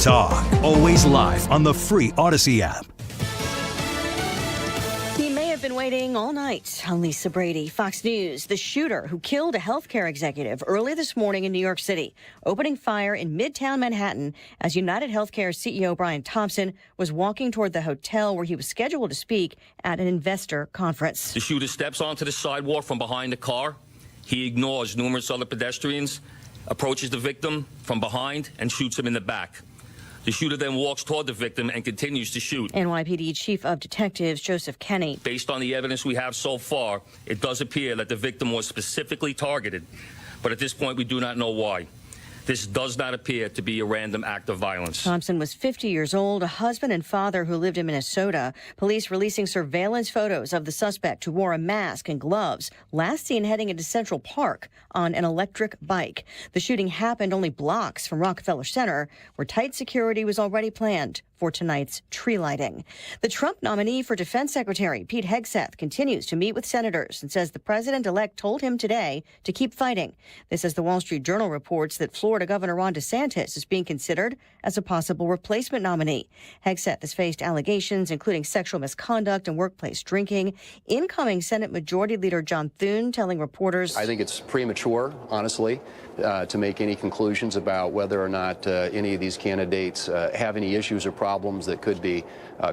Talk. Always live on the free Odyssey app. He may have been waiting all night. I'm Lisa Brady, Fox News. The shooter who killed a healthcare executive early this morning in New York City, opening fire in Midtown Manhattan as United Healthcare CEO Brian Thompson was walking toward the hotel where he was scheduled to speak at an investor conference. The shooter steps onto the sidewalk from behind the car. He ignores numerous other pedestrians, approaches the victim from behind, and shoots him in the back. The shooter then walks toward the victim and continues to shoot. NYPD Chief of Detectives Joseph Kenney. Based on the evidence we have so far, it does appear that the victim was specifically targeted, but at this point we do not know why. This does not appear to be a random act of violence. Thompson was 50 years old, a husband and father who lived in Minnesota. Police releasing surveillance photos of the suspect who wore a mask and gloves, last seen heading into Central Park on an electric bike. The shooting happened only blocks from Rockefeller Center, where tight security was already planned for tonight's tree lighting. The Trump nominee for Defense Secretary Pete Hegseth continues to meet with senators and says the president-elect told him today to keep fighting. This as the Wall Street Journal reports that Florida Governor Ron DeSantis is being considered as a possible replacement nominee. Hegseth has faced allegations including sexual misconduct and workplace drinking. Incoming Senate Majority Leader John Thune telling reporters, I think it's premature, honestly, to make any conclusions about whether or not any of these candidates have any issues or problems that could be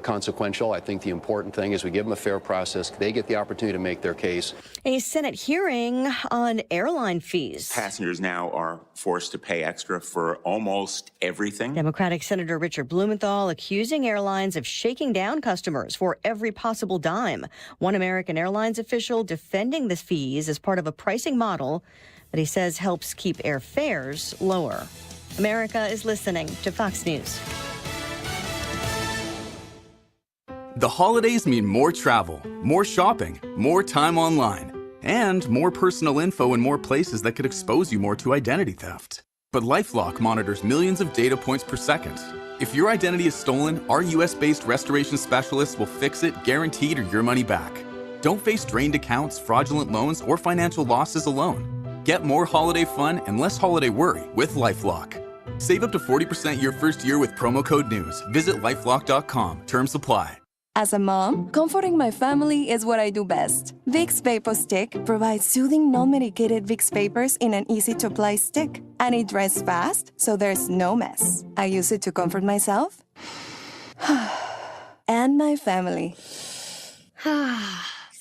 consequential. I think the important thing is we give them a fair process. They get the opportunity to make their case. A Senate hearing on airline fees. Passengers now are forced to pay extra for almost everything. Democratic Senator Richard Blumenthal accusing airlines of shaking down customers for every possible dime. One American Airlines official defending the fees as part of a pricing model that he says helps keep airfares lower. America is listening to Fox News. The holidays mean more travel, more shopping, more time online, and more personal info in more places that could expose you more to identity theft. But LifeLock monitors millions of data points per second. If your identity is stolen, our US-based restoration specialists will fix it, guaranteed, or your money back. Don't face drained accounts, fraudulent loans, or financial losses alone. Get more holiday fun and less holiday worry with LifeLock. Save up to 40% your first year with promo code NEWS. Visit lifelock.com. Terms apply. As a mom, comforting my family is what I do best. Vicks VapoStick provides soothing, non-medicated Vicks vapors in an easy-to-apply stick. And it dries fast, so there's no mess. I use it to comfort myself and my family.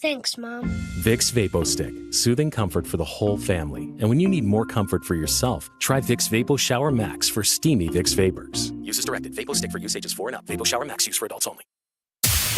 Thanks, Mom. Vicks VapoStick, soothing comfort for the whole family. And when you need more comfort for yourself, try Vicks Vapo Shower Max for steamy Vicks vapors. Use as directed. VapoStick for use ages 4 and up. Vapo Shower Max use for adults only.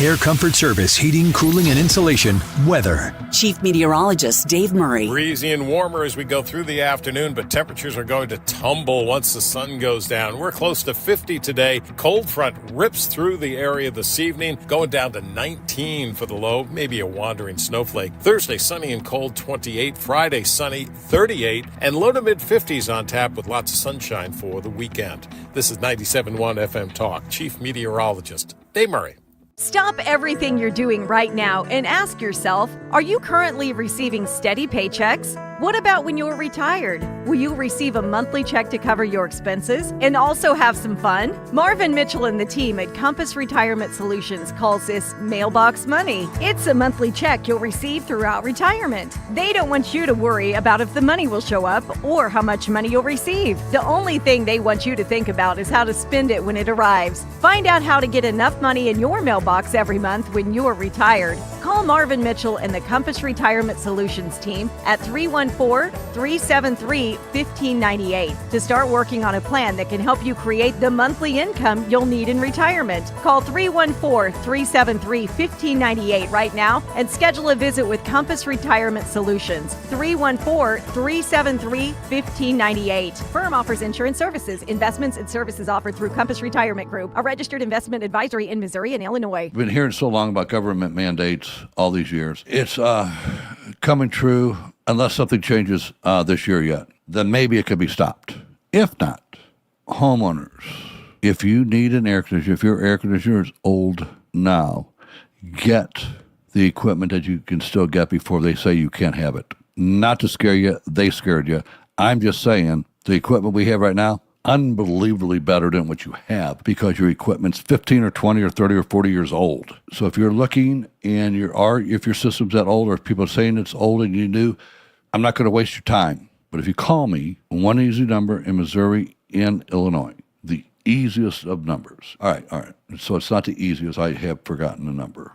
Air Comfort Service, heating, cooling, and insulation. Weather. Chief Meteorologist Dave Murray. Breezy and warmer as we go through the afternoon, but temperatures are going to tumble once the sun goes down. We're close to 50 today. Cold front rips through the area this evening, going down to 19 for the low, maybe a wandering snowflake. Thursday, sunny and cold, 28. Friday, sunny, 38. And low to mid-50s on tap with lots of sunshine for the weekend. This is 97.1 FM Talk. Chief Meteorologist Dave Murray. Stop everything you're doing right now and ask yourself, are you currently receiving steady paychecks? What about when you're retired? Will you receive a monthly check to cover your expenses and also have some fun? Marvin Mitchell and the team at Compass Retirement Solutions calls this mailbox money. It's a monthly check you'll receive throughout retirement. They don't want you to worry about if the money will show up or how much money you'll receive. The only thing they want you to think about is how to spend it when it arrives. Find out how to get enough money in your mailbox every month when you're retired. Call Marvin Mitchell and the Compass Retirement Solutions team at 314-373-1598 to start working on a plan that can help you create the monthly income you'll need in retirement. Call 314-373-1598 right now and schedule a visit with Compass Retirement Solutions. 314-373-1598. Firm offers insurance services, investments, and services offered through Compass Retirement Group, a registered investment advisory in Missouri and Illinois. We've been hearing so long about government mandates all these years. It's coming true unless something changes this year yet. Then maybe it could be stopped. If not, homeowners, if you need an air conditioner, if your air conditioner is old now, get the equipment that you can still get before they say you can't have it. Not to scare you, they scared you. I'm just saying, the equipment we have right now, unbelievably better than what you have because your equipment's 15 or 20 or 30 or 40 years old. So if you're looking and if your system's that old or if people are saying it's old and you new, I'm not going to waste your time. But if you call me, one easy number in Missouri and Illinois, the easiest of numbers. All right. So it's not the easiest. I have forgotten the number,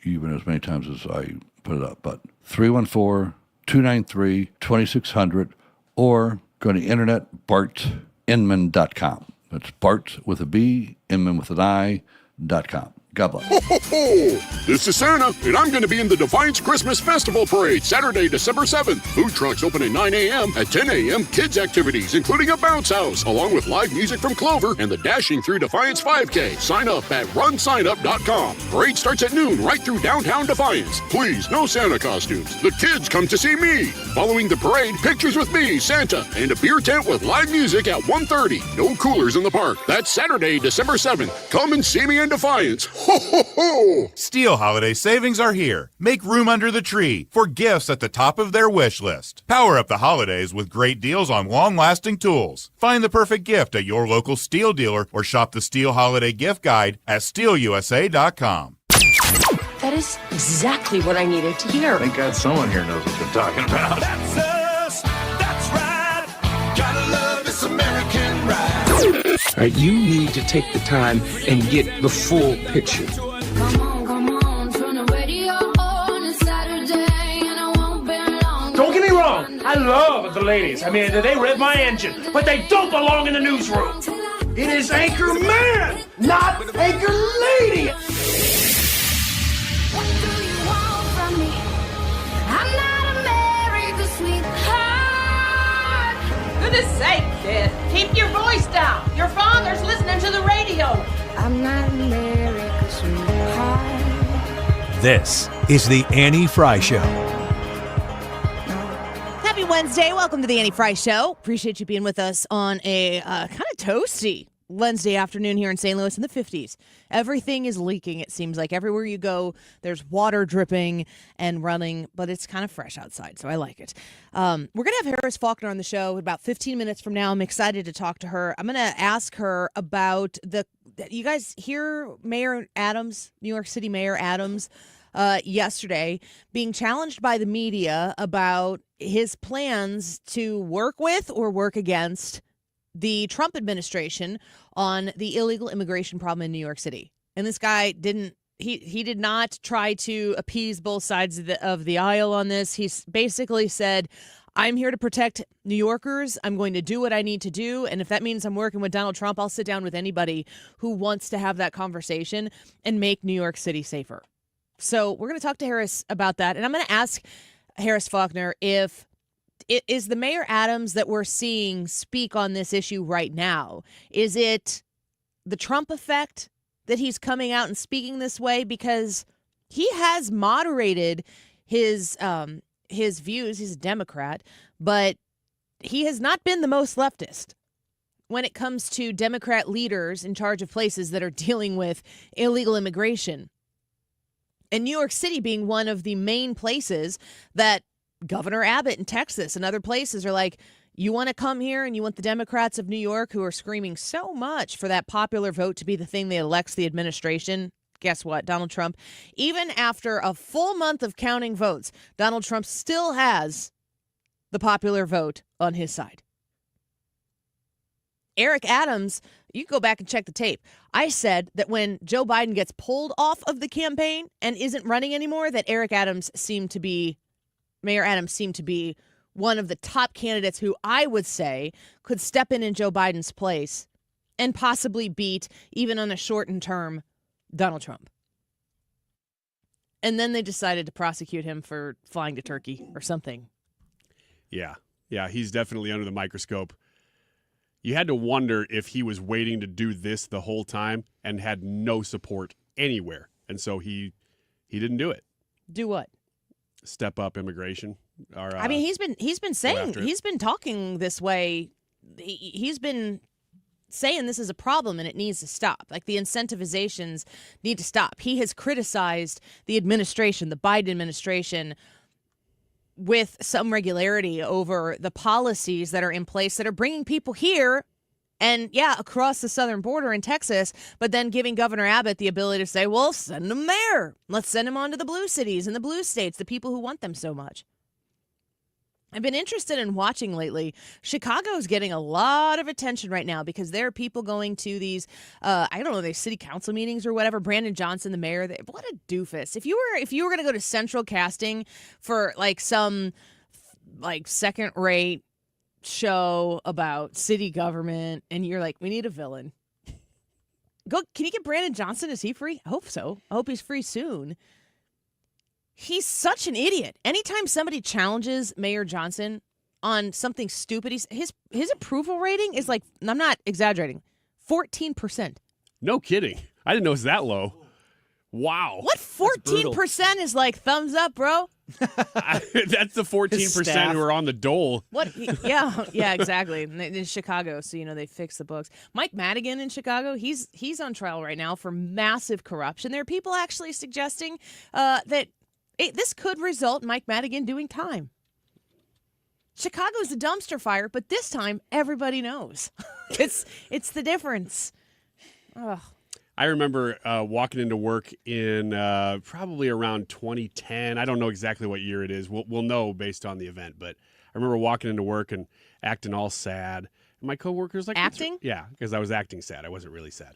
even as many times as I put it up. But 314-293-2600 or go to the internet, bartinman.com. That's Bart with a B, Inman with an I.com. God bless. Ho, ho, ho! This is Santa, and I'm going to be in the Defiance Christmas Festival Parade Saturday, December 7th. Food trucks open at 9 a.m. At 10 a.m., kids' activities, including a bounce house, along with live music from Clover and the Dashing Through Defiance 5K. Sign up at runsignup.com. Parade starts at noon right through downtown Defiance. Please, no Santa costumes. The kids come to see me. Following the parade, pictures with me, Santa, and a beer tent with live music at 1:30. No coolers in the park. That's Saturday, December 7th. Come and see me in Defiance. Ho, ho, ho! Steel holiday savings are here. Make room under the tree for gifts at the top of their wish list. Power up the holidays with great deals on long-lasting tools. Find the perfect gift at your local Steel dealer or shop the Steel Holiday Gift Guide at steelusa.com. That is exactly what I needed to hear. Thank God someone here knows what they're talking about. That's us. That's right. Gotta love this American ride. All right, you need to take the time and get the full picture. Come on, turn the radio on. It's Saturday and I won't be long. Don't get me wrong, I love the ladies. I mean, they rev my engine, but they don't belong in the newsroom. It is Anchor Man, not Anchor Lady. What do you want from me? I'm not America's sweetheart. Goodness sake, Beth. Keep your voice down. Your father's listening to the radio. I'm not America's sweetheart. This is the Annie Fry Show. Happy Wednesday. Welcome to the Annie Fry Show. Appreciate you being with us on a kind of toasty Wednesday afternoon here in St. Louis in the 50s. Everything is leaking, it seems like. Everywhere you go, there's water dripping and running, but it's kind of fresh outside, so I like it. We're going to have Harris Faulkner on the show about 15 minutes from now. I'm excited to talk to her. I'm going to ask her about you guys hear Mayor Adams, New York City Mayor Adams, yesterday being challenged by the media about his plans to work with or work against the Trump administration on the illegal immigration problem in New York City. And this guy did not try to appease both sides of the aisle on this. He basically said, I'm here to protect New Yorkers. I'm going to do what I need to do. And if that means I'm working with Donald Trump, I'll sit down with anybody who wants to have that conversation and make New York City safer. So we're going to talk to Harris about that. And I'm going to ask Harris Faulkner if is the Mayor Adams that we're seeing speak on this issue right now, is it the Trump effect that he's coming out and speaking this way? Because he has moderated his views. He's a Democrat, but he has not been the most leftist when it comes to Democrat leaders in charge of places that are dealing with illegal immigration. And New York City being one of the main places that Governor Abbott in Texas and other places are like, you want to come here and you want the Democrats of New York who are screaming so much for that popular vote to be the thing that elects the administration. Guess what? Donald Trump, even after a full month of counting votes, Donald Trump still has the popular vote on his side. Eric Adams, you can go back and check the tape. I said that when Joe Biden gets pulled off of the campaign and isn't running anymore, that Mayor Adams seemed to be one of the top candidates who I would say could step in Joe Biden's place and possibly beat, even on a shortened term, Donald Trump. And then they decided to prosecute him for flying to Turkey or something. Yeah, he's definitely under the microscope. You had to wonder if he was waiting to do this the whole time and had no support anywhere. And so he didn't do it. Do what? Step up immigration. Or, I mean, he's been saying, he's been talking this way. He's been saying this is a problem and it needs to stop. Like the incentivizations need to stop. He has criticized the administration, the Biden administration, with some regularity over the policies that are in place that are bringing people here And yeah, across the southern border in Texas, but then giving Governor Abbott the ability to say, well, send them there. Let's send them on to the blue cities and the blue states, the people who want them so much. I've been interested in watching lately. Chicago's getting a lot of attention right now because there are people going to these, these city council meetings or whatever. Brandon Johnson, the mayor, what a doofus. If you were going to go to central casting for like some like second-rate show about city government and you're like, we need a villain. Can you get Brandon Johnson? Is he free? I hope so. I hope he's free soon. He's such an idiot. Anytime somebody challenges Mayor Johnson on something stupid, his approval rating is like, I'm not exaggerating, 14%. No kidding. I didn't know it was that low. Wow. What 14% is like thumbs up, bro? That's the 14% who are on the dole. What? Yeah, exactly. In Chicago, so they fix the books. Mike Madigan in Chicago, he's on trial right now for massive corruption. There are people actually suggesting that this could result in Mike Madigan doing time. Chicago's a dumpster fire, but this time everybody knows. It's the difference. Ugh. I remember walking into work in probably around 2010. I don't know exactly what year it is. We'll know based on the event. But I remember walking into work and acting all sad. And my coworker's like, acting? Yeah, because I was acting sad. I wasn't really sad.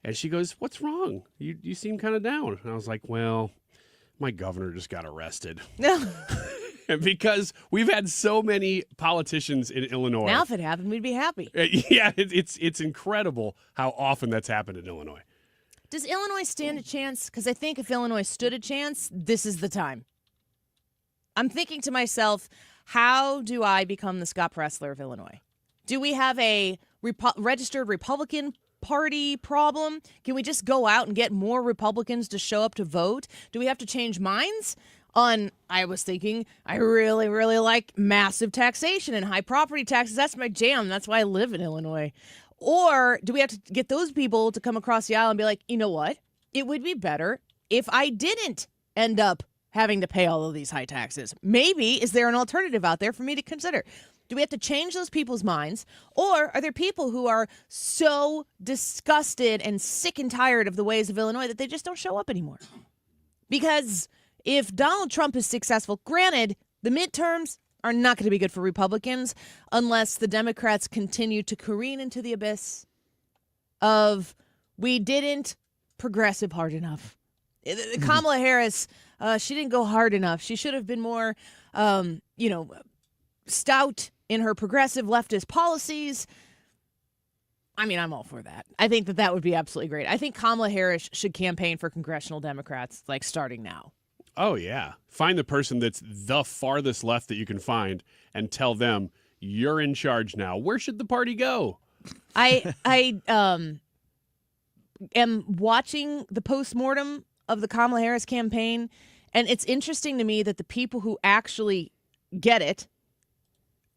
And she goes, what's wrong? You seem kind of down. And I was like, well, my governor just got arrested. And because we've had so many politicians in Illinois. Now if it happened, we'd be happy. Yeah, it's incredible how often that's happened in Illinois. Does Illinois stand a chance? Because I think if Illinois stood a chance, this is the time. I'm thinking to myself, how do I become the Scott Pressler of Illinois? Do we have a registered Republican Party problem? Can we just go out and get more Republicans to show up to vote? Do we have to change minds? I was thinking, I really, really like massive taxation and high property taxes. That's my jam. That's why I live in Illinois. Or do we have to get those people to come across the aisle and be like, you know what? It would be better if I didn't end up having to pay all of these high taxes. Maybe, is there an alternative out there for me to consider? Do we have to change those people's minds? Or are there people who are so disgusted and sick and tired of the ways of Illinois that they just don't show up anymore? Because if Donald Trump is successful, granted, the midterms are not going to be good for Republicans unless the Democrats continue to careen into the abyss of we didn't progressive hard enough. Kamala Harris, she didn't go hard enough. She should have been more, stout in her progressive leftist policies. I mean, I'm all for that. I think that would be absolutely great. I think Kamala Harris should campaign for congressional Democrats, like starting now. Oh, yeah. Find the person that's the farthest left that you can find and tell them you're in charge now. Where should the party go? I am watching the postmortem of the Kamala Harris campaign, and it's interesting to me that the people who actually get it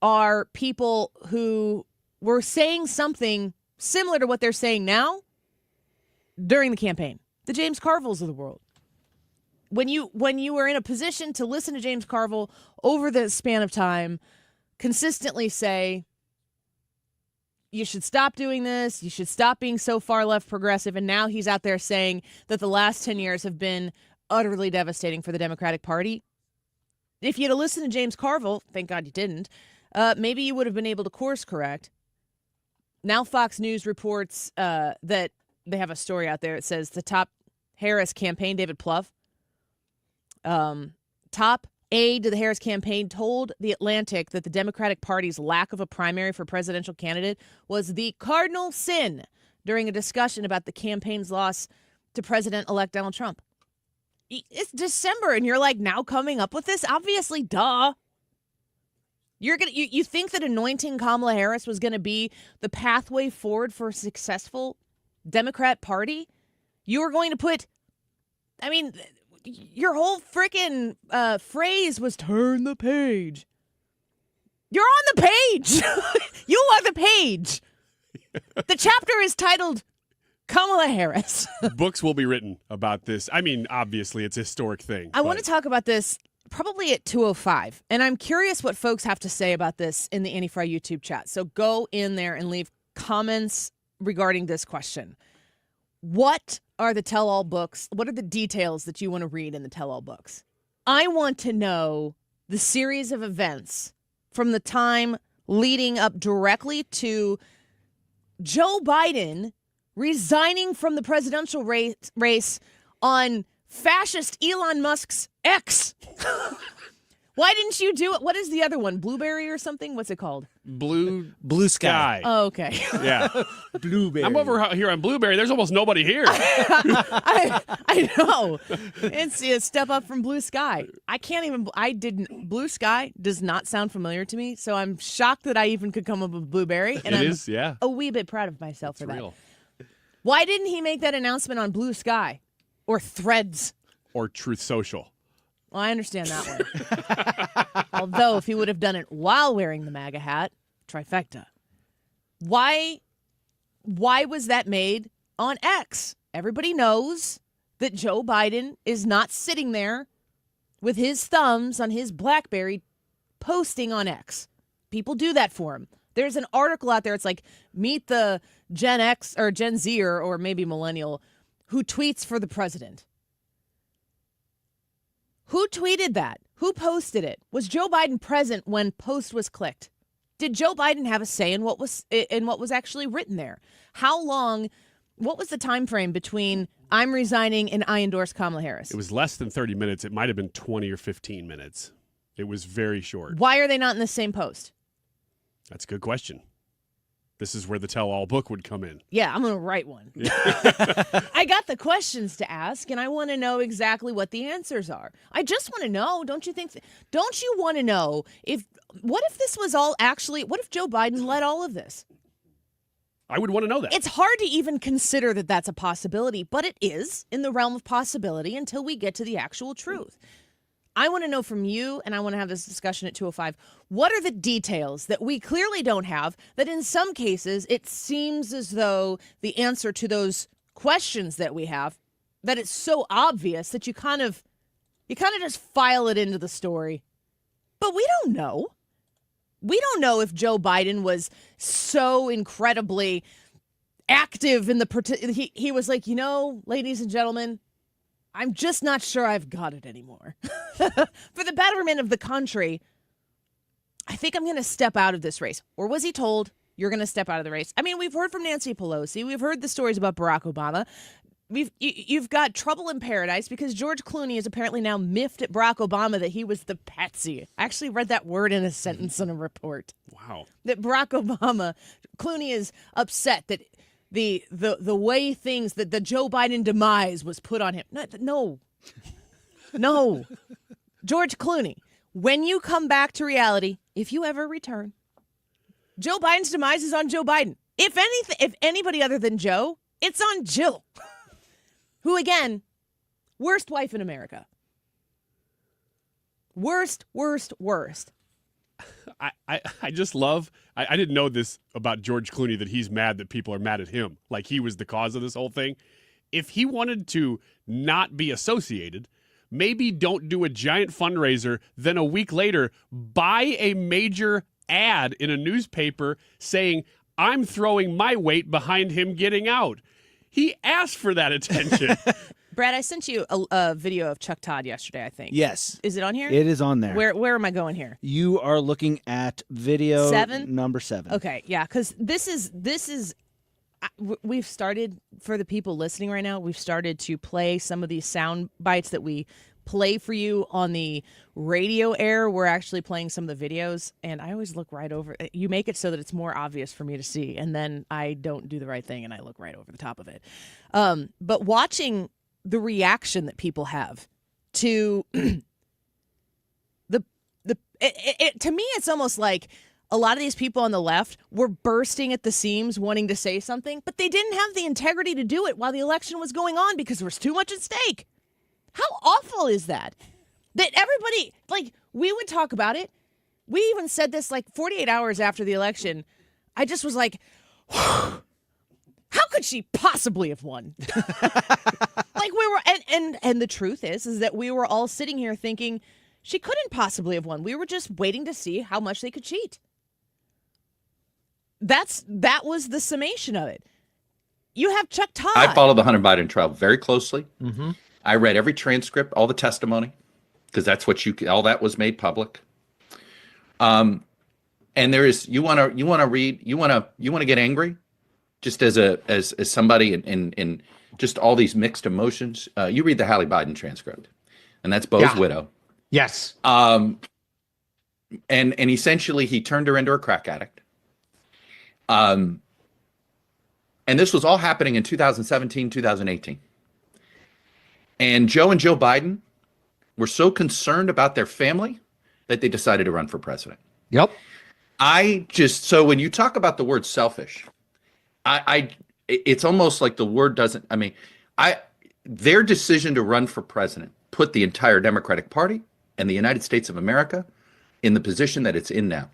are people who were saying something similar to what they're saying now during the campaign. The James Carvilles of the world. When you were in a position to listen to James Carville over the span of time, consistently say, you should stop doing this, you should stop being so far left progressive, and now he's out there saying that the last 10 years have been utterly devastating for the Democratic Party. If you'd have listened to James Carville, thank God you didn't, maybe you would have been able to course correct. Now Fox News reports that they have a story out there. It says the top Harris campaign, David Plouffe, top aide to the Harris campaign, told The Atlantic that the Democratic Party's lack of a primary for presidential candidate was the cardinal sin during a discussion about the campaign's loss to President-elect Donald Trump. It's December, and you're like now coming up with this? Obviously, duh. You think that anointing Kamala Harris was going to be the pathway forward for a successful Democrat Party? You were going to put, your whole freaking phrase was turn the page. You're on the page. You are the page. The chapter is titled Kamala Harris. Books will be written about this. I mean, obviously, it's a historic thing. I want to talk about this probably at 2:05, and I'm curious what folks have to say about this in the Annie Fry YouTube chat. So go in there and leave comments regarding this question. What are the tell-all books? What are the details that you want to read in the tell-all books? I want to know the series of events from the time leading up directly to Joe Biden resigning from the presidential race on fascist Elon Musk's X. Why didn't you do it? What is the other one? Blueberry or something? What's it called? Blue Sky. Oh, okay. Yeah. Blueberry. I'm over here on Blueberry. There's almost nobody here. I know. It's a step up from Blue Sky. Blue Sky does not sound familiar to me, so I'm shocked that I even could come up with Blueberry. And I'm a wee bit proud of myself for that. Real. Why didn't he make that announcement on Blue Sky or Threads? Or Truth Social. Well, I understand that one. Although, if he would have done it while wearing the MAGA hat, trifecta. Why was that made on X? Everybody knows that Joe Biden is not sitting there with his thumbs on his BlackBerry posting on X. People do that for him. There's an article out there. It's like, meet the Gen X or Gen Z or maybe millennial who tweets for the president. Who tweeted that? Who posted it? Was Joe Biden present when post was clicked? Did Joe Biden have a say in what was actually written there? How long? What was the time frame between I'm resigning and I endorse Kamala Harris? It was less than 30 minutes. It might have been 20 or 15 minutes. It was very short. Why are they not in the same post? That's a good question. This is where the tell-all book would come in. Yeah, I'm going to write one. I got the questions to ask, and I want to know exactly what the answers are. I just want to know, don't you think? Don't you want to know what if this was all actually, what if Joe Biden led all of this? I would want to know that. It's hard to even consider that that's a possibility, but it is in the realm of possibility until we get to the actual truth. I want to know from you, and I want to have this discussion at 2:05, what are the details that we clearly don't have, that in some cases it seems as though the answer to those questions that we have, that it's so obvious that you kind of just file it into the story. But we don't know. We don't know if Joe Biden was so incredibly active in he was like, ladies and gentlemen, I'm just not sure I've got it anymore. For the betterment of the country, I think I'm going to step out of this race. Or was he told, you're going to step out of the race? I mean, we've heard from Nancy Pelosi. We've heard the stories about Barack Obama. You've got trouble in paradise because George Clooney is apparently now miffed at Barack Obama that he was the patsy. I actually read that word in a sentence in a report. Wow. That Barack Obama, Clooney is upset that the way things, that the Joe Biden demise was put on him. No. George Clooney, when you come back to reality, if you ever return, Joe Biden's demise is on Joe Biden. If anybody other than Joe, it's on Jill, who, again, worst wife in America. Worst. I just love, I didn't know this about George Clooney, that he's mad that people are mad at him. Like he was the cause of this whole thing. If he wanted to not be associated, maybe don't do a giant fundraiser, then a week later, buy a major ad in a newspaper saying, I'm throwing my weight behind him getting out. He asked for that attention. Brad, I sent you a video of Chuck Todd yesterday, I think. Yes. Is it on here? It is on there. Where am I going here? You are looking at video 7? number 7. Okay, yeah, because this is we've started, for the people listening right now, we've started to play some of these sound bites that we play for you on the radio air. We're actually playing some of the videos, and I always look right over. You make it so that it's more obvious for me to see, and then I don't do the right thing, and I look right over the top of it. But watching the reaction that people have to to me, it's almost like a lot of these people on the left were bursting at the seams wanting to say something, but they didn't have the integrity to do it while the election was going on because there was too much at stake. How awful is that? That everybody, we would talk about it. We even said this 48 hours after the election. I just was like, how could she possibly have won? We were, and the truth is that we were all sitting here thinking she couldn't possibly have won. We were just waiting to see how much they could cheat. that was the summation of it. You have Chuck Todd. I followed the Hunter Biden trial very closely. Mm-hmm. I read every transcript, all the testimony, because that's what all that was made public. And there is, you want to get angry, just as somebody in just all these mixed emotions. You read the Hallie Biden transcript, and that's Bo's widow. Yes. And essentially he turned her into a crack addict. And this was all happening in 2017, 2018. And Joe Biden were so concerned about their family that they decided to run for president. Yep. So when you talk about the word selfish, it's almost like the word doesn't, their decision to run for president put the entire Democratic Party and the United States of America in the position that it's in now.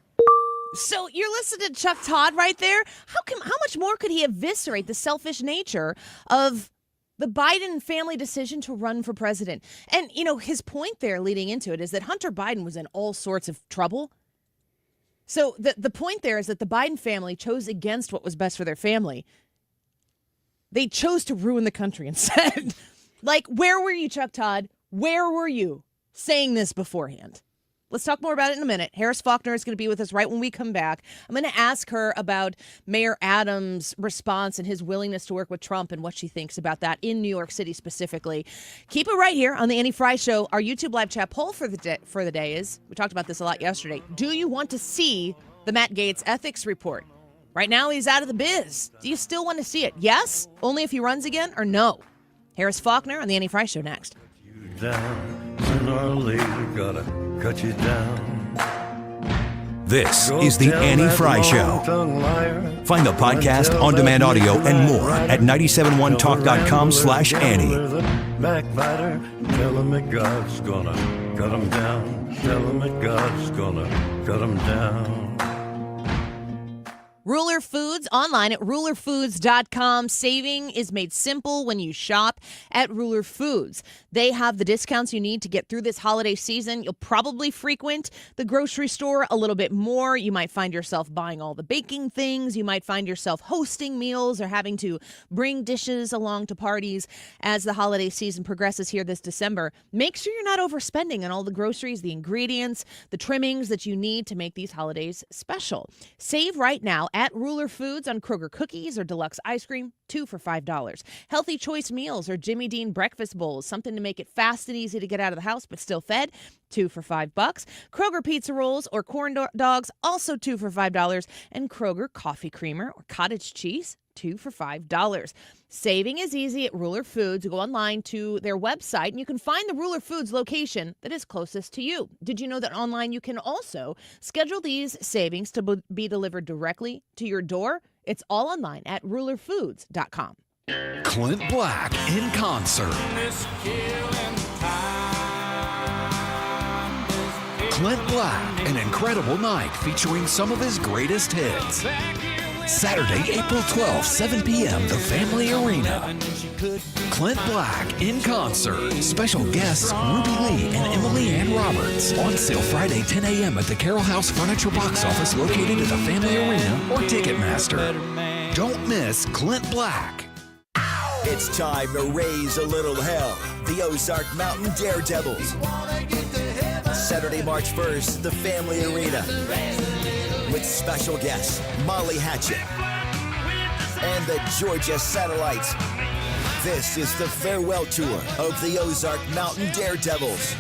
So you're listening to Chuck Todd right there. How much more could he eviscerate the selfish nature of the Biden family decision to run for president? And, his point there leading into it is that Hunter Biden was in all sorts of trouble. So the point there is that the Biden family chose against what was best for their family. They chose to ruin the country instead. Like, where were you, Chuck Todd? Where were you saying this beforehand? Let's talk more about it in a minute. Harris Faulkner is going to be with us right when we come back. I'm going to ask her about Mayor Adams' response and his willingness to work with Trump and what she thinks about that in New York City specifically. Keep it right here on the Annie Fry Show. Our YouTube live chat poll for the day is, we talked about this a lot yesterday, do you want to see the Matt Gaetz ethics report? Right now he's out of the biz. Do you still want to see it? Yes? Only if he runs again, or no? Harris Faulkner on the Annie Fry Show next. Cut you down. This is the Annie Fry Show. Find the podcast, on-demand audio, and more at 971talk.com/Annie. Backbiter, tell him that God's gonna cut him down. Tell him that God's gonna cut him down. Ruler Foods online at rulerfoods.com. Saving is made simple when you shop at Ruler Foods. They have the discounts you need to get through this holiday season. You'll probably frequent the grocery store a little bit more. You might find yourself buying all the baking things. You might find yourself hosting meals or having to bring dishes along to parties as the holiday season progresses here this December. Make sure you're not overspending on all the groceries, the ingredients, the trimmings that you need to make these holidays special. Save right now at Ruler Foods on Kroger cookies or deluxe ice cream, 2 for $5. Healthy Choice meals or Jimmy Dean breakfast bowls, something to make it fast and easy to get out of the house but still fed, 2 for $5. Kroger pizza rolls or corn dogs, also 2 for $5. And Kroger coffee creamer or cottage cheese, 2 for $5. Saving is easy at Ruler Foods. Go online to their website and you can find the Ruler Foods location that is closest to you. Did you know that online you can also schedule these savings to be delivered directly to your door? It's all online at rulerfoods.com. Clint Black in concert. Clint Black, an incredible night featuring some of his greatest hits. Saturday, April 12th, 7 p.m., the Family Arena. Clint Black in concert. Special guests Ruby Lee and Emily Ann Roberts. On sale Friday, 10 a.m. at the Carroll House Furniture Box Office located at the Family Arena or Ticketmaster. Don't miss Clint Black. It's time to raise a little hell. The Ozark Mountain Daredevils. Saturday, March 1st, the Family Arena. With special guests, Molly Hatchet and the Georgia Satellites. This is the farewell tour of the Ozark Mountain Daredevils.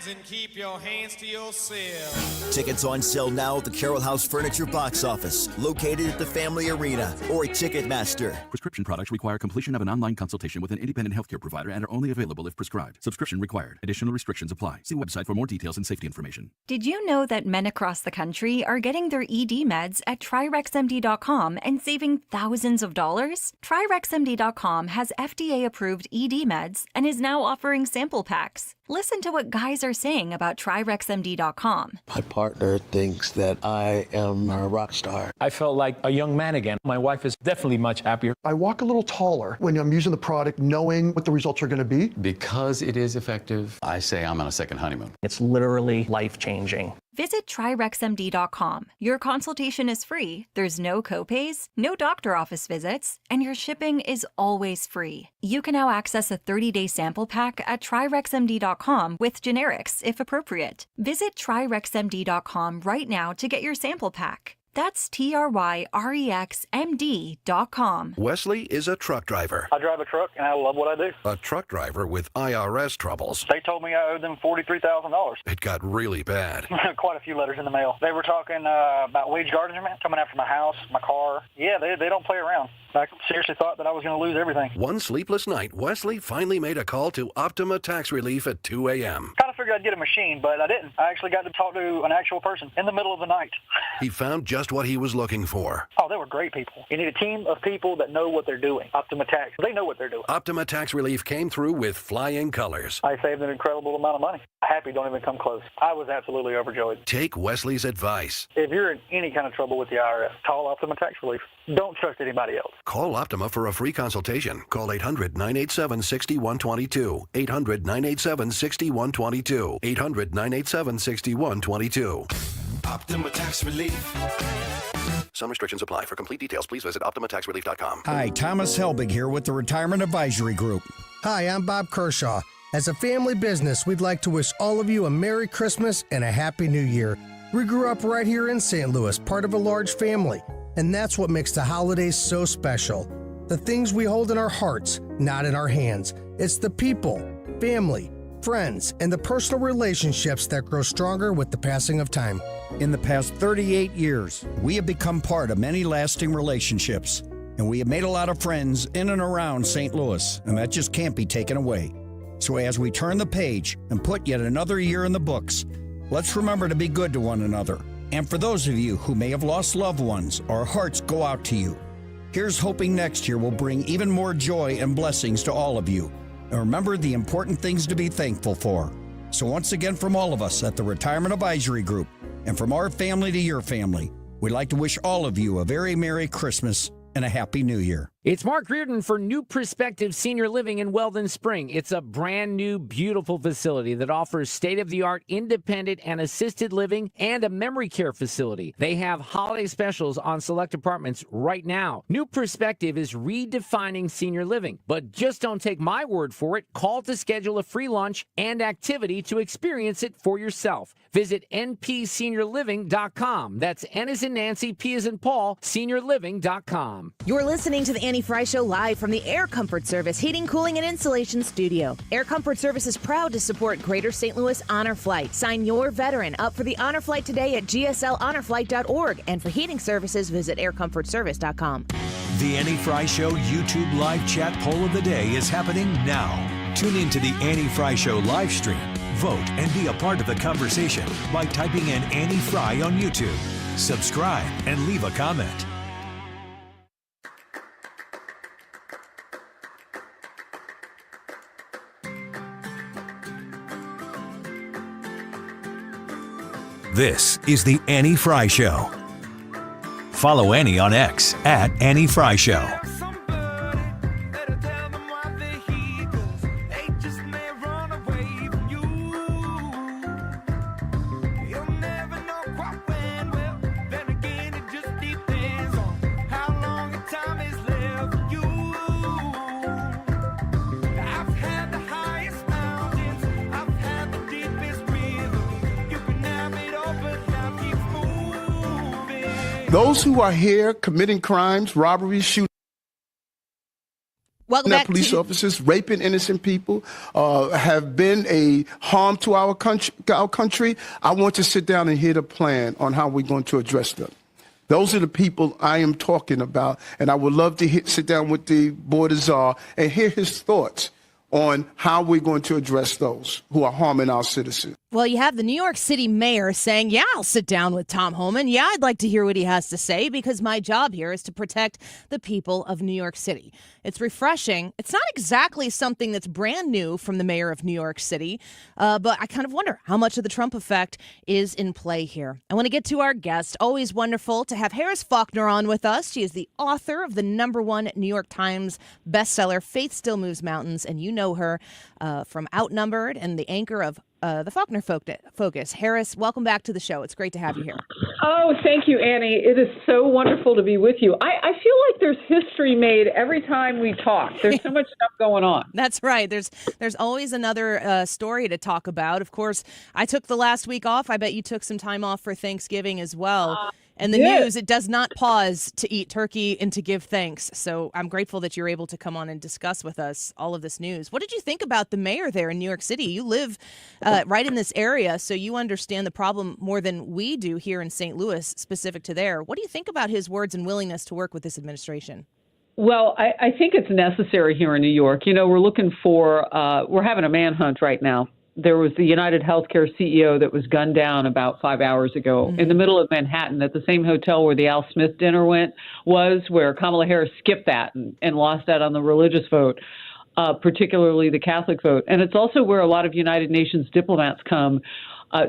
And keep your hands to yourself. Tickets on sale now at the Carroll House Furniture Box Office, located at the Family Arena or Ticketmaster. Prescription products require completion of an online consultation with an independent healthcare provider and are only available if prescribed. Subscription required. Additional restrictions apply. See website for more details and safety information. Did you know that men across the country are getting their ED meds at TriRexMD.com and saving thousands of dollars? TriRexMD.com has FDA-approved ED meds and is now offering sample packs. Listen to what guys are saying about TriRexMD.com. My partner thinks that I am a rock star. I felt like a young man again. My wife is definitely much happier. I walk a little taller when I'm using the product, knowing what the results are going to be. Because it is effective, I say I'm on a second honeymoon. It's literally life-changing. Visit TryRexMD.com. Your consultation is free, there's no copays, no doctor office visits, and your shipping is always free. You can now access a 30-day sample pack at TryRexMD.com with generics, if appropriate. Visit TryRexMD.com right now to get your sample pack. That's TryRexMD.com. Wesley is a truck driver. I drive a truck, and I love what I do. A truck driver with IRS troubles. They told me I owed them $43,000. It got really bad. Quite a few letters in the mail. They were talking about wage garnishment, coming after my house, my car. Yeah, they don't play around. I seriously thought that I was going to lose everything. One sleepless night, Wesley finally made a call to Optima Tax Relief at 2 a.m. Kind of figured I'd get a machine, but I didn't. I actually got to talk to an actual person in the middle of the night. He found just what he was looking for. Oh, they were great people. You need a team of people that know what they're doing. Optima Tax, they know what they're doing. Optima Tax Relief came through with flying colors. I saved an incredible amount of money. Happy don't even come close. I was absolutely overjoyed. Take Wesley's advice. If you're in any kind of trouble with the IRS, call Optima Tax Relief. Don't trust anybody else. Call Optima for a free consultation. Call 800-987-6122. 800-987-6122. 800-987-6122. Optima Tax Relief. Some restrictions apply. For complete details, please visit OptimaTaxRelief.com. Hi, Thomas Helbig here with the Retirement Advisory Group. Hi, I'm Bob Kershaw. As a family business, we'd like to wish all of you a Merry Christmas and a Happy New Year. We grew up right here in St. Louis, part of a large family, and that's what makes the holidays so special. The things we hold in our hearts, not in our hands. It's the people, family, friends, and the personal relationships that grow stronger with the passing of time. In the past 38 years, we have become part of many lasting relationships, and we have made a lot of friends in and around St. Louis, and that just can't be taken away. So as we turn the page and put yet another year in the books, let's remember to be good to one another. And for those of you who may have lost loved ones, our hearts go out to you. Here's hoping next year will bring even more joy and blessings to all of you. And remember the important things to be thankful for. So once again, from all of us at the Retirement Advisory Group, and from our family to your family, we'd like to wish all of you a very Merry Christmas and a Happy New Year. It's Mark Reardon for New Perspective Senior Living in Weldon Spring. It's a brand new, beautiful facility that offers state-of-the-art independent and assisted living and a memory care facility. They have holiday specials on select apartments right now. New Perspective is redefining senior living. But just don't take my word for it. Call to schedule a free lunch and activity to experience it for yourself. Visit npseniorliving.com. That's N as in Nancy, P as in Paul, seniorliving.com. You're listening to the Annie Fry Show live from the Air Comfort Service Heating, Cooling, and Insulation Studio. Air Comfort Service is proud to support Greater St. Louis Honor Flight. Sign your veteran up for the Honor Flight today at gslhonorflight.org. And for heating services, visit aircomfortservice.com. The Annie Fry Show YouTube live chat poll of the day is happening now. Tune in to the Annie Fry Show live stream. Vote and be a part of the conversation by typing in Annie Fry on YouTube. Subscribe and leave a comment. This is the Annie Fry Show. Follow Annie on X at Annie Fry Show. Those who are here committing crimes, robberies, shooting police officers, raping innocent people, have been a harm to our country. I want to sit down and hear the plan on how we're going to address them. Those are the people I am talking about, and I would love to sit down with the Board of Czar and hear his thoughts on how we're going to address those who are harming our citizens. Well, you have the New York City mayor saying, yeah, I'll sit down with Tom Homan. Yeah, I'd like to hear what he has to say because my job here is to protect the people of New York City. It's refreshing. It's not exactly something that's brand new from the mayor of New York City, but I kind of wonder how much of the Trump effect is in play here. I want to get to our guest. Always wonderful to have Harris Faulkner on with us. She is the author of the #1 New York Times bestseller, Faith Still Moves Mountains, and you know her from Outnumbered and the anchor of the Faulkner Focus. Harris, welcome back to the show. It's great to have you here. Oh, thank you, Annie. It is so wonderful to be with you. I feel like there's history made every time we talk. There's so much stuff going on. That's right. There's always another story to talk about. Of course, I took the last week off. I bet you took some time off for Thanksgiving as well. And the news, it does not pause to eat turkey and to give thanks. So I'm grateful that you're able to come on and discuss with us all of this news. What did you think about the mayor there in New York City? You live right in this area, so you understand the problem more than we do here in St. Louis, specific to there. What do you think about his words and willingness to work with this administration? Well, I think it's necessary here in New York. You know, we're having a manhunt right now. There was the United Healthcare CEO that was gunned down about 5 hours ago in the middle of Manhattan at the same hotel where the Al Smith dinner was, where Kamala Harris skipped that and lost that on the religious vote, particularly the Catholic vote. And it's also where a lot of United Nations diplomats come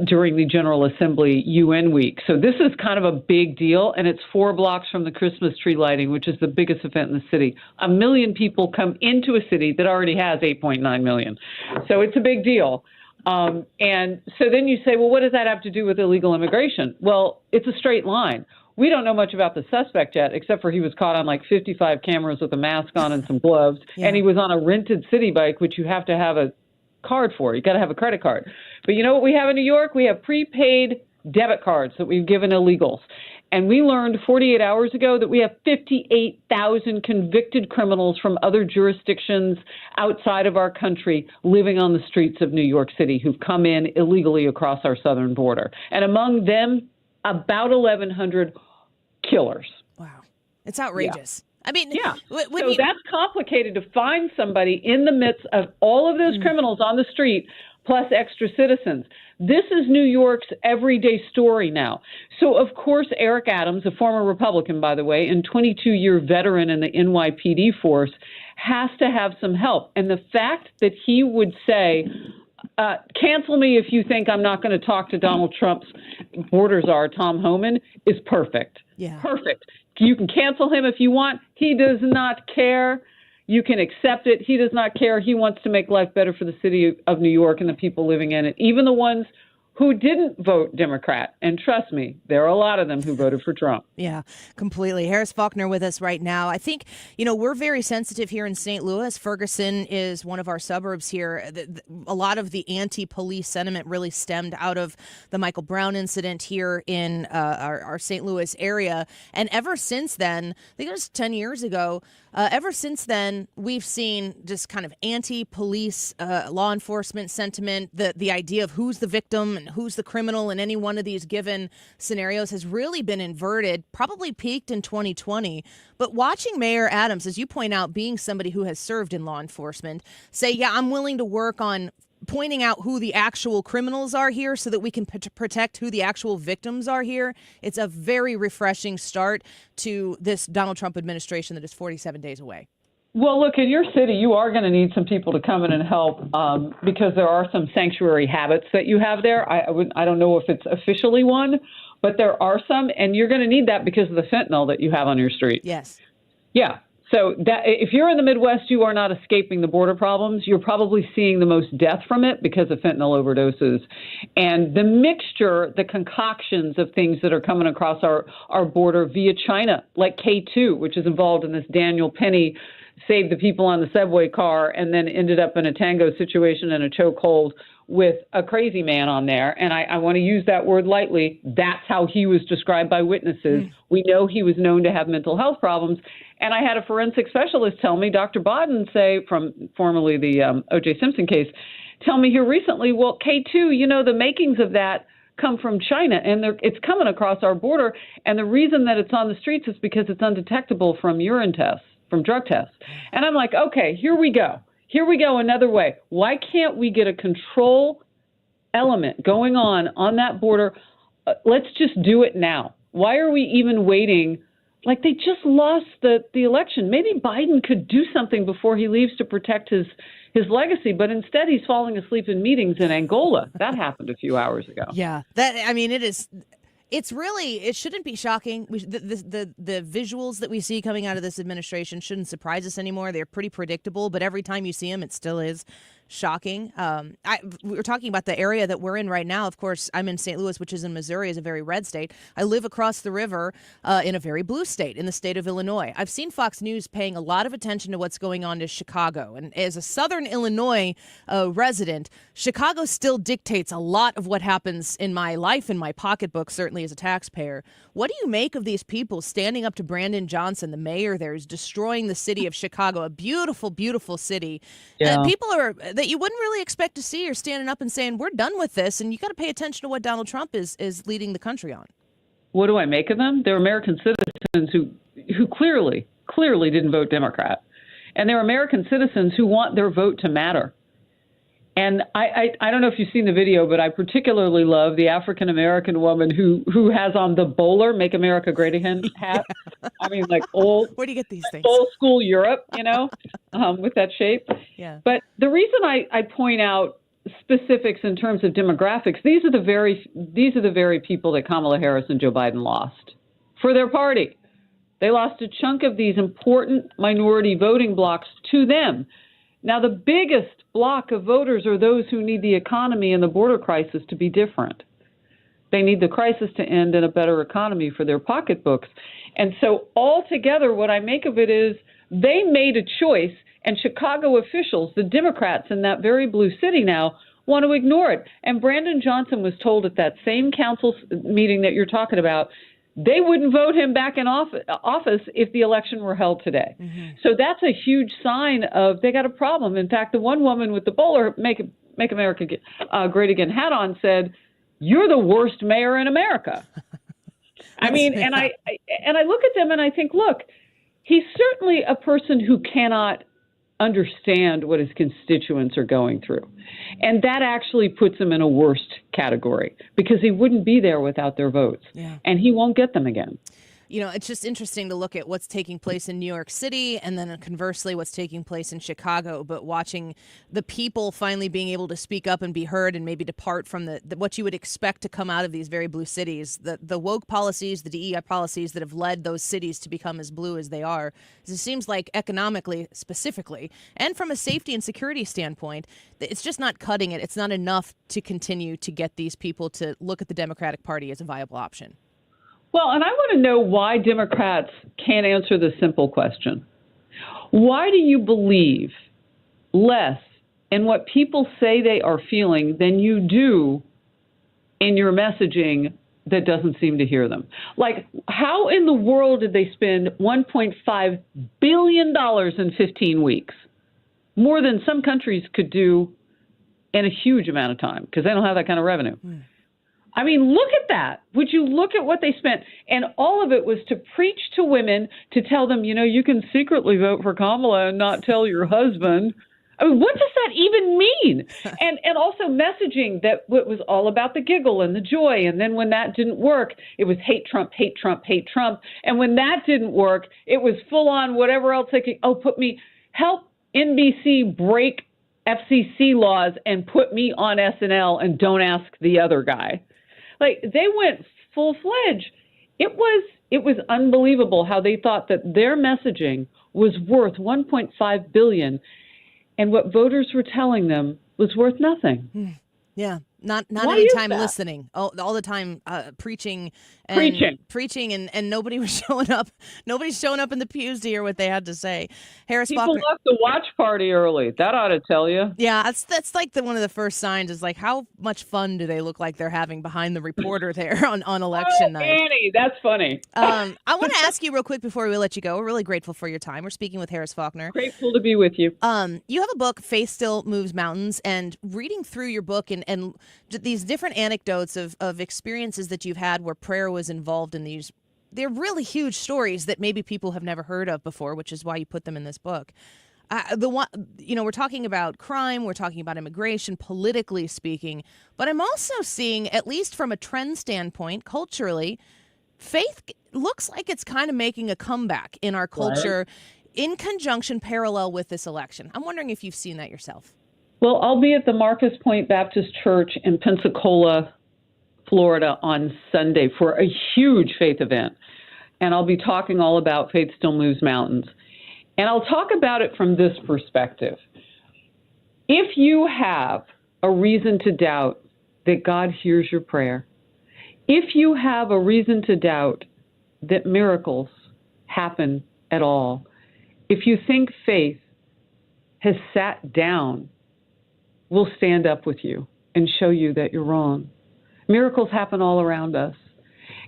during the General Assembly UN week. So this is kind of a big deal, and it's 4 blocks from the Christmas tree lighting, which is the biggest event in the city. 1 million people come into a city that already has 8.9 million. So it's a big deal. And so then you say, well, what does that have to do with illegal immigration? Well, it's a straight line. We don't know much about the suspect yet, except for he was caught on like 55 cameras with a mask on and some gloves. And he was on a rented city bike, which you have to have a card for. You got to have a credit card. But you know what we have in New York? We have prepaid debit cards that we've given illegals. And we learned 48 hours ago that we have 58,000 convicted criminals from other jurisdictions outside of our country living on the streets of New York City who've come in illegally across our southern border. And among them, about 1,100 killers. Wow. It's outrageous. Yeah. I mean, so that's complicated to find somebody in the midst of all of those criminals on the street, plus extra citizens. This is New York's everyday story now. So, of course, Eric Adams, a former Republican, by the way, and 22-year veteran in the NYPD force, has to have some help. And the fact that he would say, cancel me if you think I'm not going to talk to Donald Trump's border czar, Tom Homan, is perfect. Yeah. Perfect. You can cancel him if you want. He does not care. You can accept it. He does not care. He wants to make life better for the city of New York and the people living in it, even the ones who didn't vote Democrat. And trust me, there are a lot of them who voted for Trump. Yeah, completely. Harris Faulkner with us right now. I think, we're very sensitive here in St. Louis. Ferguson is one of our suburbs here. A lot of the anti-police sentiment really stemmed out of the Michael Brown incident here in our St. Louis area. And ever since then, I think it was 10 years ago, ever since then, we've seen just kind of anti-police law enforcement sentiment. The idea of who's the victim and who's the criminal in any one of these given scenarios has really been inverted, probably peaked in 2020. But watching Mayor Adams, as you point out, being somebody who has served in law enforcement, say, yeah, I'm willing to work on pointing out who the actual criminals are here so that we can protect who the actual victims are here. It's a very refreshing start to this Donald Trump administration that is 47 days away. Well, look, in your city, you are going to need some people to come in and help because there are some sanctuary habits that you have there. I don't know if it's officially one, but there are some, and you're going to need that because of the fentanyl that you have on your street. Yes. Yeah. So that if you're in the Midwest, you are not escaping the border problems. You're probably seeing the most death from it because of fentanyl overdoses. And the mixture, the concoctions of things that are coming across our border via China, like K2, which is involved in this Daniel Penny saved the people on the subway car and then ended up in a tango situation and a chokehold with a crazy man on there. And I want to use that word lightly. That's how he was described by witnesses. We know he was known to have mental health problems. And I had a forensic specialist tell me, Dr. Bodden, say, from formerly the O.J. Simpson case, tell me here recently, well, K2, the makings of that come from China, and it's coming across our border. And the reason that it's on the streets is because it's undetectable from urine tests, from drug tests. And I'm like, okay, here we go. Here we go another way. Why can't we get a control element going on that border? Let's just do it now. Why are we even waiting? Like, they just lost the election. Maybe Biden could do something before he leaves to protect his legacy, but instead he's falling asleep in meetings in Angola. That happened a few hours ago. Yeah, it shouldn't be shocking. The visuals that we see coming out of this administration shouldn't surprise us anymore. They're pretty predictable, but every time you see them, it still is shocking. We were talking about the area that we're in right now. Of course, I'm in St. Louis, which is in Missouri, is a very red state. I live across the river in a very blue state, in the state of Illinois. I've seen Fox News paying a lot of attention to what's going on to Chicago. And as a Southern Illinois resident, Chicago still dictates a lot of what happens in my life, in my pocketbook, certainly as a taxpayer. What do you make of these people standing up to Brandon Johnson, the mayor there, is destroying the city of Chicago, a beautiful, beautiful city? Yeah. And people that you wouldn't really expect to see are standing up and saying, we're done with this, and you got to pay attention to what Donald Trump is leading the country on. What do I make of them? They're American citizens who clearly didn't vote Democrat. And they're American citizens who want their vote to matter. And I don't know if you've seen the video, but I particularly love the African-American woman who has on the bowler, Make America Great Again hat. I mean, like old. Where do you get these things? Old school Europe, with that shape. Yeah. But the reason I point out specifics in terms of demographics, these are the very people that Kamala Harris and Joe Biden lost for their party. They lost a chunk of these important minority voting blocks to them. Now, the biggest block of voters are those who need the economy and the border crisis to be different. They need the crisis to end and a better economy for their pocketbooks. And so altogether, what I make of it is they made a choice, and Chicago officials, the Democrats in that very blue city now, want to ignore it. And Brandon Johnson was told at that same council meeting that you're talking about, they wouldn't vote him back in office if the election were held today. Mm-hmm. So that's a huge sign of they got a problem. In fact, the one woman with the bowler, Make America Great Again hat on, said, "You're the worst mayor in America." I mean, and I look at them and I think, look, he's certainly a person who cannot understand what his constituents are going through. And that actually puts him in a worst category because he wouldn't be there without their votes. Yeah. And he won't get them again. You know, it's just interesting to look at what's taking place in New York City and then conversely what's taking place in Chicago, but watching the people finally being able to speak up and be heard and maybe depart from the what you would expect to come out of these very blue cities, the woke policies, the DEI policies that have led those cities to become as blue as they are. It seems like economically, specifically, and from a safety and security standpoint, it's just not cutting it. It's not enough to continue to get these people to look at the Democratic Party as a viable option. Well, and I want to know why Democrats can't answer the simple question. Why do you believe less in what people say they are feeling than you do in your messaging that doesn't seem to hear them? Like, how in the world did they spend $1.5 billion in 15 weeks? More than some countries could do in a huge amount of time because they don't have that kind of revenue. I mean, look at that. Would you look at what they spent? And all of it was to preach to women, to tell them, you can secretly vote for Kamala and not tell your husband. I mean, what does that even mean? And also messaging that it was all about the giggle and the joy. And then when that didn't work, it was hate Trump, hate Trump, hate Trump. And when that didn't work, it was full on whatever else they could. Help NBC break FCC laws and put me on SNL and don't ask the other guy. Like, they went full-fledged. It was unbelievable how they thought that their messaging was worth $1.5 billion, and what voters were telling them was worth nothing. Yeah, not Why any is time that? listening. All the time preaching and nobody was showing up. Nobody's showing up in the pews to hear what they had to say. Harris People Faulkner left the watch party early. That ought to tell you. Yeah, that's like one of the first signs is like how much fun do they look like they're having behind the reporter there on election night. Annie, that's funny. I want to ask you real quick before we let you go. We're really grateful for your time. We're speaking with Harris Faulkner. Grateful to be with you. You have a book, Faith Still Moves Mountains, and reading through your book and these different anecdotes of experiences that you've had where prayer was involved in these, they're really huge stories that maybe people have never heard of before, which is why you put them in this book. We're talking about crime, we're talking about immigration, politically speaking, but I'm also seeing, at least from a trend standpoint, culturally, faith looks like it's kind of making a comeback in our culture in conjunction, parallel with this election. I'm wondering if you've seen that yourself. Well, I'll be at the Marcus Point Baptist Church in Pensacola, Florida on Sunday for a huge faith event. And I'll be talking all about Faith Still Moves Mountains. And I'll talk about it from this perspective. If you have a reason to doubt that God hears your prayer, if you have a reason to doubt that miracles happen at all, if you think faith has sat down, we'll stand up with you and show you that you're wrong. Miracles happen all around us.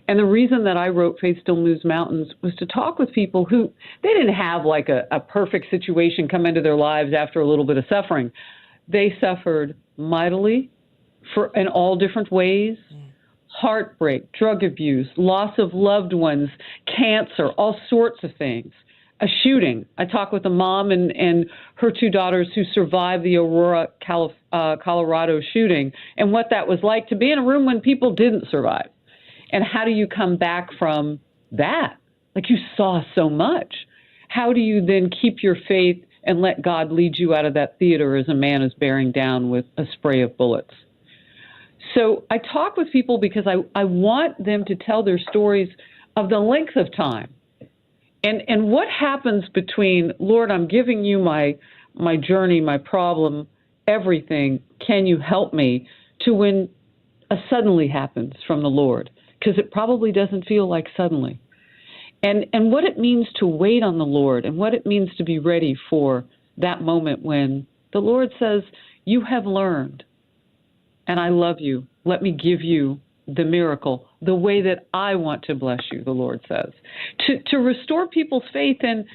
And the reason that I wrote Faith Still Moves Mountains was to talk with people who, they didn't have like a perfect situation come into their lives after a little bit of suffering. They suffered mightily in all different ways. Heartbreak, drug abuse, loss of loved ones, cancer, all sorts of things. A shooting. I talked with a mom and her two daughters who survived the Aurora, Colorado shooting, and what that was like to be in a room when people didn't survive. And how do you come back from that? Like, you saw so much. How do you then keep your faith and let God lead you out of that theater as a man is bearing down with a spray of bullets? So I talk with people because I want them to tell their stories of the length of time. And what happens between, Lord, I'm giving you my journey, my problem, everything, can you help me, to when a suddenly happens from the Lord, because it probably doesn't feel like suddenly. And what it means to wait on the Lord, and what it means to be ready for that moment when the Lord says, you have learned, and I love you. Let me give you the miracle, the way that I want to bless you, the Lord says. To restore people's faith in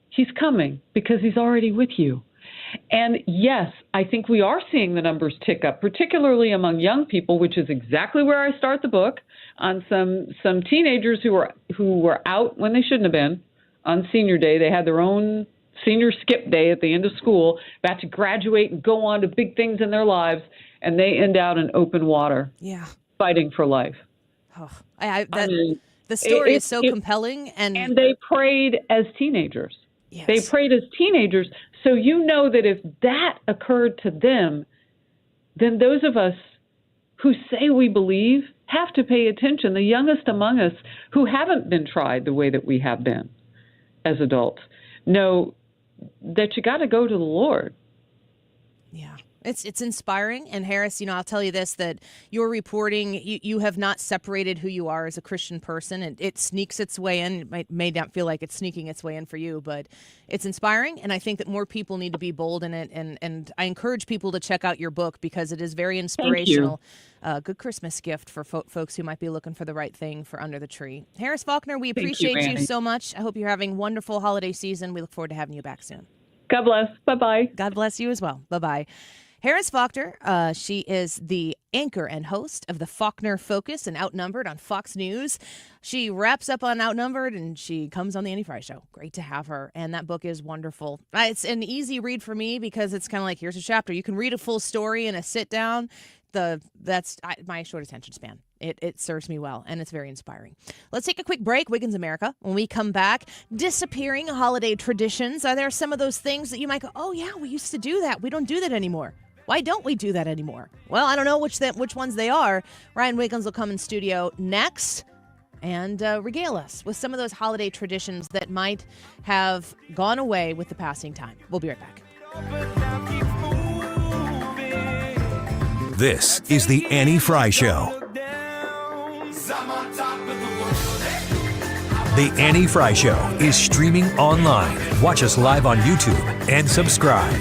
he's coming because he's already with you. And yes, I think we are seeing the numbers tick up, particularly among young people, which is exactly where I start the book, on some teenagers who were out when they shouldn't have been on senior day. They had their own senior skip day at the end of school, about to graduate and go on to big things in their lives, and they end out in open water. Yeah. Fighting for life. Oh, the story is so compelling. And they prayed as teenagers. Yes. They prayed as teenagers. So you know that if that occurred to them, then those of us who say we believe have to pay attention. The youngest among us who haven't been tried the way that we have been as adults know that you got to go to the Lord. Yeah. It's inspiring. And Harris, I'll tell you this, that your reporting, you have not separated who you are as a Christian person. And it sneaks its way in. It may not feel like it's sneaking its way in for you, but it's inspiring. And I think that more people need to be bold in it. And I encourage people to check out your book because it is very inspirational. Good Christmas gift for folks who might be looking for the right thing for under the tree. Harris Faulkner, we appreciate you so much. I hope you're having a wonderful holiday season. We look forward to having you back soon. God bless. Bye-bye. God bless you as well. Bye-bye. Harris Faulkner, she is the anchor and host of the Faulkner Focus and Outnumbered on Fox News. She wraps up on Outnumbered and she comes on the Annie Fry Show. Great to have her. And that book is wonderful. It's an easy read for me because it's kind of like, here's a chapter. You can read a full story in a sit down. That's my short attention span. It serves me well, and it's very inspiring. Let's take a quick break. Wiggins America. When we come back, disappearing holiday traditions. Are there some of those things that you might go, oh, yeah, we used to do that. We don't do that anymore. Why don't we do that anymore? Well, I don't know which ones they are. Ryan Wiggins will come in studio next and regale us with some of those holiday traditions that might have gone away with the passing time. We'll be right back. This is the Annie Fry Show. The Annie Fry Show is streaming online. Watch us live on YouTube and subscribe.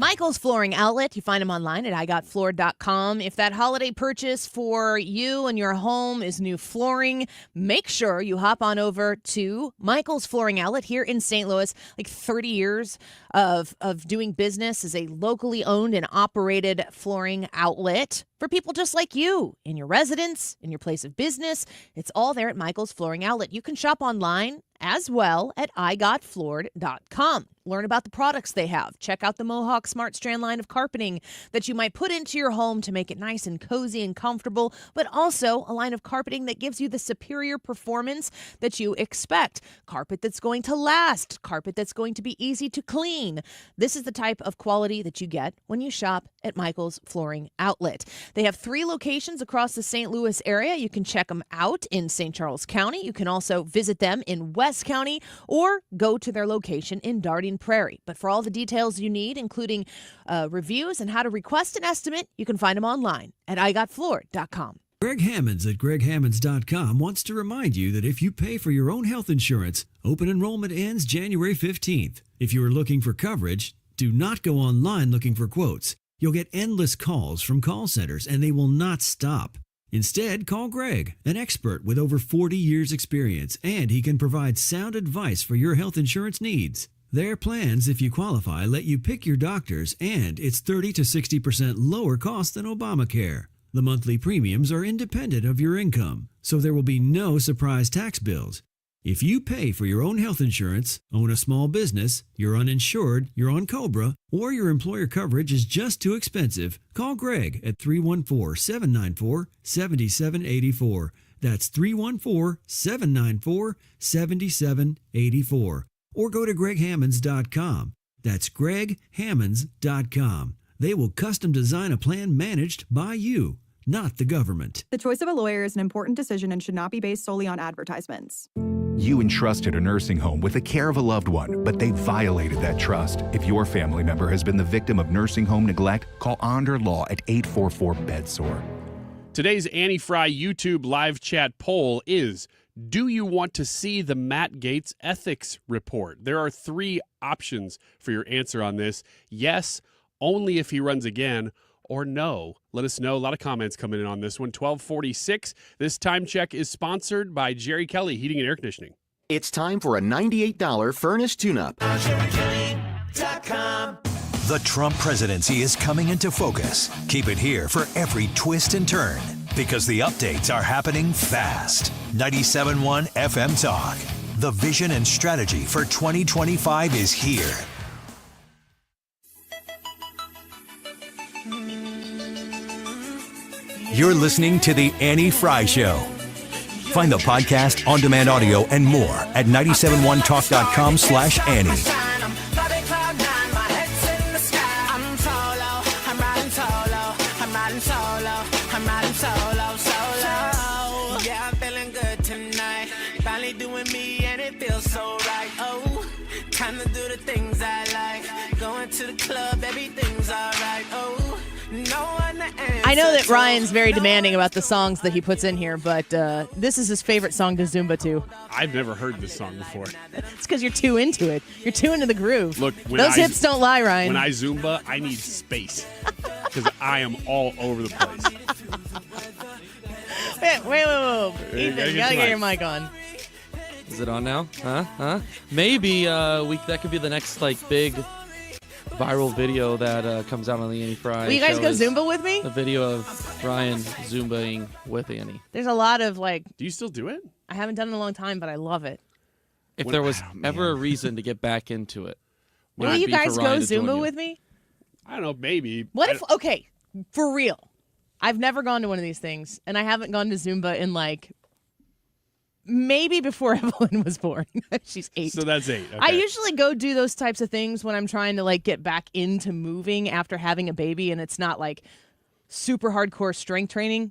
Michael's Flooring Outlet. You find them online at igotfloored.com. If that holiday purchase for you and your home is new flooring, make sure you hop on over to Michael's Flooring Outlet here in St. Louis. Like 30 years of doing business as a locally owned and operated flooring outlet for people just like you, in your residence, in your place of business. It's all there at Michael's Flooring Outlet. You can shop online as well at igotfloored.com. Learn about the products they have. Check out the Mohawk Smart Strand line of carpeting that you might put into your home to make it nice and cozy and comfortable, but also a line of carpeting that gives you the superior performance that you expect. Carpet that's going to last. Carpet that's going to be easy to clean. This is the type of quality that you get when you shop at Michael's Flooring Outlet. They have 3 locations across the St. Louis area. You can check them out in St. Charles County. You can also visit them in West County or go to their location in Dardenne Prairie. But for all the details you need, including reviews and how to request an estimate, you can find them online at igotfloored.com. Greg Hammonds at greghammonds.com wants to remind you that if you pay for your own health insurance, open enrollment ends January 15th. If you are looking for coverage, do not go online looking for quotes. You'll get endless calls from call centers and they will not stop. Instead, call Greg, an expert with over 40 years experience, and he can provide sound advice for your health insurance needs. Their plans, if you qualify, let you pick your doctors, and it's 30 to 60% lower cost than Obamacare. The monthly premiums are independent of your income, so there will be no surprise tax bills. If you pay for your own health insurance, own a small business, you're uninsured, you're on COBRA, or your employer coverage is just too expensive, call Greg at 314-794-7784. That's 314-794-7784. Or go to greghammonds.com. That's greghammonds.com. They will custom design a plan managed by you, not the government. The choice of a lawyer is an important decision and should not be based solely on advertisements. You entrusted a nursing home with the care of a loved one, but they violated that trust. If your family member has been the victim of nursing home neglect, call Onder Law at 844-BEDSORE. Today's Annie Fry YouTube live chat poll is, do you want to see the Matt Gaetz ethics report? There are 3 options for your answer on this. Yes, only if he runs again, or no. Let us know. A lot of comments coming in on this one. 1246. This time check is sponsored by Jerry Kelly Heating and Air Conditioning. It's time for a $98 furnace tune-up. The Trump presidency is coming into focus. Keep it here for every twist and turn, because the updates are happening fast. 97.1 FM Talk. The vision and strategy for 2025 is here. You're listening to The Annie Fry Show. Find the podcast, on-demand audio, and more at 971talk.com/Annie. Yeah, I'm feeling good tonight. Finally doing me and it feels so right. Oh, time to do the things I like. Going to the club, everything's all right. Oh, no one to answer. I know that Ryan's very demanding about the songs that he puts in here, but this is his favorite song to Zumba to. I've never heard this song before. It's because you're too into it. You're too into the groove. Look, those hips don't lie, Ryan. When I Zumba, I need space because I am all over the place. Wait. Ethan, you gotta get your mic on. Is it on now? Huh? Maybe that could be the next big viral video that comes out on the Annie Fry. Will you guys go Zumba with me? A video of Ryan Zumbaing with Annie. There's a lot of Do you still do it? I haven't done it in a long time, but I love it. If there was ever a reason to get back into it, will you guys go Zumba with me? I don't know, maybe. What if? Okay, for real. I've never gone to one of these things, and I haven't gone to Zumba in maybe before Evelyn was born. She's 8. So that's 8. Okay. I usually go do those types of things when I'm trying to get back into moving after having a baby, and it's not super hardcore strength training.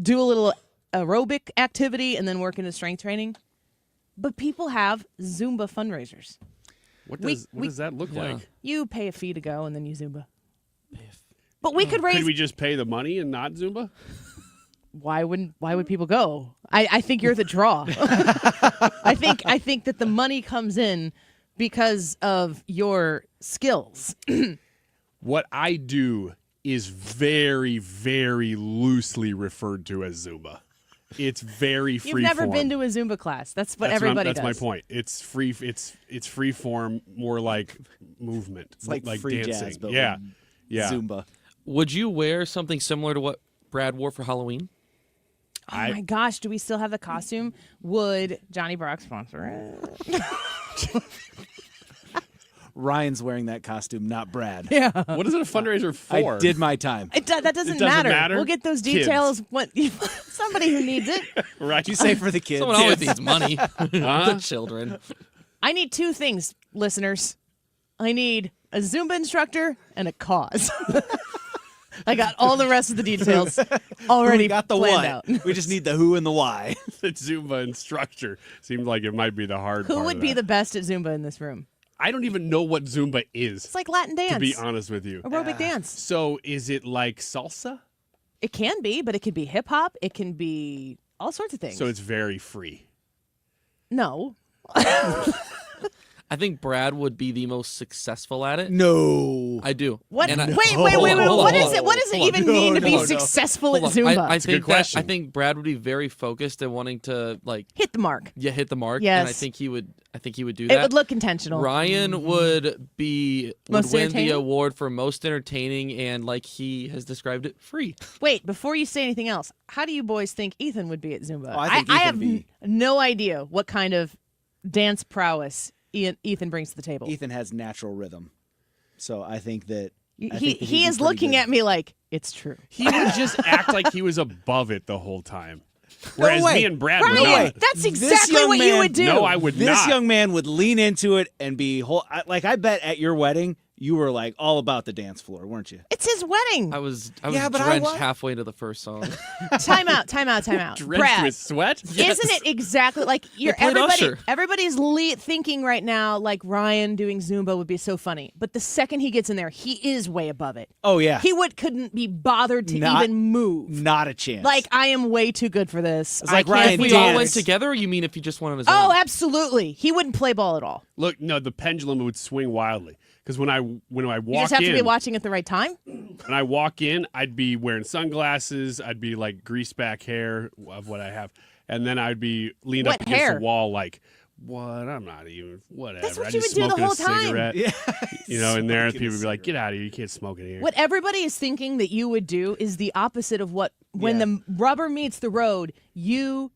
Do a little aerobic activity and then work into strength training. But people have Zumba fundraisers. What does that look like? You pay a fee to go, and then you Zumba. But we could raise. Could we just pay the money and not Zumba? Why would people go? I think you're the draw. I think that the money comes in because of your skills. What I do is very, very loosely referred to as Zumba. It's very free. You've never been to a Zumba class. That's everybody does. That's my point. It's free. It's free form, more like movement. It's like free dancing. Jazz, but yeah. Zumba. Would you wear something similar to what Brad wore for Halloween? Oh my gosh, do we still have the costume? Would Johnny Brock sponsor it? Ryan's wearing that costume, not Brad. Yeah. What is it a fundraiser for? I did my time. That doesn't matter. We'll get those details. Somebody who needs it. Right. You say for the kids. Someone always needs money. The children. I need 2 things, listeners. I need a Zumba instructor and a cause. I got all the rest of the details already We got the planned what. out. We just need the who and the why. The Zumba instructor seemed like it might be the hard part. Who would be the best at Zumba in this room? I don't even know what Zumba is. It's like Latin dance. To be honest with you. Aerobic dance. So is it like salsa? It can be, but it could be hip hop. It can be all sorts of things. So it's very free. No. I think Brad would be the most successful at it. No. I do. What? And Wait. Hold on, What is it? What does it hold on. even mean to be No. successful at Hold on. Zumba? I a good think question. I think Brad would be very focused and wanting to hit the mark. Yeah, hit the mark. Yes. And I think he would do It that. would look intentional. Ryan would win Most the entertaining? award for most entertaining and, like he has described it, free. Wait, before you say anything else, how do you boys think Ethan would be at Zumba? Oh, I think I Ethan have would be- no idea what kind of dance prowess Ethan brings to the table. Ethan has natural rhythm. So I think that I think that He he'd be is pretty looking good. at me like, it's true. He would just act like he was above it the whole time. Whereas way. me and Brad would Ryan, not. that's This exactly young what you man- would do. No, I would This not. young man would lean into it and be I bet at your wedding you were like all about the dance floor, weren't you? It's his wedding. I was Yeah, but I drenched wa- halfway into the first song. Time out. Drenched Brad, with sweat? isn't it exactly like you're played Usher. everybody's thinking right now like Ryan doing Zumba would be so funny, but the second he gets in there, he is way above it. Oh yeah. He couldn't be bothered to Not- even move. Not a chance. Like, I am way too good for this. It's like I can't Ryan If do we all dance. went this. together, or you mean if he just went on his Oh, own? absolutely. He wouldn't play ball at all. Look, no, the pendulum would swing wildly. Because when I walk You just have in, to be watching at the right time. when I walk in, I'd be wearing sunglasses. I'd be like greased back hair of what I have, and then I'd be leaned What up against hair? the wall like, "What? I'm not even whatever." That's what I you just would do the smoking whole a time. cigarette, Yeah. and there, and Smoking a people would be like, cigarette. "Get out of here! You can't smoke in here." What everybody is thinking that you would do is the opposite of what when the rubber meets the road, you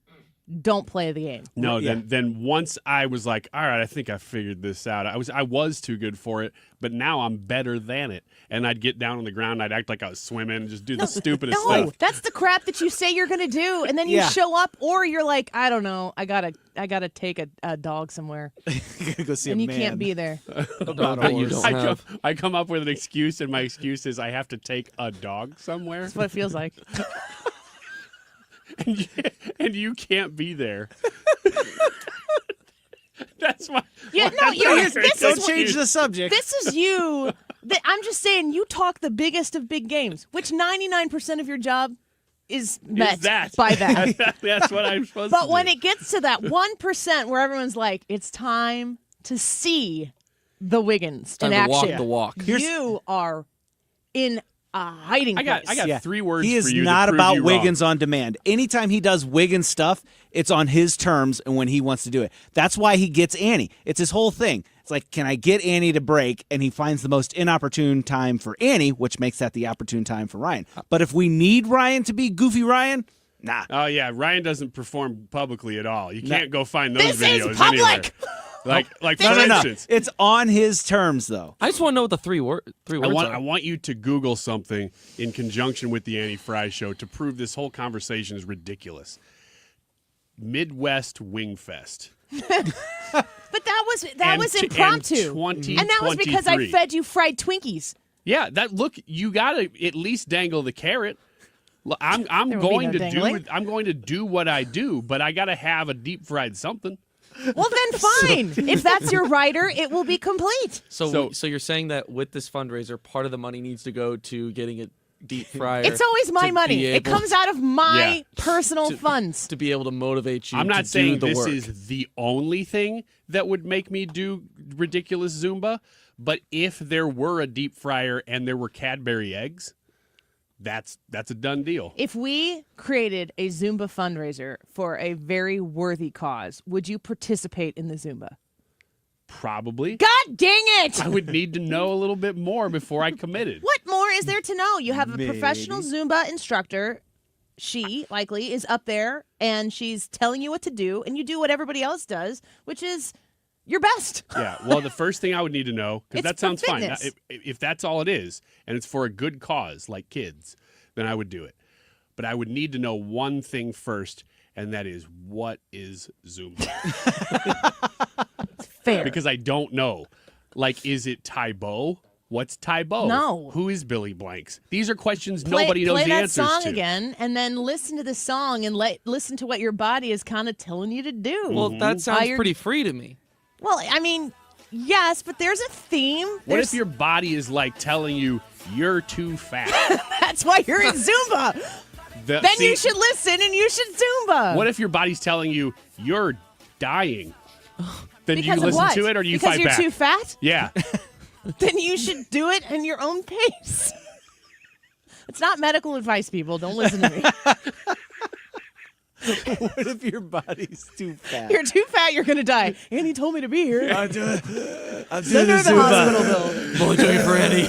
don't play the game. No, Yeah. then once I was like, all right, I think I figured this out. I was too good for it, but now I'm better than it. And I'd get down on the ground, I'd act like I was swimming, and just do the stupidest No, stuff. that's the crap that you say you're gonna do, and then you Yeah. show up, or you're like, I don't know, I gotta take a dog somewhere, Go see and a you man. can't be there. About that a you horse. don't have. I come up with an excuse, and my excuse is I have to take a dog somewhere, That's what it feels like. and you can't be there. That's my. Yeah, no, that's my this Don't is change the subject. This is you. I'm just saying, you talk the biggest of big games, which 99% of your job is met by that. That's what I'm supposed to But do. when it gets to that 1% where everyone's like, it's time to see the Wiggins in Time to action, walk the walk. you are in a hiding place. I got 3 words He for is you. not to prove about you Wiggins wrong. on demand. Anytime he does Wiggins stuff, it's on his terms and when he wants to do it. That's why he gets Annie. It's his whole thing. It's like, can I get Annie to break? And he finds the most inopportune time for Annie, which makes that the opportune time for Ryan. But if we need Ryan to be Goofy Ryan, nah. Oh yeah, Ryan doesn't perform publicly at all. You can't go find those This is videos public! anywhere. Like No, for no, no. instance, It's on his terms, though. I just want to know what the three words I are. want you to Google something in conjunction with the Annie Fry Show to prove this whole conversation is ridiculous. Midwest Wing Fest. But that was impromptu. And that was because I 2023. fed you fried Twinkies. Yeah, you gotta at least dangle the carrot. Look, I'm There will be going no to dangling. I'm going to do what I do, but I gotta have a deep fried something. Well, then fine. If that's your rider, it will be complete. So you're saying that with this fundraiser, part of the money needs to go to getting a deep fryer. It's always my to money. be It able comes out of my Yeah. personal funds. to be able to motivate you. I'm to not do saying the this work. is the only thing that would make me do ridiculous Zumba, but if there were a deep fryer and there were Cadbury eggs, that's a done deal. If we created a Zumba fundraiser for a very worthy cause, would you participate in the Zumba? Probably. God dang it! I would need to know a little bit more before I committed. What more is there to know? You have a Maybe. professional Zumba instructor. She, likely, is up there, and she's telling you what to do, and you do what everybody else does, which is your best. Yeah, well, the first thing I would need to know, because It's that for sounds fine. fitness. If that's all it is, and it's for a good cause, like kids, then I would do it. But I would need to know one thing first, and that is, what is Zumba? Fair. Because I don't know. Like, is it Tai Bo? What's Tybo? No. Who is Billy Blanks? These are questions nobody knows the answers to. Play that song again, and then listen to the song and listen to what your body is kind of telling you to do. Well, that sounds pretty free to me. Well, I mean, yes, but there's a theme. What if your body is like telling you you're too fat? That's why you're in Zumba. You should listen and you should Zumba. What if your body's telling you you're dying? Then do you Because of listen what? to it or do you Because fight you're back? too fat? Yeah. Then you should do it in your own pace. It's not medical advice, people. Don't listen to me. What if your body's too fat? You're too fat, you're going to die. Annie told me to be here. I'm doing Send her to the hospital, Bill. I'm only doing it for Annie.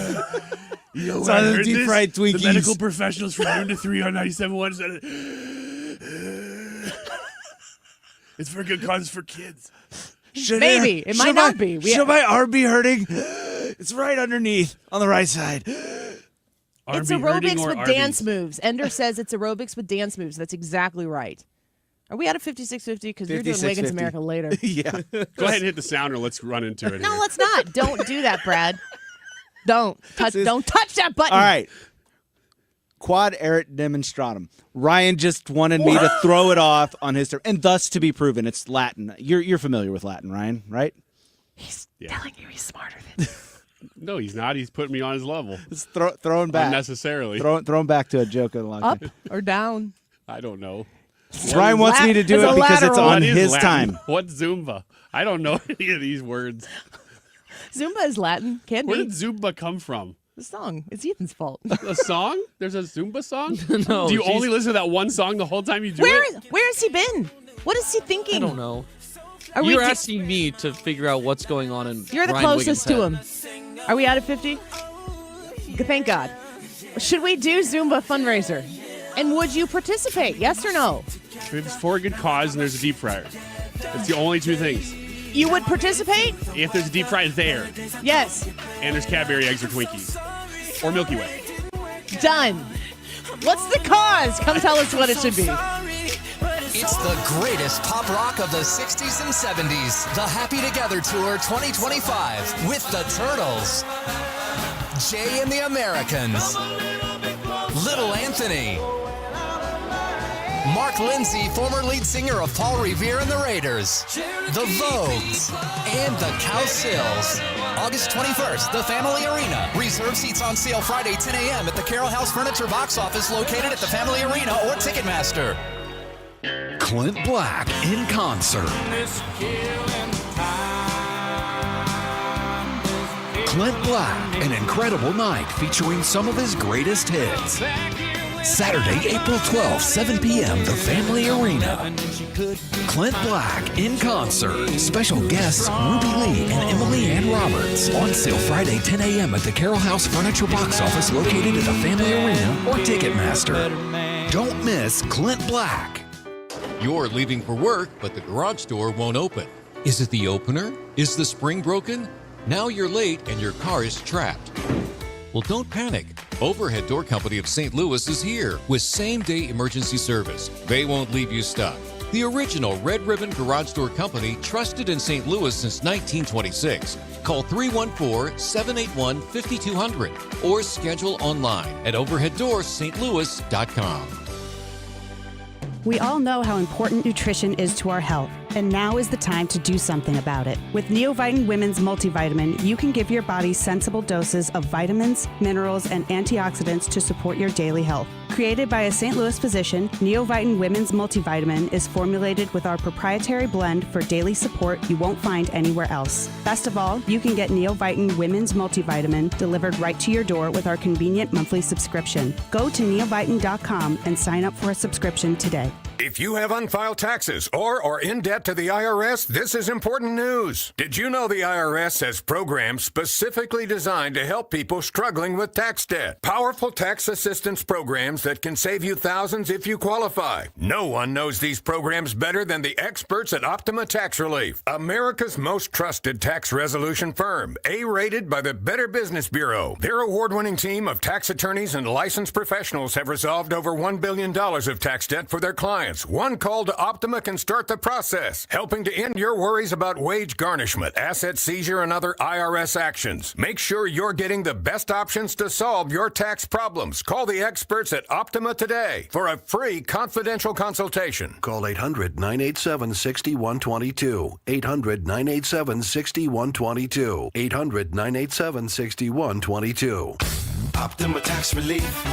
It's on the deep fried Twinkies. The medical professionals from noon to 3 on 97.1. It's for good cause for kids. Maybe. It might not be. Should my arm be hurting? It's right underneath on the right side. It's aerobics with dance moves. Ender says it's aerobics with dance moves. That's exactly right. Are we out of 5650? Because you're doing Wiggins America later. Yeah. Go ahead and hit the sounder. Let's run into it. No, here. let's not. Don't do that, Brad. Don't touch that button. All right. Quad erit demonstratum. Ryan just wanted me to throw it off on his term, and thus to be proven. It's Latin. You're familiar with Latin, Ryan, right? He's telling you he's smarter than No, he's not. He's putting me on his level. Just throwing back. Unnecessarily. Throwing back to a joke along. Up or down? I don't know. Ryan wants me to do it because it's on his time. What's Zumba? I don't know any of these words. Zumba is Latin. Can Where be. did Zumba come from? The song. It's Ethan's fault. A song? There's a Zumba song? No. Do you only listen to that one song the whole time you do Where it? has he been? What is he thinking? I don't know. You're asking me to figure out what's going on in You're the Ryan closest Wiggins' to head. him. Are we out of 50? Thank God. Should we do Zumba fundraiser? And would you participate? Yes or no? It's for a good cause and there's a deep fryer. That's the only two things. You would participate? If there's a deep fryer there, Yes. and there's Cadbury eggs or Twinkies, or Milky Way. Done. What's the cause? Come tell us what it should be. It's the greatest pop rock of the 60s and 70s. The Happy Together Tour 2025 with the Turtles, Jay and the Americans, Little Anthony, Mark Lindsay, former lead singer of Paul Revere and the Raiders, the Vogues, and the Cowsills. August 21st, the Family Arena. Reserve seats on sale Friday, 10 a.m. at the Carroll House Furniture box office located at the Family Arena or Ticketmaster. Clint Black in concert. Clint Black, an incredible night featuring some of his greatest hits. Saturday, April 12th, 7 p.m., the Family Arena. Clint Black in concert. Special guests Ruby Lee and Emily Ann Roberts. On sale Friday, 10 a.m. at the Carroll House Furniture box office located at the Family Arena or Ticketmaster. Don't miss Clint Black. You're leaving for work, but the garage door won't open. Is it the opener? Is the spring broken? Now you're late and your car is trapped. Well, don't panic. Overhead Door Company of St. Louis is here with same-day emergency service. They won't leave you stuck. The original Red Ribbon Garage Door Company, trusted in St. Louis since 1926. Call 314-781-5200 or schedule online at overheaddoorsstlouis.com. We all know how important nutrition is to our health, and now is the time to do something about it. With Neovitin Women's Multivitamin, you can give your body sensible doses of vitamins, minerals, and antioxidants to support your daily health. Created by a St. Louis physician, Neovitin Women's Multivitamin is formulated with our proprietary blend for daily support you won't find anywhere else. Best of all, you can get Neovitin Women's Multivitamin delivered right to your door with our convenient monthly subscription. Go to neovitin.com and sign up for a subscription today. If you have unfiled taxes or are in debt to the IRS, this is important news. Did you know the IRS has programs specifically designed to help people struggling with tax debt? Powerful tax assistance programs that can save you thousands if you qualify. No one knows these programs better than the experts at Optima Tax Relief, America's most trusted tax resolution firm, A-rated by the Better Business Bureau. Their award-winning team of tax attorneys and licensed professionals have resolved over $1 billion of tax debt for their clients. Defiance. One call to Optima can start the process, helping to end your worries about wage garnishment, asset seizure, and other IRS actions. Make sure you're getting the best options to solve your tax problems. Call the experts at Optima today for a free confidential consultation. Call 800-987-6122. 800-987-6122. 800-987-6122. Optima Tax Relief.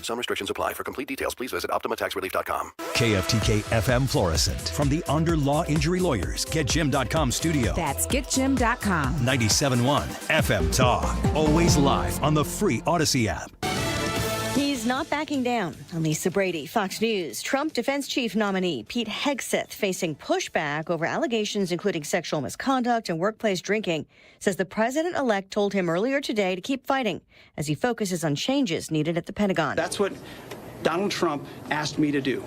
Some restrictions apply. For complete details, please visit OptimaTaxRelief.com. KFTK FM Florissant. From the Under Law Injury Lawyers, GetJim.com studio. That's GetJim.com. 97.1 FM Talk. Always live on the free Odyssey app. He's not backing down. I'm Lisa Brady, Fox News. Trump defense chief nominee Pete Hegseth facing pushback over allegations including sexual misconduct and workplace drinking, says the president-elect told him earlier today to keep fighting as he focuses on changes needed at the Pentagon. That's what Donald Trump asked me to do.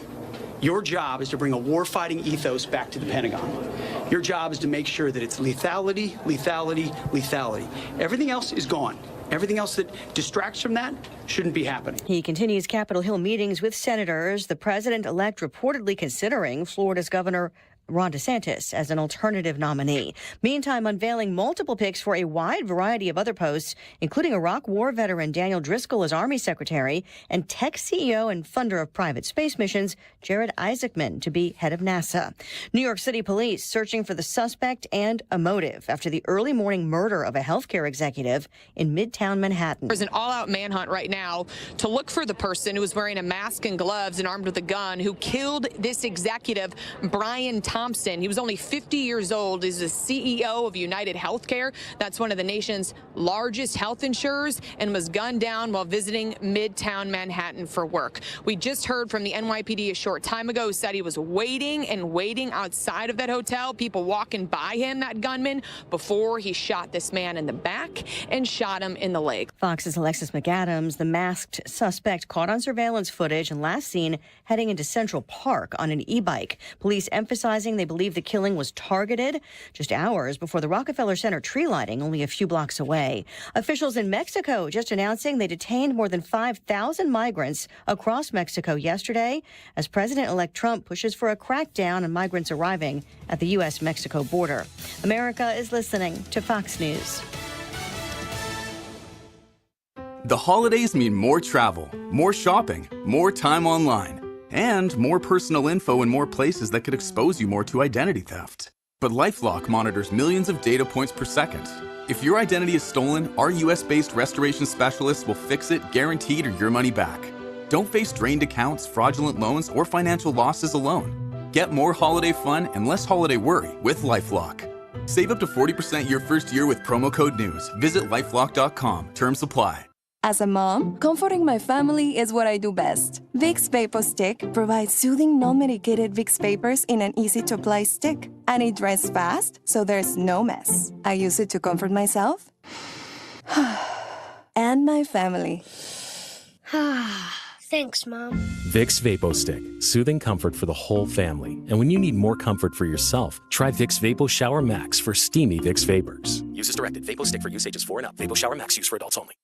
Your job is to bring a war-fighting ethos back to the Pentagon. Your job is to make sure that it's lethality, lethality, lethality. Everything else is gone. Everything else that distracts from that shouldn't be happening. He continues Capitol Hill meetings with senators. The president-elect reportedly considering Florida's Governor Ron DeSantis as an alternative nominee. Meantime, unveiling multiple picks for a wide variety of other posts, including Iraq War veteran Daniel Driscoll as Army Secretary and tech CEO and funder of private space missions Jared Isaacman to be head of NASA. New York City police searching for the suspect and a motive after the early morning murder of a healthcare executive in Midtown Manhattan. There's an all-out manhunt right now to look for the person who was wearing a mask and gloves and armed with a gun who killed this executive, Brian Thompson. He was only 50 years old. He's the CEO of United Healthcare. That's one of the nation's largest health insurers, and was gunned down while visiting Midtown Manhattan for work. We just heard from the NYPD a short time ago, who said he was waiting outside of that hotel, people walking by him, that gunman, before he shot this man in the back and shot him in the leg. Fox's Alexis McAdams, the masked suspect caught on surveillance footage and last seen heading into Central Park on an e-bike. Police emphasizing they believe the killing was targeted just hours before the Rockefeller Center tree lighting only a few blocks away. Officials in Mexico just announcing they detained more than 5,000 migrants across Mexico yesterday as President-elect Trump pushes for a crackdown on migrants arriving at the U.S.-Mexico border. America is listening to Fox News. The holidays mean more travel, more shopping, more time online, and more personal info in more places that could expose you more to identity theft. But LifeLock monitors millions of data points per second. If your identity is stolen, our US-based restoration specialists will fix it, guaranteed, or your money back. Don't face drained accounts, fraudulent loans, or financial losses alone. Get more holiday fun and less holiday worry with LifeLock. Save up to 40% your first year with promo code NEWS. Visit lifelock.com. Terms apply. As a mom, comforting my family is what I do best. Vicks VapoStick provides soothing, non-medicated Vicks vapors in an easy-to-apply stick. And it dries fast, so there's no mess. I use it to comfort myself and my family. Thanks, Mom. Vicks VapoStick, soothing comfort for the whole family. And when you need more comfort for yourself, try Vicks Vapo Shower Max for steamy Vicks vapors. Use as directed. VapoStick for use ages 4 and up. Vapo Shower Max use for adults only.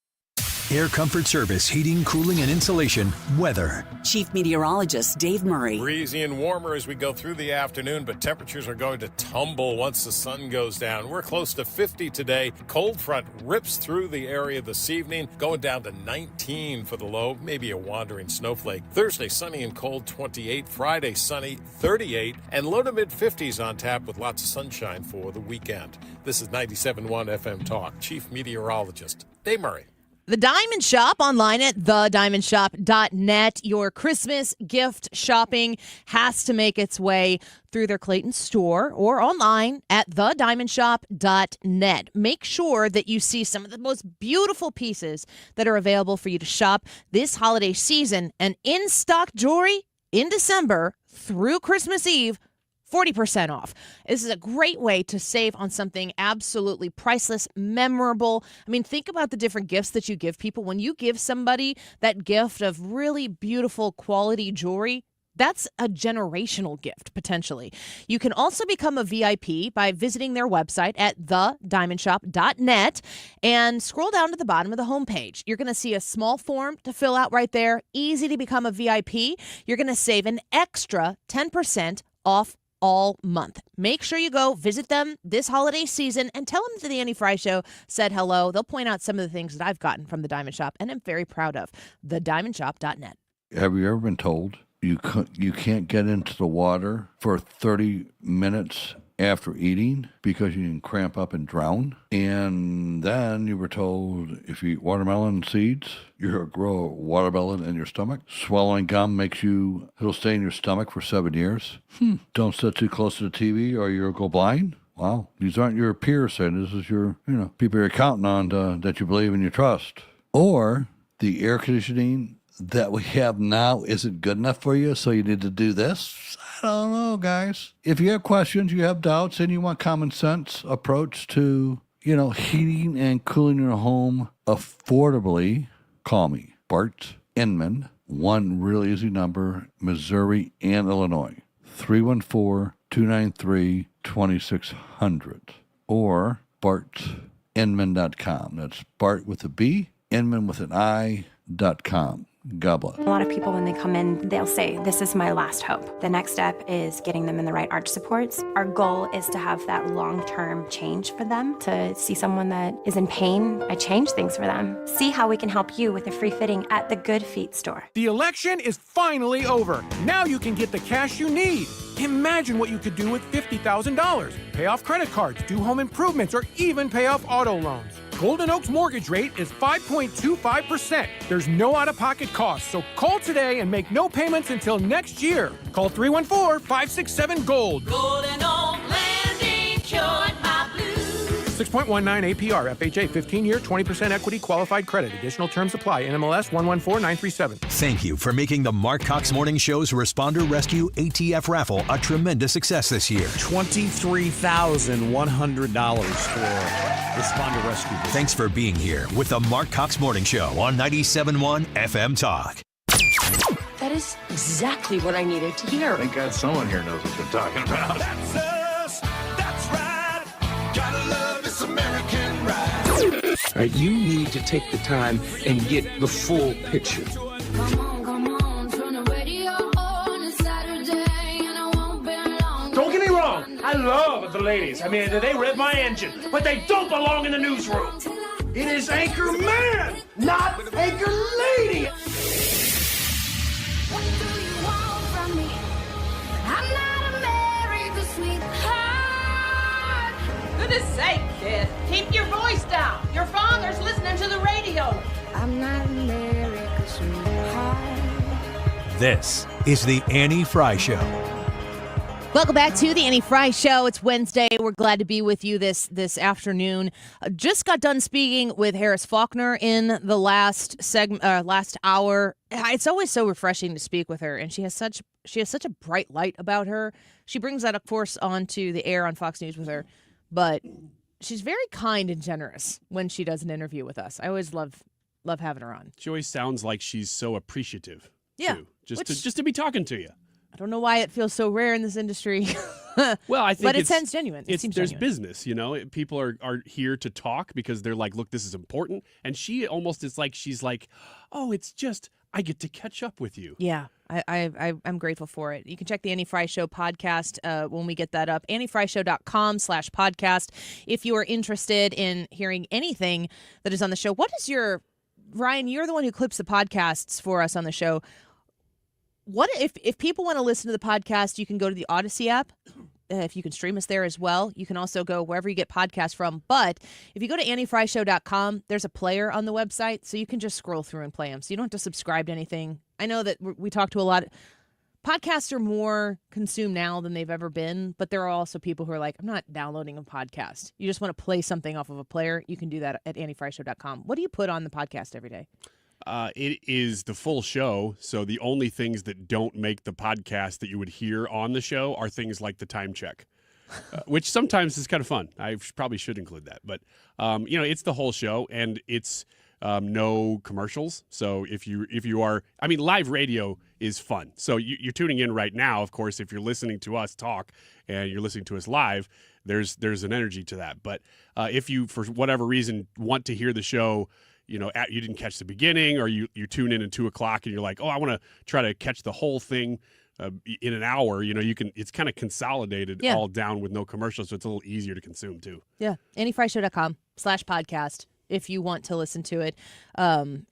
Air Comfort Service, heating, cooling, and insulation. Weather. Chief Meteorologist Dave Murray. Breezy and warmer as we go through the afternoon, but temperatures are going to tumble once the sun goes down. We're close to 50 today. Cold front rips through the area this evening, going down to 19 for the low, maybe a wandering snowflake. Thursday, sunny and cold, 28. Friday, sunny, 38. And low to mid-50s on tap with lots of sunshine for the weekend. This is 97.1 FM Talk. Chief Meteorologist Dave Murray. The Diamond Shop, online at thediamondshop.net. Your Christmas gift shopping has to make its way through their Clayton store or online at thediamondshop.net. Make sure that you see some of the most beautiful pieces that are available for you to shop this holiday season, and in-stock jewelry in December through Christmas Eve, 40% off. This is a great way to save on something absolutely priceless, memorable. I mean, think about the different gifts that you give people. When you give somebody that gift of really beautiful quality jewelry, That's a generational gift, potentially. You can also become a VIP by visiting their website at thediamondshop.net and scroll down to the bottom of the homepage. You're going to see a small form to fill out right there. Easy to become a VIP. You're going to save an extra 10% off all month. Make sure you go visit them this holiday season and tell them that the Annie Fry Show said hello. They'll point out some of the things that I've gotten from the Diamond Shop and I'm very proud of. Thediamondshop.net. Have you ever been told you can't get into the water for 30 minutes after eating because you can cramp up and drown? And then you were told if you eat watermelon seeds, you're going to grow a watermelon in your stomach. Swallowing gum it'll stay in your stomach for 7 years. Don't sit too close to the TV or you'll go blind. Wow, these aren't your peers saying this is your, people you're counting on that you believe and you trust. Or the air conditioning that we have now isn't good enough for you, so you need to do this? I don't know, guys. If you have questions, you have doubts, and you want common sense approach to, heating and cooling your home affordably, call me, Bart Inman, one real easy number, Missouri and Illinois, 314-293-2600, or bartinman.com. That's Bart with a B, Inman with an I.com. God bless. A lot of people, when they come in, they'll say, this is my last hope. The next step is getting them in the right arch supports. Our goal is to have that long-term change for them, to see someone that is in pain. I change things for them. See how we can help you with a free fitting at the Good Feet store. The election is finally over. Now you can get the cash you need. Imagine what you could do with $50,000. Pay off credit cards, do home improvements, or even pay off auto loans. Golden Oak's mortgage rate is 5.25%. There's no out-of-pocket costs, so call today and make no payments until next year. Call 314-567-GOLD. Golden Oak Lending cured my blues. 6.19 APR, FHA, 15-year, 20% equity qualified credit. Additional terms apply. NMLS 114937. Thank you for making the Mark Cox Morning Show's Responder Rescue ATF raffle a tremendous success this year. $23,100 for Responder Rescue. Thanks for being here with the Mark Cox Morning Show on 97.1 FM Talk. That is exactly what I needed to hear. Thank God someone here knows what you're talking about. That's us. That's right. Gotta love this American ride. All right, you need to take the time and get the full picture. Don't get me wrong, I love the ladies. I mean, they rev my engine, but they don't belong in the newsroom. It is Anchor Man, not Anchor Lady. What do you want from me? I'm not America's sweetheart. Goodness sake, kid. Keep your voice down. Your father's listening to the radio. I'm not America's sweetheart. This is the Annie Fry Show. Welcome back to the Annie Fry Show. It's Wednesday. We're glad to be with you this afternoon. Just got done speaking with Harris Faulkner in the last hour. It's always so refreshing to speak with her, and she has such a bright light about her. She brings that, of course, onto the air on Fox News with her, but she's very kind and generous when she does an interview with us. I always love having her on. She always sounds like she's so appreciative. Yeah, too, just to be talking to you. I don't know why it feels so rare in this industry. Well, I think but it sounds genuine. It seems there's genuine. business, People are here to talk because they're like, look, this is important. And she almost is like, she's like, oh, it's just, I get to catch up with you. Yeah, I'm grateful for it. You can check the Annie Fry Show podcast when we get that up. AnnieFryShow.com/podcast. If you are interested in hearing anything that is on the show. What is Ryan, you're the one who clips the podcasts for us on the show. What if people want to listen to the podcast, you can go to the Odyssey app. If you can stream us there as well. You can also go wherever you get podcasts from. But if you go to AnnieFryShow.com, there's a player on the website, so you can just scroll through and play them. So you don't have to subscribe to anything. I know that we talk to a lot. Podcasts are more consumed now than they've ever been, but there are also people who are like, I'm not downloading a podcast. You just want to play something off of a player. You can do that at AnnieFryShow.com. What do you put on the podcast every day? It is the full show, so the only things that don't make the podcast that you would hear on the show are things like the time check, which sometimes is kind of fun. I probably should include that, but it's the whole show, and it's no commercials. So if you are, I mean, live radio is fun. So you're tuning in right now. Of course, if you're listening to us talk and you're listening to us live, there's an energy to that. But if you, for whatever reason, want to hear the show, you didn't catch the beginning, or you tune in at 2:00 and you're like, oh, I want to try to catch the whole thing in an hour. You can. It's kind of consolidated all down with no commercials, so it's a little easier to consume too. Yeah, andyfryshow.com/podcast. If you want to listen to it. And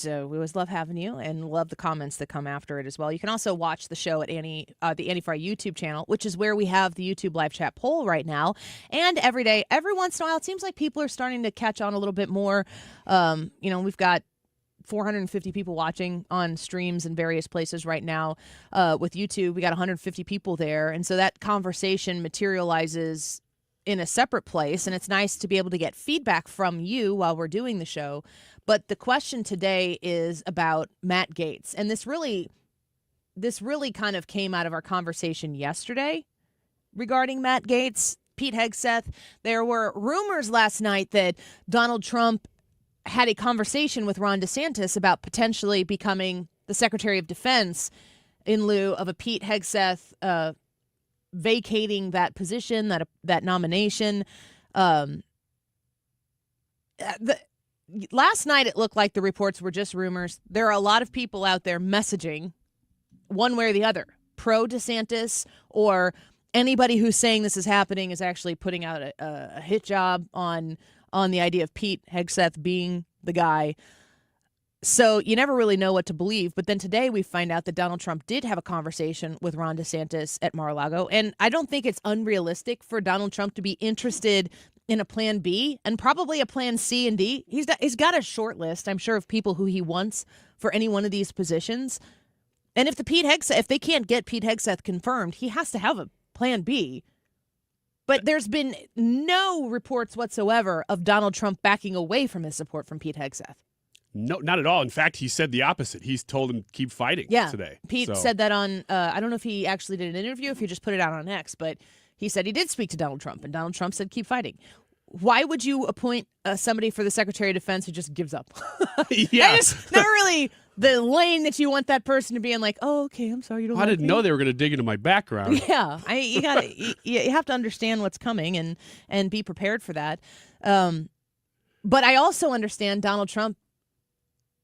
we always love having you and love the comments that come after it as well. You can also watch the show at the Annie Fry YouTube channel, which is where we have the YouTube live chat poll right now. And every day, every once in a while, it seems like people are starting to catch on a little bit more. We've got 450 people watching on streams in various places right now. With YouTube, we got 150 people there. And so that conversation materializes in a separate place, and it's nice to be able to get feedback from you while we're doing the show. But the question today is about Matt Gaetz, and this really kind of came out of our conversation yesterday regarding Matt Gaetz, Pete Hegseth. There were rumors last night that Donald Trump had a conversation with Ron DeSantis about potentially becoming the Secretary of Defense in lieu of a Pete Hegseth vacating that position, that nomination. Last night it looked like the reports were just rumors. There are a lot of people out there messaging one way or the other, pro DeSantis, or anybody who's saying this is happening is actually putting out a hit job on the idea of Pete Hegseth being the guy. So you never really know what to believe. But then today we find out that Donald Trump did have a conversation with Ron DeSantis at Mar-a-Lago. And I don't think it's unrealistic for Donald Trump to be interested in a plan B and probably a plan C and D. He's got a short list, I'm sure, of people who he wants for any one of these positions. And if they can't get Pete Hegseth confirmed, he has to have a plan B. But there's been no reports whatsoever of Donald Trump backing away from his support from Pete Hegseth. No, not at all. In fact, he said the opposite. He's told him keep fighting today. Pete said that on, I don't know if he actually did an interview, if he just put it out on X, but he said he did speak to Donald Trump, and Donald Trump said keep fighting. Why would you appoint somebody for the Secretary of Defense who just gives up? Yeah. It's not really the lane that you want that person to be in, like, oh, okay, I'm sorry, you don't I didn't know they were going to dig into my background. Yeah, you have to understand what's coming and be prepared for that. But I also understand Donald Trump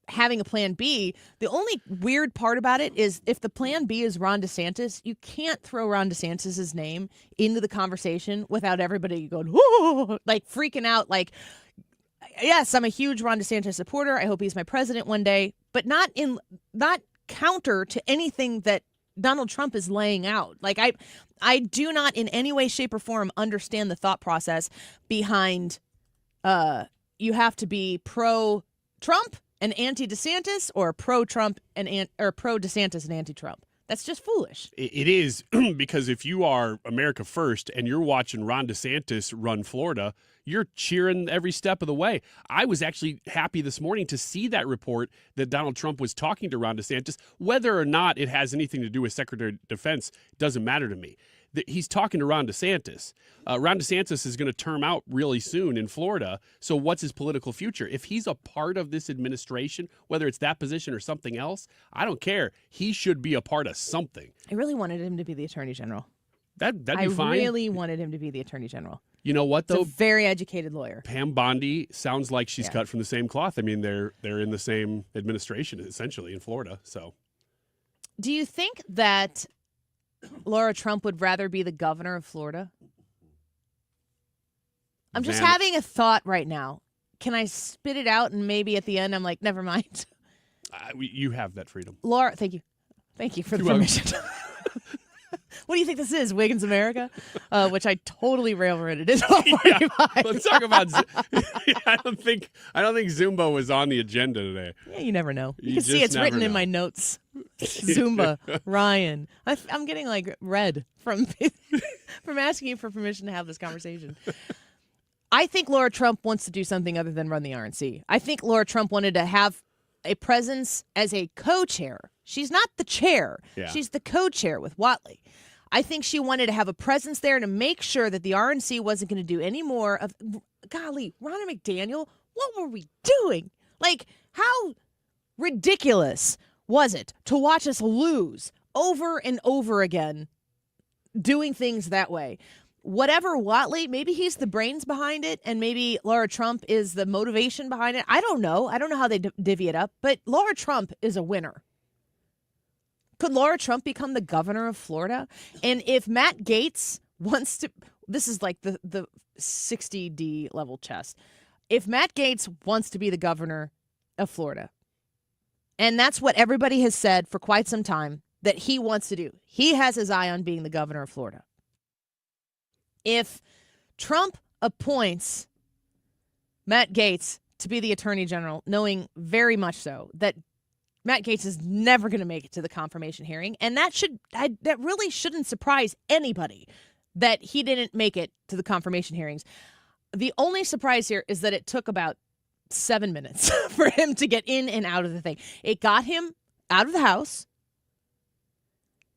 having a plan B. The only weird part about it is if the plan B is Ron DeSantis, you can't throw Ron DeSantis' name into the conversation without everybody going, whoa, like freaking out. Like, yes, I'm a huge Ron DeSantis supporter. I hope he's my president one day, but not counter to anything that Donald Trump is laying out. Like, I do not in any way, shape, or form understand the thought process behind you have to be pro-Trump and anti-DeSantis, or pro-Trump or pro-DeSantis and anti-Trump. That's just foolish. It is, because if you are America First and you're watching Ron DeSantis run Florida, you're cheering every step of the way. I was actually happy this morning to see that report that Donald Trump was talking to Ron DeSantis. Whether or not it has anything to do with Secretary of Defense doesn't matter to me. He's talking to Ron DeSantis. Ron DeSantis is going to term out really soon in Florida. So what's his political future? If he's a part of this administration, whether it's that position or something else, I don't care. He should be a part of something. I really wanted him to be the Attorney General. That'd be fine. I really wanted him to be the Attorney General. You know what, though? He's a very educated lawyer. Pam Bondi sounds like she's cut from the same cloth. I mean, they're in the same administration, essentially, in Florida. So, do you think that Laura Trump would rather be the governor of Florida? I'm just having a thought right now. Can I spit it out and maybe at the end I'm like, never mind? You have that freedom. Laura, thank you. Thank you for the permission. What do you think this is, Wiggins America? Which I totally railroaded. It's 12:45. Let's talk about. I don't think Zumba was on the agenda today. Yeah, you never know. You can see it's written in my notes. Zumba, Ryan. I'm getting like red from asking you for permission to have this conversation. I think Laura Trump wants to do something other than run the RNC. I think Laura Trump wanted to have a presence as a co-chair. She's not the chair. Yeah. She's the co-chair with Whatley. I think she wanted to have a presence there to make sure that the RNC wasn't going to do any more of, golly, Ronna McDaniel, what were we doing? Like, how ridiculous was it to watch us lose over and over again doing things that way? Whatever Whatley, maybe he's the brains behind it, and maybe Laura Trump is the motivation behind it. I don't know. I don't know how they divvy it up, but Laura Trump is a winner. Could Laura Trump become the governor of Florida? And if Matt Gaetz wants to, this is like the 60D level chess. If Matt Gaetz wants to be the governor of Florida, and that's what everybody has said for quite some time that he wants to do, he has his eye on being the governor of Florida. If Trump appoints Matt Gaetz to be the attorney general, knowing very much so that Matt Gaetz is never going to make it to the confirmation hearing, and that really shouldn't surprise anybody that he didn't make it to the confirmation hearings. The only surprise here is that it took about 7 minutes for him to get in and out of the thing. It got him out of the House.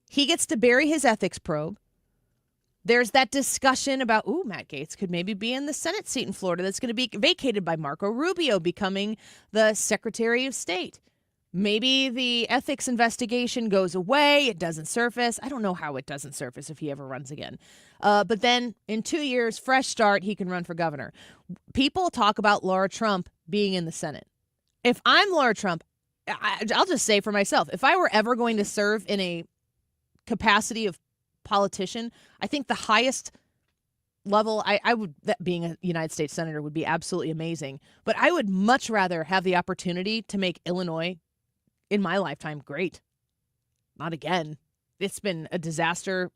He gets to bury his ethics probe. There's that discussion about, Matt Gaetz could maybe be in the Senate seat in Florida that's going to be vacated by Marco Rubio becoming the Secretary of State. Maybe the ethics investigation goes away. It doesn't surface. I don't know how it doesn't surface if he ever runs again. But then in 2 years, fresh start, he can run for governor. People talk about Laura Trump being in the Senate. If I'm Laura Trump, I'll just say for myself, if I were ever going to serve in a capacity of politician, I think the highest level, I would, that being a United States Senator would be absolutely amazing. But I would much rather have the opportunity to make Illinois in my lifetime great. Not again. It's been a disaster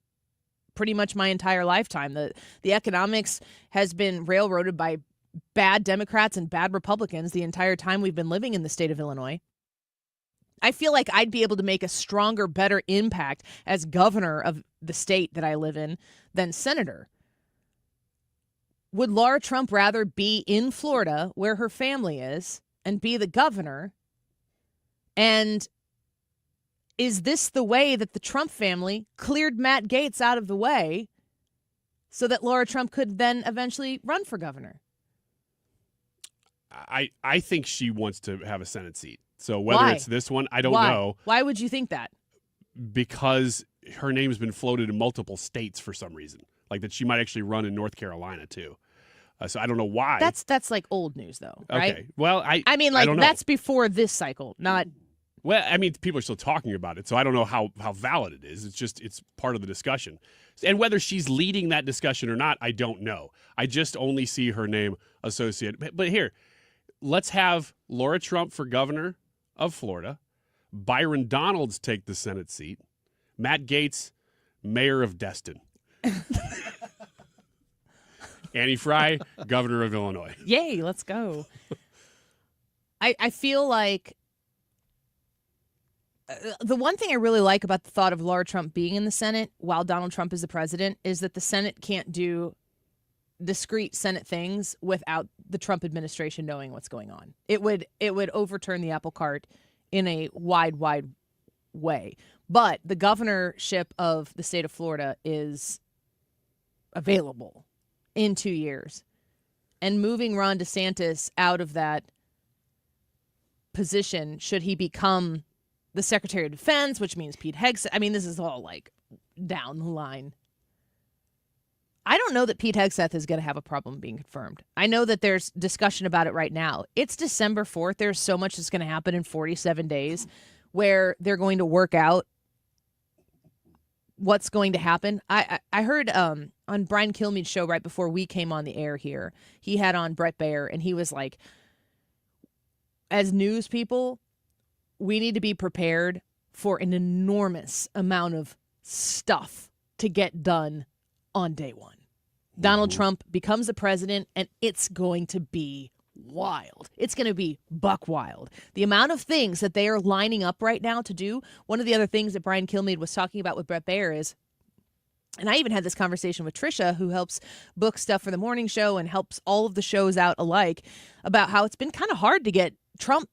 pretty much my entire lifetime. The economics has been railroaded by bad Democrats and bad Republicans the entire time we've been living in the state of Illinois. I feel like I'd be able to make a stronger, better impact as governor of the state that I live in than senator. Would Laura Trump rather be in Florida, where her family is, and be the governor? And is this the way that the Trump family cleared Matt Gaetz out of the way so that Laura Trump could then eventually run for governor? I think she wants to have a Senate seat. So whether it's this one, I don't know. Why would you think that? Because her name has been floated in multiple states for some reason. Like that she might actually run in North Carolina too. So I don't know why. That's like old news though, right? Okay. Well, I mean, like that's before this cycle, not. Well, I mean, people are still talking about it, so I don't know how valid it is. It's part of the discussion. And whether she's leading that discussion or not, I don't know. I just only see her name associated. But here, let's have Laura Trump for governor of Florida, Byron Donalds take the Senate seat, Matt Gaetz, mayor of Destin. Annie Frey, governor of Illinois. Yay, let's go. I feel like the one thing I really like about the thought of Laura Trump being in the Senate while Donald Trump is the president is that the Senate can't do discrete Senate things without the Trump administration knowing what's going on. It would overturn the apple cart in a wide way. But the governorship of the state of Florida is available in 2 years. And moving Ron DeSantis out of that position, should he become the Secretary of Defense, which means Pete Hegseth. I mean, this is all like down the line. I don't know that Pete Hegseth is going to have a problem being confirmed. I know that there's discussion about it right now. It's December 4th. There's so much that's going to happen in 47 days where they're going to work out what's going to happen. I heard on Brian Kilmeade's show right before we came on the air here, he had on Brett Baer, and he was like, as news people, we need to be prepared for an enormous amount of stuff to get done on day one. Donald Trump becomes the president, and it's going to be wild. It's going to be buck wild. The amount of things that they are lining up right now to do. One of the other things that Brian Kilmeade was talking about with Brett Baer is, and I even had this conversation with Trisha, who helps book stuff for the morning show and helps all of the shows out alike, about how it's been kind of hard to get Trump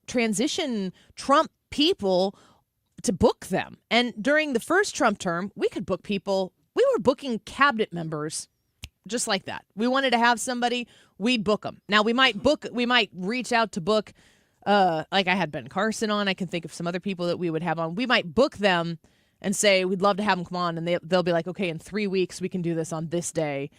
people to book them. And during the first Trump term, we could book people. We were booking cabinet members just like that. We wanted to have somebody, we'd book them. Now we might reach out to book Like I had Ben Carson on. I can think of some other people that we would have on. We might book them and say we'd love to have them come on, and they'll be like, okay, in 3 weeks we can do this on this day.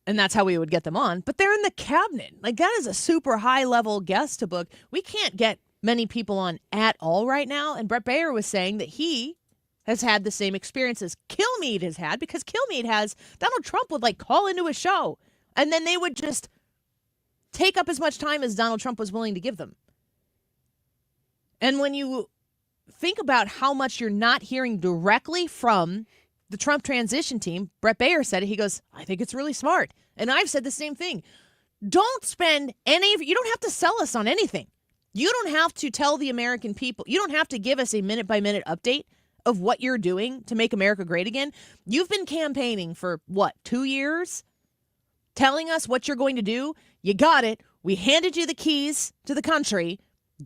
And that's how we would get them on. But they're in the cabinet. Like, that is a super high-level guest to book. We can't get many people on at all right now. And Brett Baer was saying that he has had the same experience as Kilmeade has had, because Kilmeade has Donald Trump would, like, call into a show, and then they would just take up as much time as Donald Trump was willing to give them. And when you think about how much you're not hearing directly from the Trump transition team, Brett Baer said it. He goes, I think it's really smart. And I've said the same thing. Don't spend you don't have to sell us on anything. You don't have to tell the American people. You don't have to give us a minute-by-minute update of what you're doing to make America great again. You've been campaigning for, 2 years? Telling us what you're going to do. You got it. We handed you the keys to the country.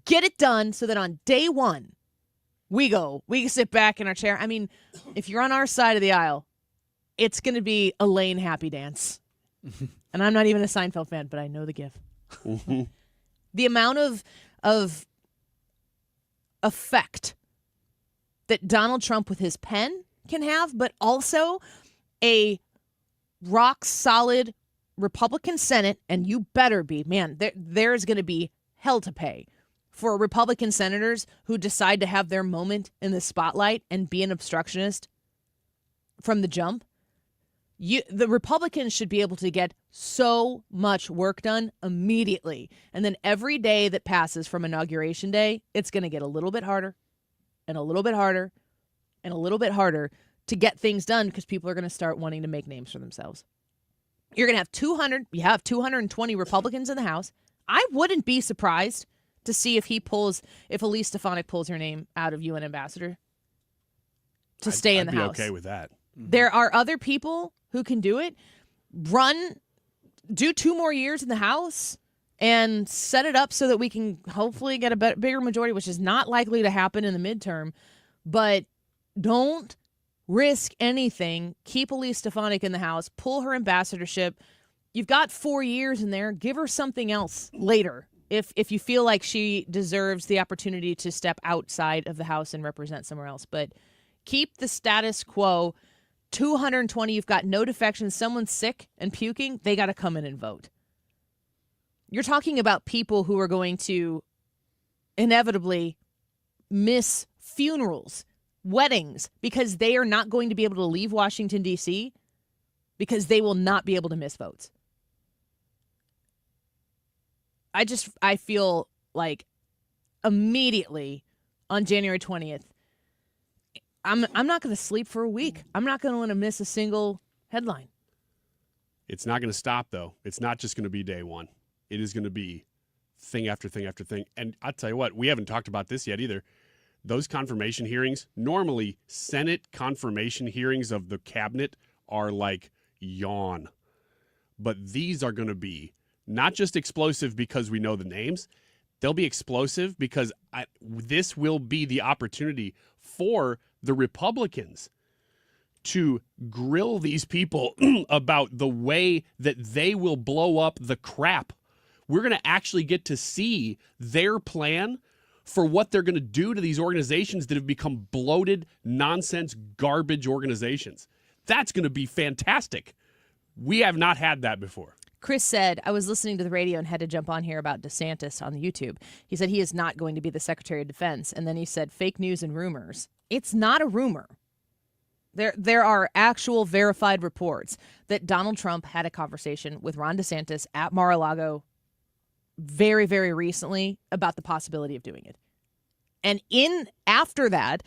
Get it done so that on day one, we can sit back in our chair. I mean, if you're on our side of the aisle, it's going to be a Lane happy dance. And I'm not even a Seinfeld fan, but I know the gif. The amount of effect that Donald Trump with his pen can have, but also a rock-solid Republican Senate, and you better be, man, there's going to be hell to pay for Republican senators who decide to have their moment in the spotlight and be an obstructionist from the jump. The Republicans should be able to get so much work done immediately. And then every day that passes from Inauguration Day, it's going to get a little bit harder and a little bit harder and a little bit harder to get things done, because people are going to start wanting to make names for themselves. You're going to have 220 Republicans in the House. I wouldn't be surprised to see if Elise Stefanik pulls her name out of UN ambassador to stay in the House. I'd be okay with that. There are other people who can do it. Do 2 more years in the House and set it up so that we can hopefully get a bigger majority, which is not likely to happen in the midterm. But don't risk anything. Keep Elise Stefanik in the House. Pull her ambassadorship. You've got 4 years in there. Give her something else later. If you feel like she deserves the opportunity to step outside of the House and represent somewhere else. But keep the status quo. 220, you've got no defections. Someone's sick and puking, they got to come in and vote. You're talking about people who are going to inevitably miss funerals, weddings, because they are not going to be able to leave Washington, D.C., because they will not be able to miss votes. I feel like immediately on January 20th, I'm not going to sleep for a week. I'm not going to want to miss a single headline. It's not going to stop, though. It's not just going to be day one. It is going to be thing after thing after thing. And I'll tell you what, we haven't talked about this yet either. Those confirmation hearings, normally Senate confirmation hearings of the cabinet are like yawn. But these are going to be not just explosive because we know the names. They'll be explosive because this will be the opportunity for the Republicans to grill these people about the way that they will blow up the crap. We're going to actually get to see their plan for what they're going to do to these organizations that have become bloated, nonsense, garbage organizations. That's going to be fantastic. We have not had that before. Chris said, I was listening to the radio and had to jump on here about DeSantis on YouTube. He said he is not going to be the Secretary of Defense. And then he said fake news and rumors. It's not a rumor. There are actual verified reports that Donald Trump had a conversation with Ron DeSantis at Mar-a-Lago very, very recently about the possibility of doing it. And after that,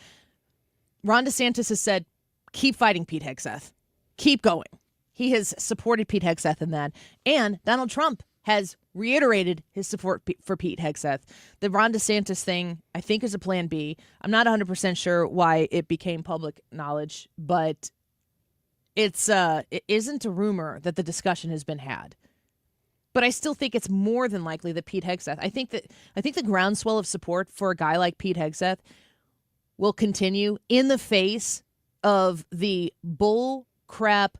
Ron DeSantis has said, keep fighting Pete Hegseth. Keep going. He has supported Pete Hegseth in that. And Donald Trump has reiterated his support for Pete Hegseth. The Ron DeSantis thing, I think, is a plan B. I'm not 100% sure why it became public knowledge, but it isn't a rumor that the discussion has been had. But I still think it's more than likely that Pete Hegseth, I think the groundswell of support for a guy like Pete Hegseth will continue in the face of the bull crap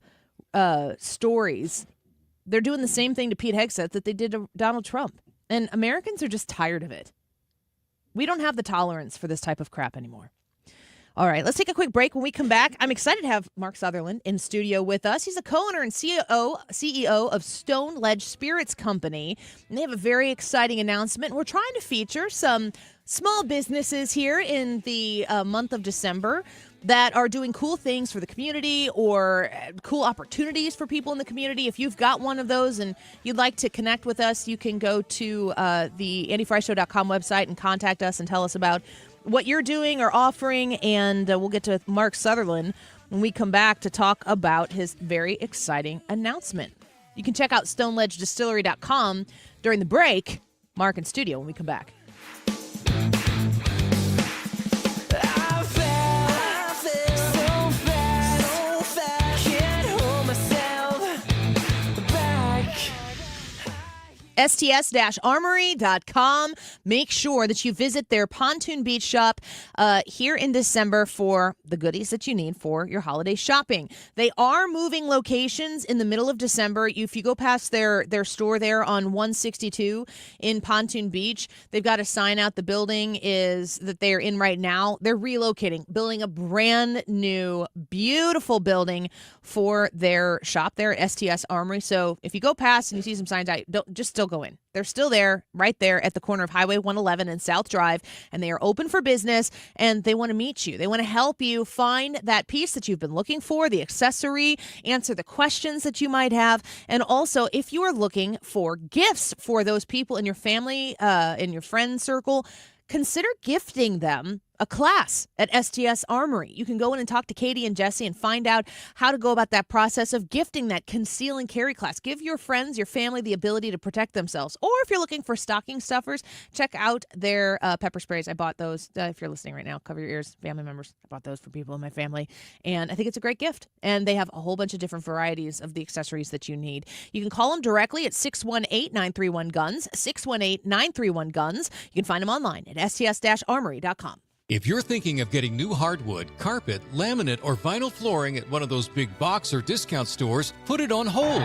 stories. They're doing the same thing to Pete Hegseth that they did to Donald Trump. And Americans are just tired of it. We don't have the tolerance for this type of crap anymore. All right, let's take a quick break. When we come back, I'm excited to have Mark Sutherland in studio with us. He's the co-owner and CEO of Stone Ledge Spirits Company, and they have a very exciting announcement. We're trying to feature some small businesses here in the month of December that are doing cool things for the community or cool opportunities for people in the community. If you've got one of those and you'd like to connect with us, you can go to the AndyFryShow.com website and contact us and tell us about what you're doing or offering, and we'll get to Mark Sutherland when we come back to talk about his very exciting announcement. You can check out StoneLedgeDistillery.com during the break. Mark in studio when we come back. STS-Armory.com. Make sure that you visit their Pontoon Beach shop here in December for the goodies that you need for your holiday shopping. They are moving locations in the middle of December. If you go past their store there on 162 in Pontoon Beach, they've got a sign out. The building is that they're in right now. They're relocating, building a brand new, beautiful building for their shop there at STS Armory. So if you go past and you see some signs out, still go in. They're still there, right there at the corner of Highway 111 and South Drive, and they are open for business, and they want to meet you. They want to help you find that piece that you've been looking for, the accessory, answer the questions that you might have, and also if you are looking for gifts for those people in your family, in your friend circle, consider gifting them a class at STS Armory. You can go in and talk to Katie and Jesse and find out how to go about that process of gifting that conceal and carry class. Give your friends, your family the ability to protect themselves. Or if you're looking for stocking stuffers, check out their pepper sprays. I bought those. If you're listening right now, cover your ears, family members. I bought those for people in my family. And I think it's a great gift. And they have a whole bunch of different varieties of the accessories that you need. You can call them directly at 618-931-GUNS, 618-931-GUNS. You can find them online at sts-armory.com. If you're thinking of getting new hardwood, carpet, laminate, or vinyl flooring at one of those big box or discount stores, put it on hold.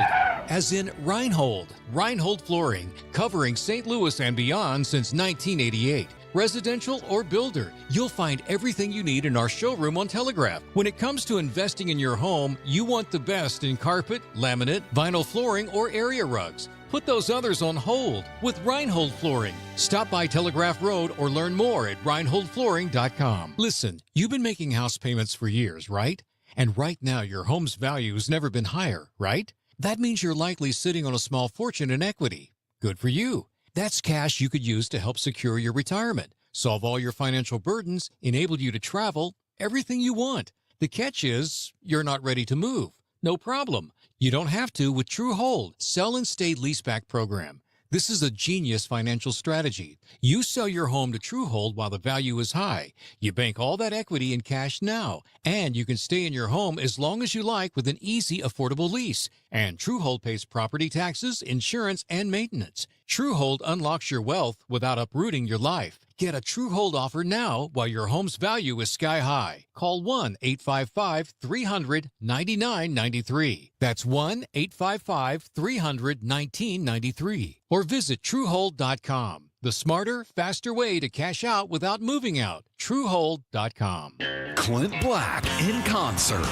As in Reinhold. Reinhold Flooring, covering St. Louis and beyond since 1988. Residential or builder, you'll find everything you need in our showroom on Telegraph. When it comes to investing in your home, you want the best in carpet, laminate, vinyl flooring, or area rugs. Put those others on hold with Reinhold Flooring. Stop by Telegraph Road or learn more at reinholdflooring.com. Listen, you've been making house payments for years, right? And right now your home's value has never been higher, right? That means you're likely sitting on a small fortune in equity. Good for you. That's cash you could use to help secure your retirement, solve all your financial burdens, enable you to travel, everything you want. The catch is you're not ready to move. No problem. You don't have to with True Hold, Sell and Stay Leaseback Program. This is a genius financial strategy. You sell your home to True Hold while the value is high. You bank all that equity in cash now, and you can stay in your home as long as you like with an easy, affordable lease. And True Hold pays property taxes, insurance, and maintenance. True Hold unlocks your wealth without uprooting your life. Get a True Hold offer now while your home's value is sky high. Call 1-855-300-9993. That's 1-855-300-1993. Or visit TrueHold.com. The smarter, faster way to cash out without moving out. TrueHold.com. Clint Black in concert.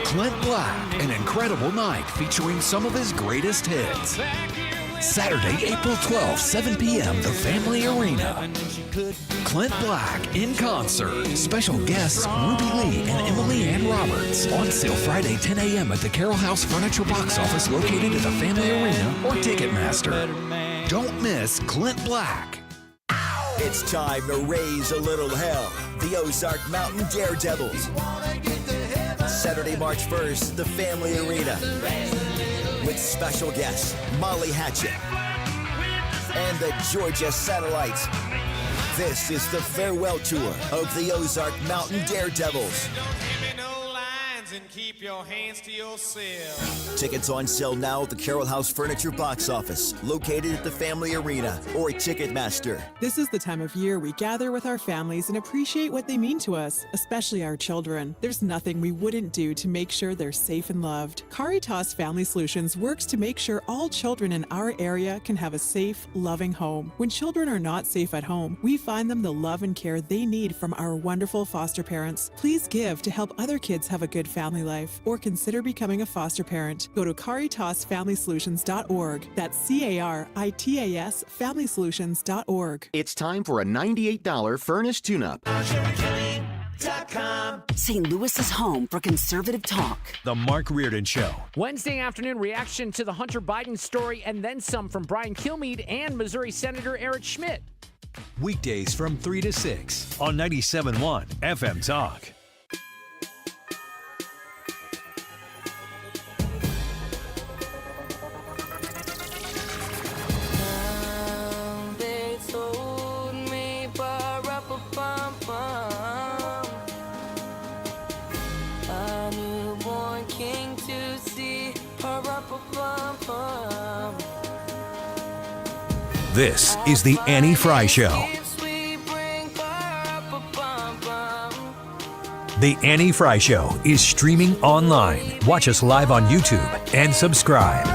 Clint Black, an incredible night featuring some of his greatest hits. Saturday, April 12th, 7 p.m., the Family Arena. Clint Black in concert. Special guests Ruby Lee and Emily Ann Roberts. On sale Friday, 10 a.m. at the Carroll House Furniture Box Office located at the Family Arena or Ticketmaster. Don't miss Clint Black. It's time to raise a little hell. The Ozark Mountain Daredevils. Saturday, March 1st, the Family Arena. With special guests, Molly Hatchet and the Georgia Satellites. This is the farewell tour of the Ozark Mountain Daredevils. friends and keep your hands to yourself. Tickets on sale now at the Carroll House Furniture box office, located at the Family Arena or Ticketmaster. This is the time of year we gather with our families and appreciate what they mean to us, especially our children. There's nothing we wouldn't do to make sure they're safe and loved. Caritas Family Solutions works to make sure all children in our area can have a safe, loving home. When children are not safe at home, we find them the love and care they need from our wonderful foster parents. Please give to help other kids have a good family life, or consider becoming a foster parent. Go to CaritasFamilySolutions.org. That's CARITAS FamilySolutions.org. It's time for a $98 furnace tune-up. St. Louis is home for conservative talk. The Mark Reardon Show. Wednesday afternoon reaction to the Hunter Biden story and then some from Brian Kilmeade and Missouri Senator Eric Schmidt. Weekdays from 3 to 6 on 97.1 FM Talk. This is the Annie Fry Show. The Annie Fry Show is streaming online. Watch us live on YouTube and subscribe.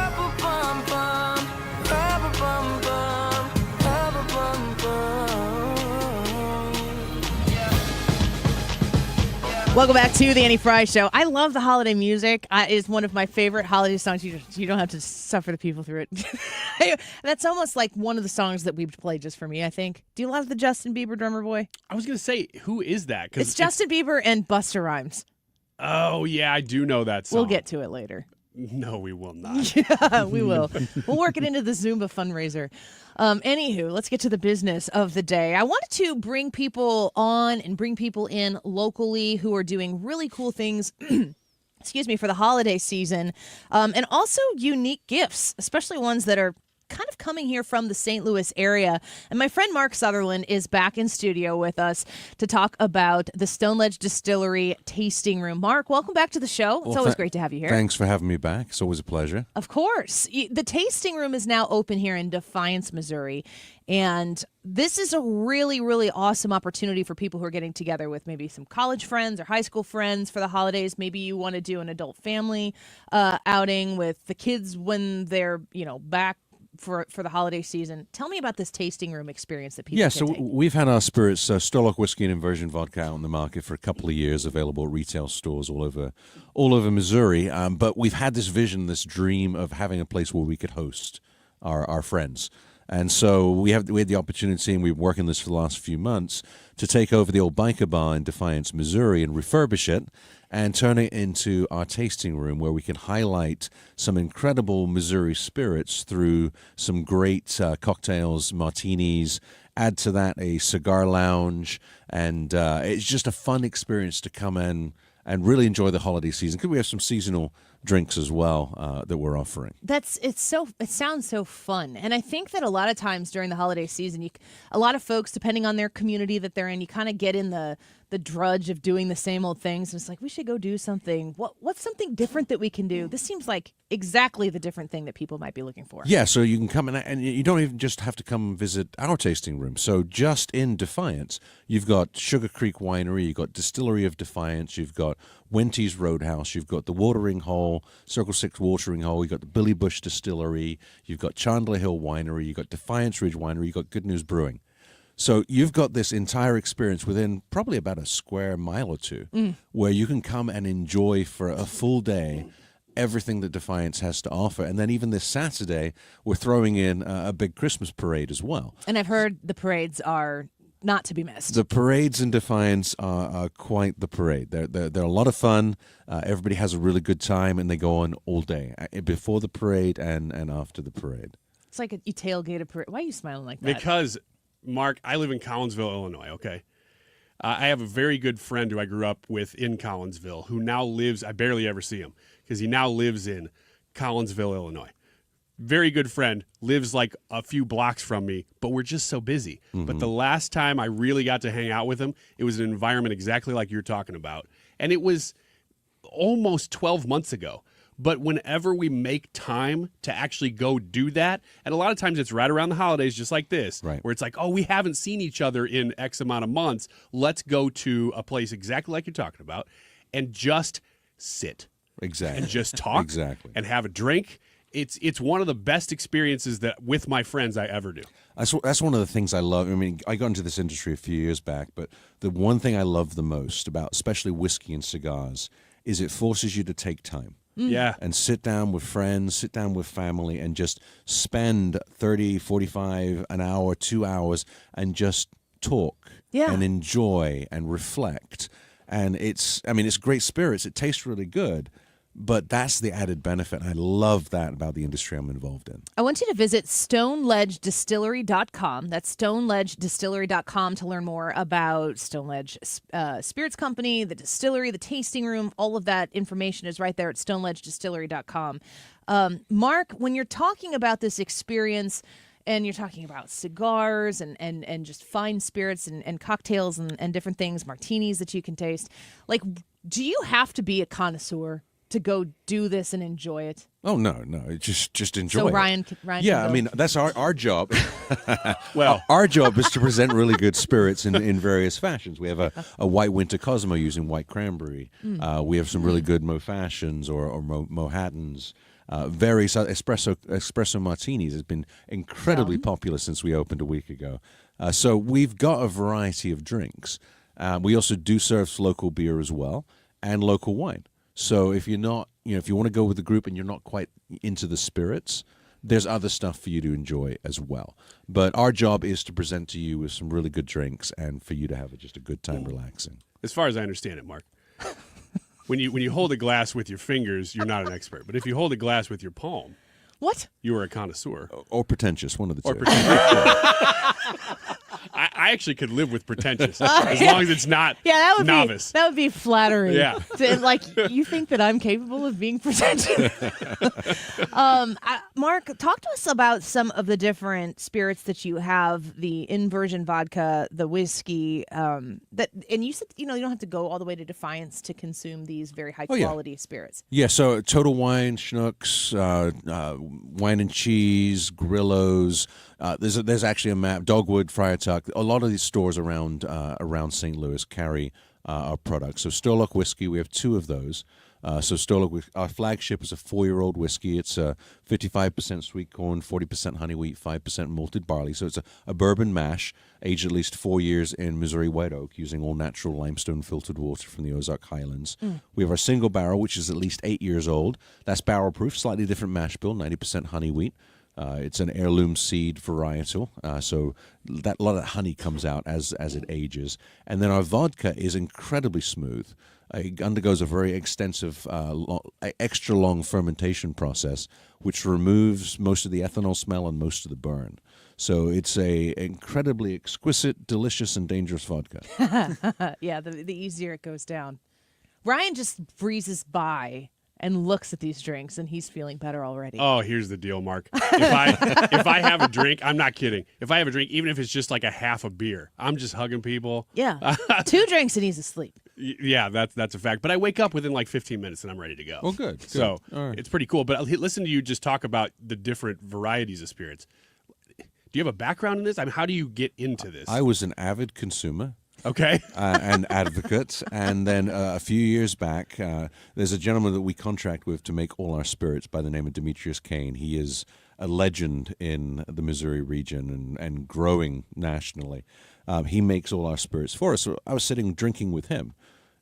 Welcome back to the Annie Fry Show. I love the holiday music. It's one of my favorite holiday songs. You don't have to suffer the people through it. That's almost like one of the songs that we play just for me, I think. Do you love the Justin Bieber Drummer Boy? I was going to say, who is that? It's Justin Bieber and Busta Rhymes. Oh, yeah, I do know that song. We'll get to it later. No, we will not. Yeah, we will. We'll work it into the Zumba fundraiser. Anywho, let's get to the business of the day. I wanted to bring people on and bring people in locally who are doing really cool things excuse me, for the holiday season, and also unique gifts, especially ones that are kind of coming here from the St. Louis area. And my friend Mark Sutherland is back in studio with us to talk about the Stone Ledge Distillery tasting room. Mark, welcome back to the show. It's always great to have you here. Thanks for having me back. It's always a pleasure. Of course. The tasting room is now open here in Defiance, Missouri. And this is a really, really awesome opportunity for people who are getting together with maybe some college friends or high school friends for the holidays. Maybe you want to do an adult family outing with the kids when they're, back for the holiday season. Tell me about this tasting room experience that people can so take. We've had our spirits, Storlock Whiskey and Inversion Vodka out on the market for a couple of years, available at retail stores all over Missouri. But we've had this vision, this dream of having a place where we could host our friends. And so we had the opportunity, and we've been working this for the last few months, to take over the old biker bar in Defiance, Missouri, and refurbish it and turn it into our tasting room where we can highlight some incredible Missouri spirits through some great cocktails, martinis, add to that a cigar lounge, and it's just a fun experience to come in and really enjoy the holiday season, because we have some seasonal drinks as well that we're offering. It sounds so fun. And I think that a lot of times during the holiday season, a lot of folks, depending on their community that they're in, you kind of get in the drudge of doing the same old things. And it's like, we should go do something. What's something different that we can do? This seems like exactly the different thing that people might be looking for. Yeah, so you can come in, and you don't even just have to come visit our tasting room. So just in Defiance, you've got Sugar Creek Winery, you've got Distillery of Defiance, you've got Winty's Roadhouse, you've got the Watering Hole, Circle 6 Watering Hole, you've got the Billy Bush Distillery, you've got Chandler Hill Winery, you've got Defiance Ridge Winery, you've got Good News Brewing. So you've got this entire experience within probably about a square mile or two where you can come and enjoy for a full day everything that Defiance has to offer. And then even this Saturday, we're throwing in a big Christmas parade as well. And I've heard the parades are not to be missed. The parades in Defiance are quite the parade. They're a lot of fun. Everybody has a really good time, and they go on all day, before the parade and after the parade. It's like you tailgate a parade. Why are you smiling like that? Because, Mark, I live in Collinsville, Illinois, okay? I have a very good friend who I grew up with in Collinsville who now lives, I barely ever see him, because he now lives in Collinsville, Illinois. Very good friend, lives like a few blocks from me, but we're just so busy. But the last time I really got to hang out with him, it was an environment exactly like you're talking about. And it was almost 12 months ago. But whenever we make time to actually go do that, and a lot of times it's right around the holidays, just like this, where it's like, oh, we haven't seen each other in X amount of months. Let's go to a place exactly like you're talking about and just sit. Exactly. And just talk. Exactly. And have a drink. It's one of the best experiences that with my friends I ever do. That's one of the things I love. I mean, I got into this industry a few years back, but the one thing I love the most about especially whiskey and cigars is it forces you to take time. Yeah. And sit down with friends, sit down with family, and just spend 30, 45, an hour, 2 hours, and just talk and enjoy and reflect. And it's great spirits. It tastes really good. But that's the added benefit. And I love that about the industry I'm involved in. I want you to visit stoneledgedistillery.com. That's stoneledgedistillery.com to learn more about Stone Ledge Spirits Company, the distillery, the tasting room. All of that information is right there at stoneledgedistillery.com. Mark, when you're talking about this experience and you're talking about cigars and just fine spirits and cocktails and different things, martinis that you can taste, like, do you have to be a connoisseur to go do this and enjoy it? Oh, no. Just enjoy so it. Ryan yeah, I mean, that's our job. Well, our job is to present really good spirits in various fashions. We have a white winter Cosmo using white cranberry. We have some really good Mo Fashions or Mo Hattons. Various espresso martinis has been incredibly popular since we opened a week ago. So we've got a variety of drinks. We also do serve local beer as well and local wine. So if you're not, if you want to go with the group and you're not quite into the spirits, there's other stuff for you to enjoy as well. But our job is to present to you with some really good drinks and for you to have just a good time relaxing. As far as I understand it, Mark, when you hold a glass with your fingers, you're not an expert. But if you hold a glass with your palm, what? You are a connoisseur. Or pretentious, one of the two. I actually could live with pretentious as long as it's not novice. That would be flattering. Yeah. Like, you think that I'm capable of being pretentious? Mark, talk to us about some of the different spirits that you have, the inversion vodka, the whiskey, and you said, you don't have to go all the way to Defiance to consume these very high-quality spirits. Yeah, so Total Wine, Schnucks, Wine and Cheese, Grillos. There's actually a map, Dogwood, Friar Tuck. A lot of these stores around St. Louis carry our products. So Sturlock Whiskey, we have 2 of those. So Sturlock, our flagship is a 4-year-old whiskey. It's 55% sweet corn, 40% honey wheat, 5% malted barley. So it's a bourbon mash, aged at least 4 years in Missouri white oak, using all natural limestone filtered water from the Ozark Highlands. We have our single barrel, which is at least 8 years old. That's barrel proof, slightly different mash bill, 90% honey wheat. It's an heirloom seed varietal, so a lot of honey comes out as it ages. And then our vodka is incredibly smooth. It undergoes a very extensive, extra long fermentation process, which removes most of the ethanol smell and most of the burn. So it's a incredibly exquisite, delicious, and dangerous vodka. Yeah, the easier it goes down. Ryan just breezes by and looks at these drinks, and he's feeling better already. Oh, here's the deal, Mark. If I have a drink, I'm not kidding. If I have a drink, even if it's just like a half a beer, I'm just hugging people. Yeah, 2 drinks and he's asleep. Yeah, that's a fact. But I wake up within like 15 minutes and I'm ready to go. Oh, good. So All right. It's pretty cool. But listen to you just talk about the different varieties of spirits. Do you have a background in this? I mean, how do you get into this? I was an avid consumer. Okay. And advocate. And then a few years back, there's a gentleman that we contract with to make all our spirits by the name of Demetrius Kane. He is a legend in the Missouri region and growing nationally. He makes all our spirits for us. So I was sitting drinking with him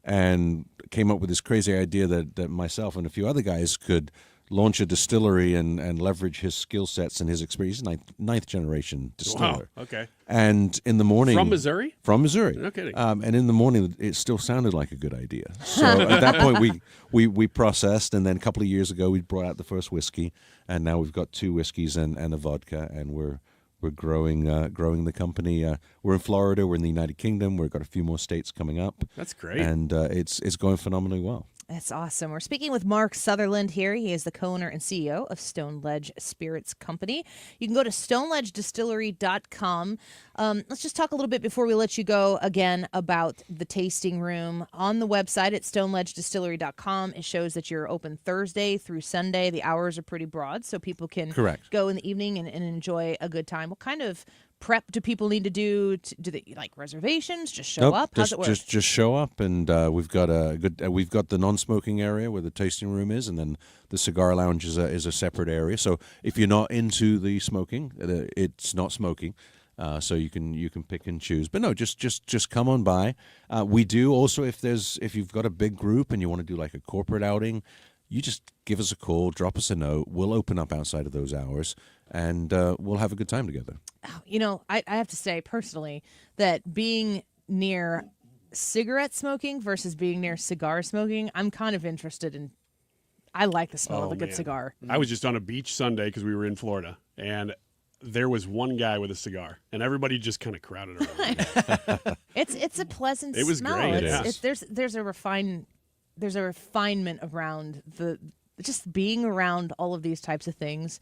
and came up with this crazy idea that myself and a few other guys could launch a distillery and leverage his skill sets and his experience. He's ninth generation distiller. Wow, okay. And in the morning... From Missouri? From Missouri. No kidding. And in the morning, it still sounded like a good idea. So at that point, we processed, and then a couple of years ago, we brought out the first whiskey, and now we've got 2 whiskeys and a vodka, and we're growing the company. We're in Florida. We're in the United Kingdom. We've got a few more states coming up. That's great. And it's going phenomenally well. That's awesome. We're speaking with Mark Sutherland here. He is the co-owner and CEO of Stone Ledge Spirits Company. You can go to stoneledgedistillery.com. Let's just talk a little bit before we let you go again about the tasting room. On the website at stoneledgedistillery.com, it shows that you're open Thursday through Sunday. The hours are pretty broad, so people can go in the evening and enjoy a good time. What kind of prep do people need to do? Do they like reservations? Just show up? How's it work? Just show up, and we've got we've got the non-smoking area where the tasting room is, and then the cigar lounge is a separate area. So if you're not into the smoking, it's not smoking. So you can pick and choose, but no, just come on by. We do also if you've got a big group and you want to do like a corporate outing, you just give us a call, drop us a note. We'll open up outside of those hours, and we'll have a good time together. You know, I have to say personally that being near cigarette smoking versus being near cigar smoking, I'm kind of interested in. I like the smell of a good cigar. I was just on a beach Sunday because we were in Florida, and there was one guy with a cigar, and everybody just kind of crowded around. It's a pleasant It was smell. great. There's a refinement around just being around all of these types of things.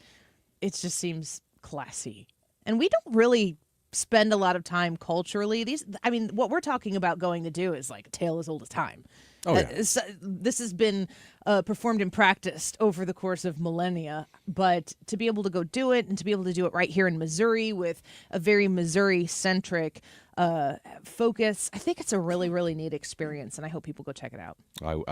It just seems classy. And we don't really spend a lot of time culturally. What we're talking about going to do is like a tale as old as time. Oh, yeah. This has been performed and practiced over the course of millennia, but to be able to go do it and to be able to do it right here in Missouri with a very Missouri-centric focus, I think it's a really, really neat experience, and I hope people go check it out.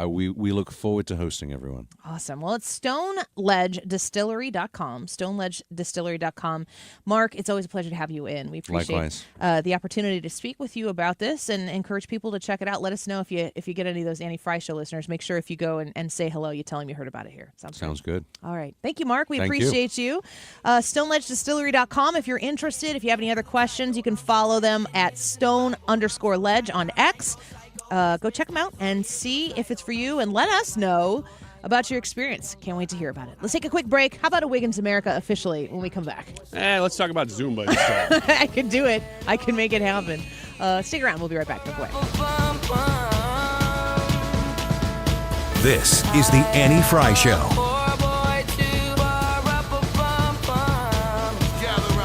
We look forward to hosting everyone. Awesome. Well, it's stoneledgedistillery.com, stoneledgedistillery.com. Mark, it's always a pleasure to have you in. We appreciate the opportunity to speak with you about this and encourage people to check it out. Let us know if you get any of those Annie Fry Show listeners. Make sure if you go and say hello, you tell them you heard about it here. Sounds good. All right. Thank you, Mark. We Thank appreciate you. StoneLedgeDistillery.com. If you're interested, if you have any other questions, you can follow them at Stone_Ledge on X. Go check them out and see if it's for you, and let us know about your experience. Can't wait to hear about it. Let's take a quick break. How about a Wiggins America officially when we come back? Let's talk about Zumba instead. I can do it. I can make it happen. Stick around. We'll be right back. No way. This is the Annie Fry Show.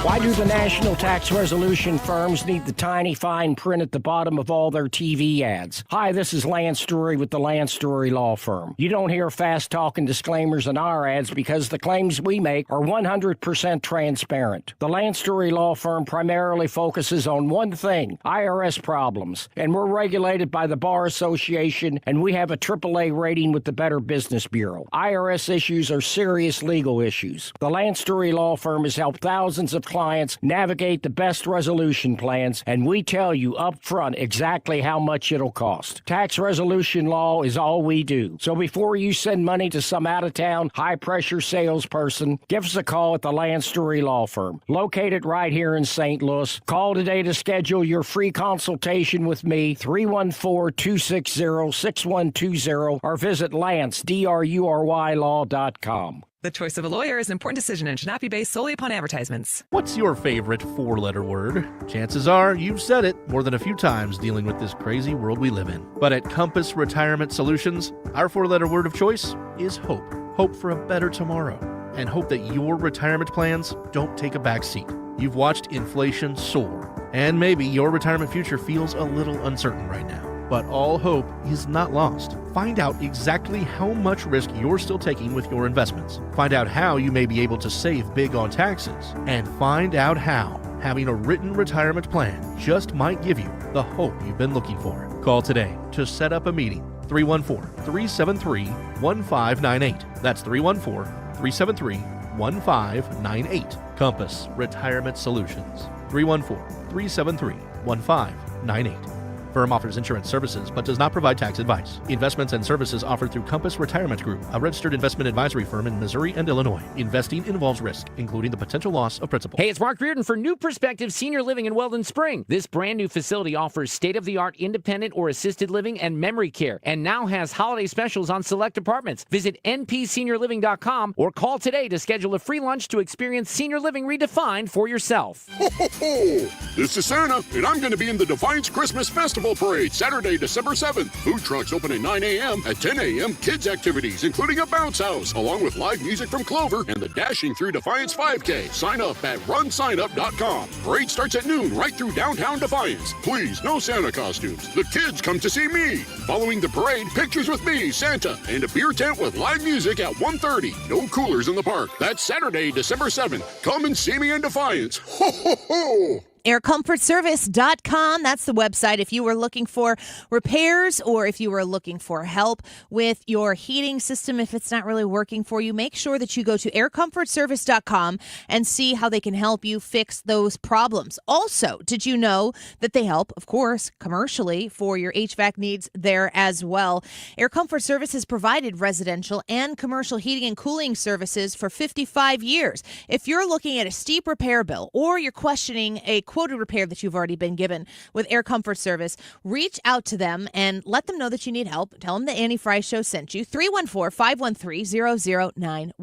Why do the national tax resolution firms need the tiny fine print at the bottom of all their TV ads? Hi, this is Lance Story with the Lance Story Law Firm. You don't hear fast-talking disclaimers in our ads because the claims we make are 100% transparent. The Lance Story Law Firm primarily focuses on one thing, IRS problems, and we're regulated by the Bar Association, and we have a AAA rating with the Better Business Bureau. IRS issues are serious legal issues. The Lance Story Law Firm has helped thousands of clients navigate the best resolution plans, and we tell you up front exactly how much it'll cost. Tax resolution law is all we do. So before you send money to some out-of-town, high-pressure salesperson, give us a call at the Lance Story Law Firm, located right here in St. Louis. Call today to schedule your free consultation with me, 314-260-6120, or visit LanceDruryLaw.com. The choice of a lawyer is an important decision and should not be based solely upon advertisements. What's your favorite four-letter word? Chances are you've said it more than a few times dealing with this crazy world we live in. But at Compass Retirement Solutions, our four-letter word of choice is hope. Hope for a better tomorrow. And hope that your retirement plans don't take a back seat. You've watched inflation soar, and maybe your retirement future feels a little uncertain right now. But all hope is not lost. Find out exactly how much risk you're still taking with your investments. Find out how you may be able to save big on taxes. And find out how having a written retirement plan just might give you the hope you've been looking for. Call today to set up a meeting. 314-373-1598. That's 314-373-1598. Compass Retirement Solutions. 314-373-1598. Firm offers insurance services but does not provide tax advice. Investments and services offered through Compass Retirement Group, a registered investment advisory firm in Missouri and Illinois. Investing involves risk, including the potential loss of principal. Hey, it's Mark Reardon for New Perspective Senior Living in Weldon Spring. This brand new facility offers state-of-the-art independent or assisted living and memory care, and now has holiday specials on select apartments. Visit npseniorliving.com or call today to schedule a free lunch to experience senior living redefined for yourself. Ho, ho, ho! This is Santa, and I'm going to be in the Defiance Christmas Festival Carnival Parade, Saturday, December 7th. Food trucks open at 9 a.m. At 10 a.m., kids activities, including a bounce house, along with live music from Clover and the Dashing Through Defiance 5K. Sign up at runsignup.com. Parade starts at noon right through downtown Defiance. Please, no Santa costumes. The kids come to see me. Following the parade, pictures with me, Santa, and a beer tent with live music at 1:30. No coolers in the park. That's Saturday, December 7th. Come and see me in Defiance. Ho, ho, ho! AirComfortService.com. That's the website if you were looking for repairs or if you were looking for help with your heating system. If it's not really working for you, make sure that you go to AirComfortService.com and see how they can help you fix those problems. Also, did you know that they help, of course, commercially for your HVAC needs there as well? Air Comfort Service has provided residential and commercial heating and cooling services for 55 years. If you're looking at a steep repair bill or you're questioning a quoted repair that you've already been given with Air Comfort Service, reach out to them and let them know that you need help. Tell them the Annie Fry Show sent you. 314-513-0091.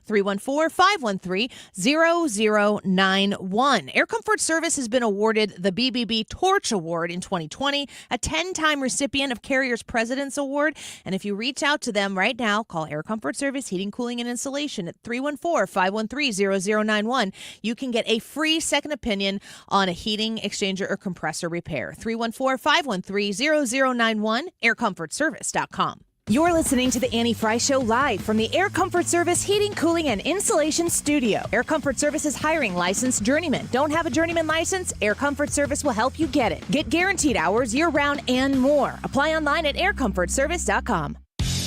314-513-0091. Air Comfort Service has been awarded the BBB Torch Award in 2020, a 10-time recipient of Carrier's President's Award. And if you reach out to them right now, call Air Comfort Service Heating, Cooling, and Installation at 314-513-0091. You can get a free second opinion on a heating exchanger or compressor repair. 314-513-0091, aircomfortservice.com. You're listening to the Annie Fry Show live from the Air Comfort Service Heating, Cooling, and Installation Studio. Air Comfort Service is hiring licensed journeymen. Don't have a journeyman license? Air Comfort Service will help you get it. Get guaranteed hours year-round and more. Apply online at aircomfortservice.com.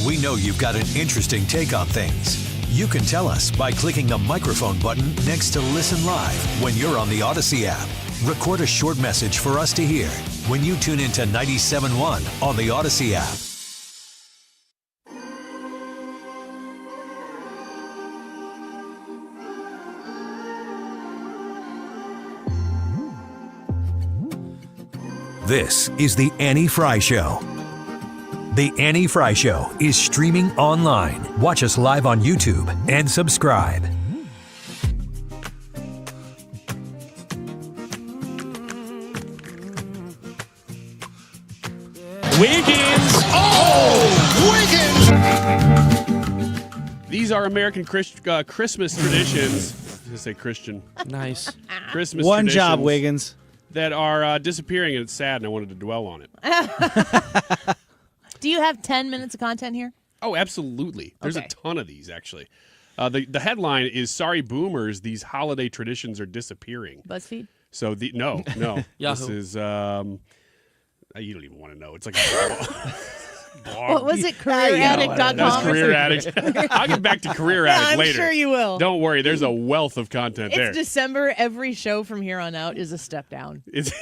We know you've got an interesting take on things. You can tell us by clicking the microphone button next to Listen Live when you're on the Odyssey app. Record a short message for us to hear when you tune into 97.1 on the Odyssey app. This is the Annie Fry Show. The Annie Fry Show is streaming online. Watch us live on YouTube and subscribe. Wiggins! Oh, Wiggins! These are American Christmas traditions. I was gonna say Christian. Nice. Christmas One traditions job, Wiggins. that are disappearing, and it's sad, and I wanted to dwell on it. Do you have 10 minutes of content here? Oh, absolutely. There's a ton of these, actually. The headline is, "Sorry Boomers, these holiday traditions are disappearing." BuzzFeed? So, no. Yahoo. This is, you don't even want to know. It's like a blog. What was it? CareerAddict.com? That's Career Addict. I'll get back to Career Addict I'm later. sure you will. Don't worry. There's a wealth of content there. It's December. Every show from here on out is a step down. It's-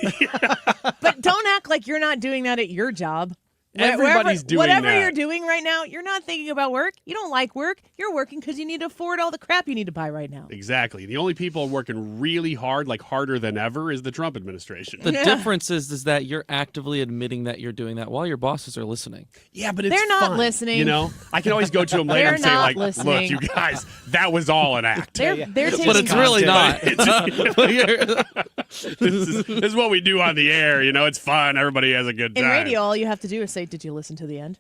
But don't act like you're not doing that at your job. Everybody's doing whatever that. you're doing right now, you're not thinking about work. You don't like work. You're working because you need to afford all the crap you need to buy right now. Exactly. The only people working really hard, like harder than ever, is the Trump administration. The difference is that you're actively admitting that you're doing that while your bosses are listening. Yeah, but it's They're not fun, listening. You know, I can always go to them later They're and say, not like, listening. look, you guys, that was all an act. They're taking But it's really not. This is what we do on the air. You know, it's fun. Everybody has a good time. In radio, all you have to do is say, "Did you listen to the end?"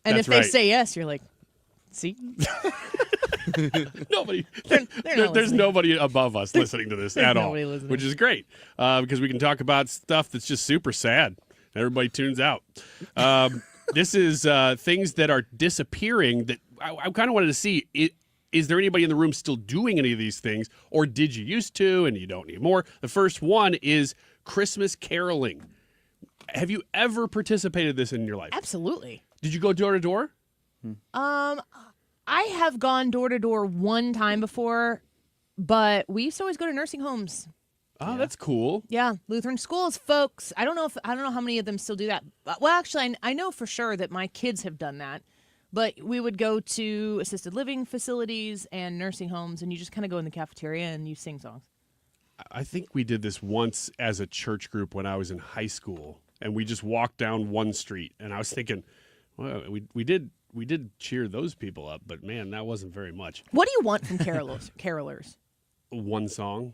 And That's if they right. say yes, you're like, "See." Nobody. They're not There's listening. nobody above us listening to this There's at all, nobody listening. which is great because we can talk about stuff that's just super sad. Everybody tunes out. This is things that are disappearing that I kind of wanted to see. Is there anybody in the room still doing any of these things, or did you used to and you don't anymore? The first one is Christmas caroling. Have you ever participated in this in your life? Absolutely. Did you go door to door? I have gone door to door one time before, but we used to always go to nursing homes. Oh, that's cool. Yeah, Lutheran schools, folks. I don't know how many of them still do that. Well, actually, I know for sure that my kids have done that. But we would go to assisted living facilities and nursing homes, and you just kind of go in the cafeteria and you sing songs. I think we did this once as a church group when I was in high school, and we just walked down one street, and I was thinking, well, we did cheer those people up, but man, that wasn't very much. What do you want from carolers? One song.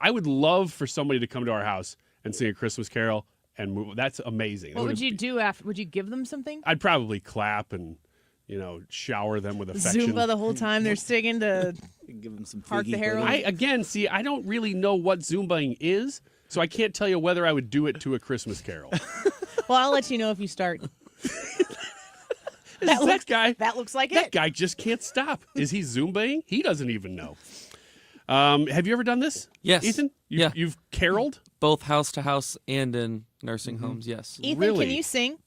I would love for somebody to come to our house and sing a Christmas carol and move. That's amazing. What would you do after? Would you give them something? I'd probably clap and, shower them with affection. Zumba the whole time they're singing to give them some Hark the Herald. I don't really know what Zumbaing is, so I can't tell you whether I would do it to a Christmas carol. Well, I'll let you know if you start. That looks like that guy just can't stop. Is he Zumbaing? He doesn't even know. Have you ever done this? Yes. Ethan? You've caroled? Both house to house and in nursing homes, yes. Ethan, can you sing?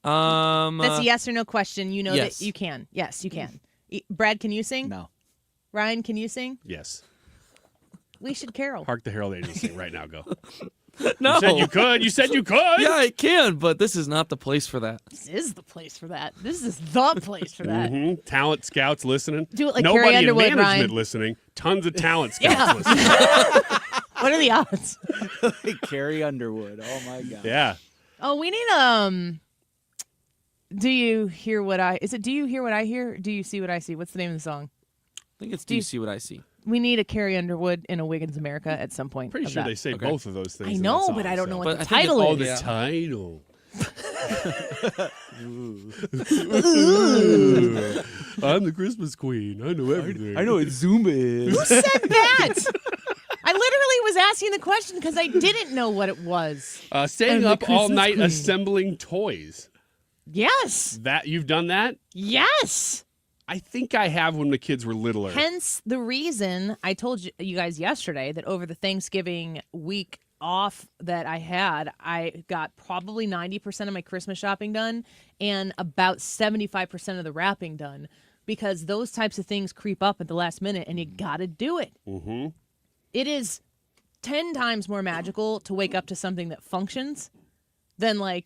That's a yes or no question. You know yes. that you can. Yes, you can. Brad, can you sing? No. Ryan, can you sing? Yes. We should carol. Hark the Herald Angels sing right now. Go. No. You said you could. You said you could. Yeah, I can, but this is not the place for that. This is the place for that. This is the place for that. Mm-hmm. Talent scouts listening. Do it like Nobody Carrie Underwood, in management Ryan. listening. Tons of talent scouts listening. What are the odds? Carrie Underwood. Oh my God. Yeah. Oh, we need Do you hear what I? Is it? Do you hear what I hear? Do you see what I see? What's the name of the song? I think it's Do You See What I See? We need a Carrie Underwood in a Wiggins America at some point. Pretty sure they say both of those things. I know, but I don't know what the title is. Oh, the title. I'm the Christmas queen. I know everything. I know what Zumba is. Who said that? I literally was asking the question because I didn't know what it was. Staying up all night assembling toys. Yes. You've done that? Yes. I think I have when the kids were littler. Hence the reason I told you guys yesterday that over the Thanksgiving week off that I had, I got probably 90% of my Christmas shopping done and about 75% of the wrapping done because those types of things creep up at the last minute and you got to do it. Mm-hmm. It is 10 times more magical to wake up to something that functions than like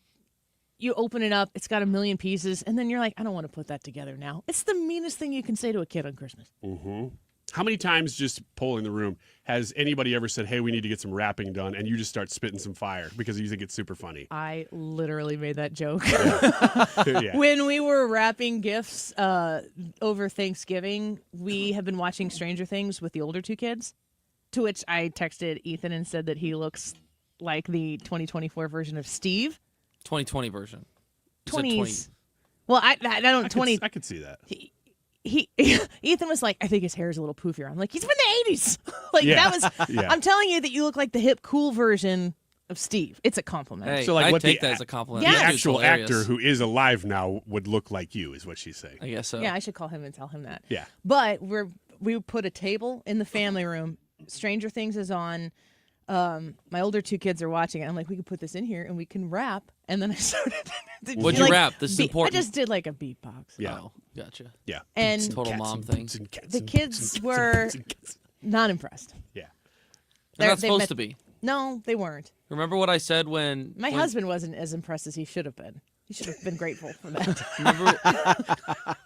you open it up, it's got a million pieces, and then you're like, I don't want to put that together now. It's the meanest thing you can say to a kid on Christmas. Mm-hmm. How many times, just polling the room, has anybody ever said, hey, we need to get some wrapping done, and you just start spitting some fire because you think it's super funny? I literally made that joke. Yeah. When we were wrapping gifts over Thanksgiving, we have been watching Stranger Things with the older two kids, to which I texted Ethan and said that he looks like the 2024 version of Steve. 2020 version. 20s. Well, I don't. 20. I could see that. He Ethan was like, I think his hair is a little poofier. I'm like, he's from the 80s. Like Yeah. that was. Yeah. I'm telling you that you look like the hip, cool version of Steve. It's a compliment. Hey, So, like, I what take the that as a compliment. The Yes. actual Hilarious. actor who is alive now would look like you, is what she's saying. I guess so. Yeah, I should call him and tell him that. Yeah. But we put a table in the family room. Stranger Things is on. My older two kids are watching it. I'm like, we could put this in here and we can rap. And then I started. What'd you rap? This is I important. just did like a beatbox. Yeah. Oh, gotcha. Yeah. And Total mom thing. the kids were not impressed. Yeah. They're not They supposed met- to be. No, they weren't. Remember what I said when My husband wasn't as impressed as he should have been. He should have been grateful for that.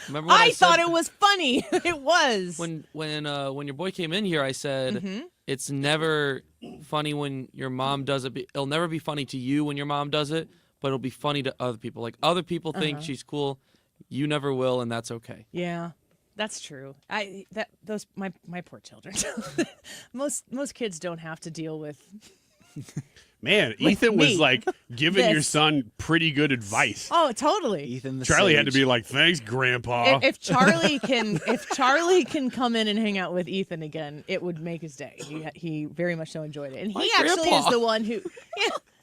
Remember what I said thought it was funny. It was. when your boy came in here. I said Mhm. it's never funny when your mom does it. It'll never be funny to you when your mom does it, but it'll be funny to other people. Like other people think she's cool, you never will, and that's okay. Yeah, that's true. My poor children. most kids don't have to deal with. Man, With Ethan was me. like giving your This. son pretty good advice. Oh, totally. Ethan the Charlie had to Sage. be like, thanks, Grandpa. If Charlie can come in and hang out with Ethan again, it would make his day. He very much so enjoyed it, and he My actually grandpa. is the one who.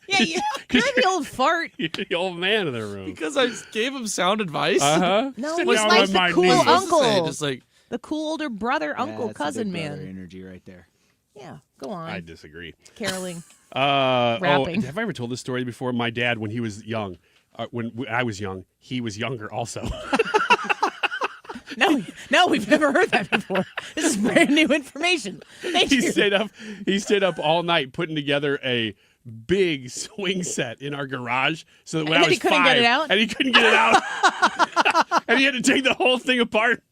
You're the old fart. You're the old man in the room. Because I gave him sound advice. Uh-huh. No, Sit he's down like on my the cool knee. uncle, Just like the cool older brother, uncle, That's the cousin big brother man. energy right there. Yeah, go on. I disagree. Caroling. Rapping. Have I ever told this story before? My dad, when he was young, when I was young, he was younger also. No, we've never heard that before. This is brand new information. Thank He you. stayed up all night putting together a big swing set in our garage so that when And I he was couldn't 5 get it out? and he couldn't get it out and he had to take the whole thing apart.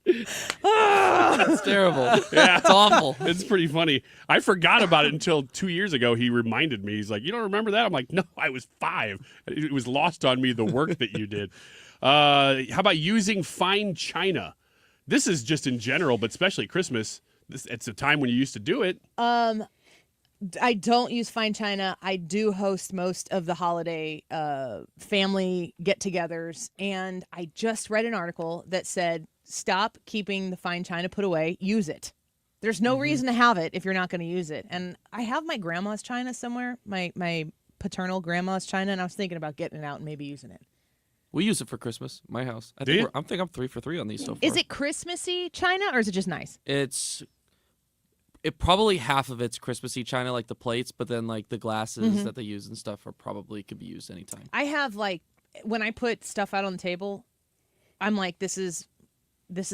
that's terrible. Yeah. It's awful. It's pretty funny. I forgot about it until 2 years ago. He reminded me. He's like, you don't remember that? I'm like, no, I was 5. It was lost on me, the work that you did. How about using fine china? This is just in general, but especially Christmas. It's a time when you used to do it. I don't use fine china. I do host most of the holiday family get-togethers, and I just read an article that said, stop keeping the fine china put away. Use it. There's no reason to have it if you're not going to use it. And I have my grandma's china somewhere, my paternal grandma's china, and I was thinking about getting it out and maybe using it. We use it for Christmas, my house. I think I'm 3 for 3 on these so far. Is it Christmassy china or is it just nice? It probably half of it's Christmassy china, like the plates, but then like the glasses that they use and stuff are probably could be used anytime. I have like when I put stuff out on the table, I'm like, this is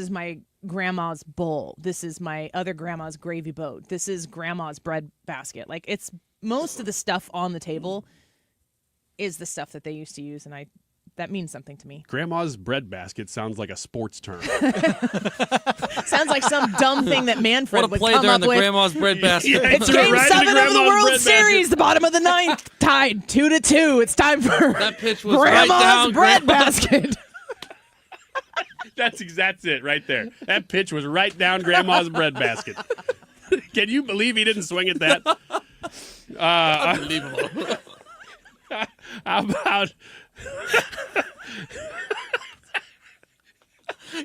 my grandma's bowl. This is my other grandma's gravy boat. This is grandma's bread basket. Like it's most of the stuff on the table is the stuff that they used to use, and that means something to me. Grandma's bread basket sounds like a sports term. Sounds like some dumb thing that Manfred would come up the with. Grandma's bread basket. Yeah, It's Game 7 of the World Series, the bottom of the ninth, tied 2-2. It's time for that pitch was Grandma's bread basket. That's it right there. That pitch was right down Grandma's bread basket. Can you believe he didn't swing at that? Unbelievable. How about...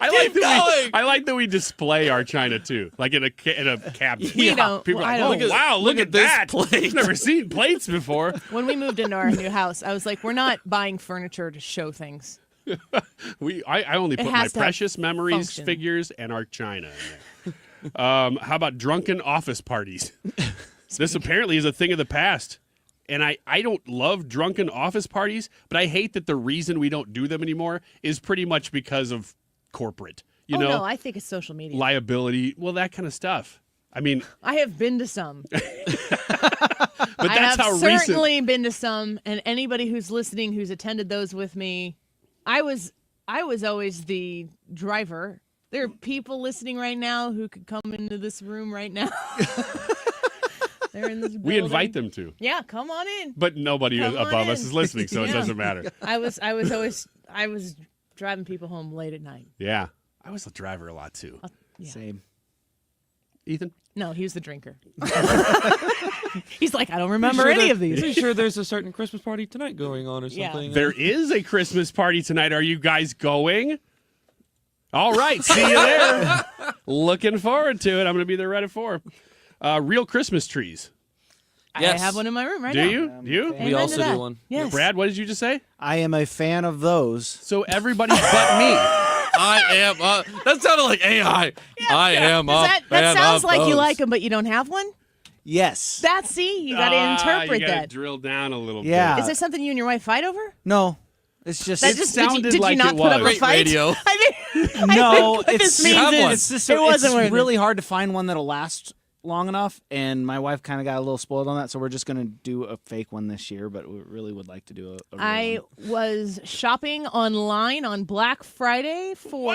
I like that we display our china too, like in a cabinet. We don't. People are Well, like, oh, wow, look at this that plate. I've never seen plates before. When we moved into our new house, I was like, we're not buying furniture to show things. I only It put my has to have precious memories, function. figures, and our china in there. How about drunken office parties? This apparently is a thing of the past. And I don't love drunken office parties, but I hate that the reason we don't do them anymore is pretty much because of corporate. You know, No, I think it's social media. Liability, well, that kind of stuff. I mean, I have been to some. but I that's have how certainly been to some, and anybody who's listening who's attended those with me, I was always the driver. There are people listening right now who could come into this room right now. They're in this building. We invite them to. Yeah, come on in. But nobody Come on above us in. is listening, so it Yeah. doesn't matter. I was driving people home late at night. Yeah. I was the driver a lot, too. Yeah. Same. Ethan? No, he was the drinker. He's like, I don't remember any of these. Pretty sure there's a certain Christmas party tonight going on or Yeah. something. There is a Christmas party tonight. Are you guys going? All right. See you there. Looking forward to it. I'm going to be there right at 4. Real Christmas trees. Yes. I have one in my room right Do now. you? You? We also do one. Yes. Brad, what did you just say? I am a fan of those. So everybody but me. I am. That sounded like AI. I am. That fan sounds of like you those. like them, but you don't have one? Yes. You got to interpret you gotta that. drill down a little Yeah. bit. Is this something you and your wife fight over? No. It's just... That It just sounded did you like not it put up was. a fight? Radio. I think No, what this it's... means is It's just it wasn't worth it's it. really hard to find one that'll last long enough, and my wife kind of got a little spoiled on that, so we're just going to do a fake one this year, but we really would like to do a real I one. was shopping online on Black Friday for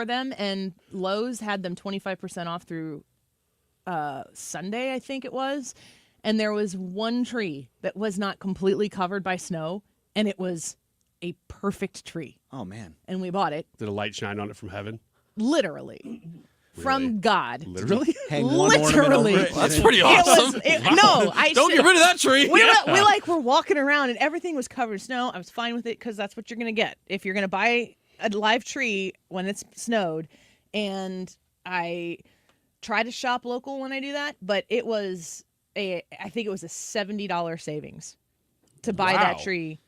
them, and Lowe's had them 25% off through Sunday, I think it was. And there was one tree that was not completely covered by snow, and it was a perfect tree. Oh, man. And we bought it, Did a light shine on it from heaven? literally. From God. Literally? Hang one ornament Literally. over it. That's pretty awesome. No, I Don't get rid of that tree. We were walking around and everything was covered in snow. I was fine with it because that's what you're going to get if you're going to buy a live tree when it's snowed. And I try to shop local when I do that, but I think it was a $70 savings to buy that tree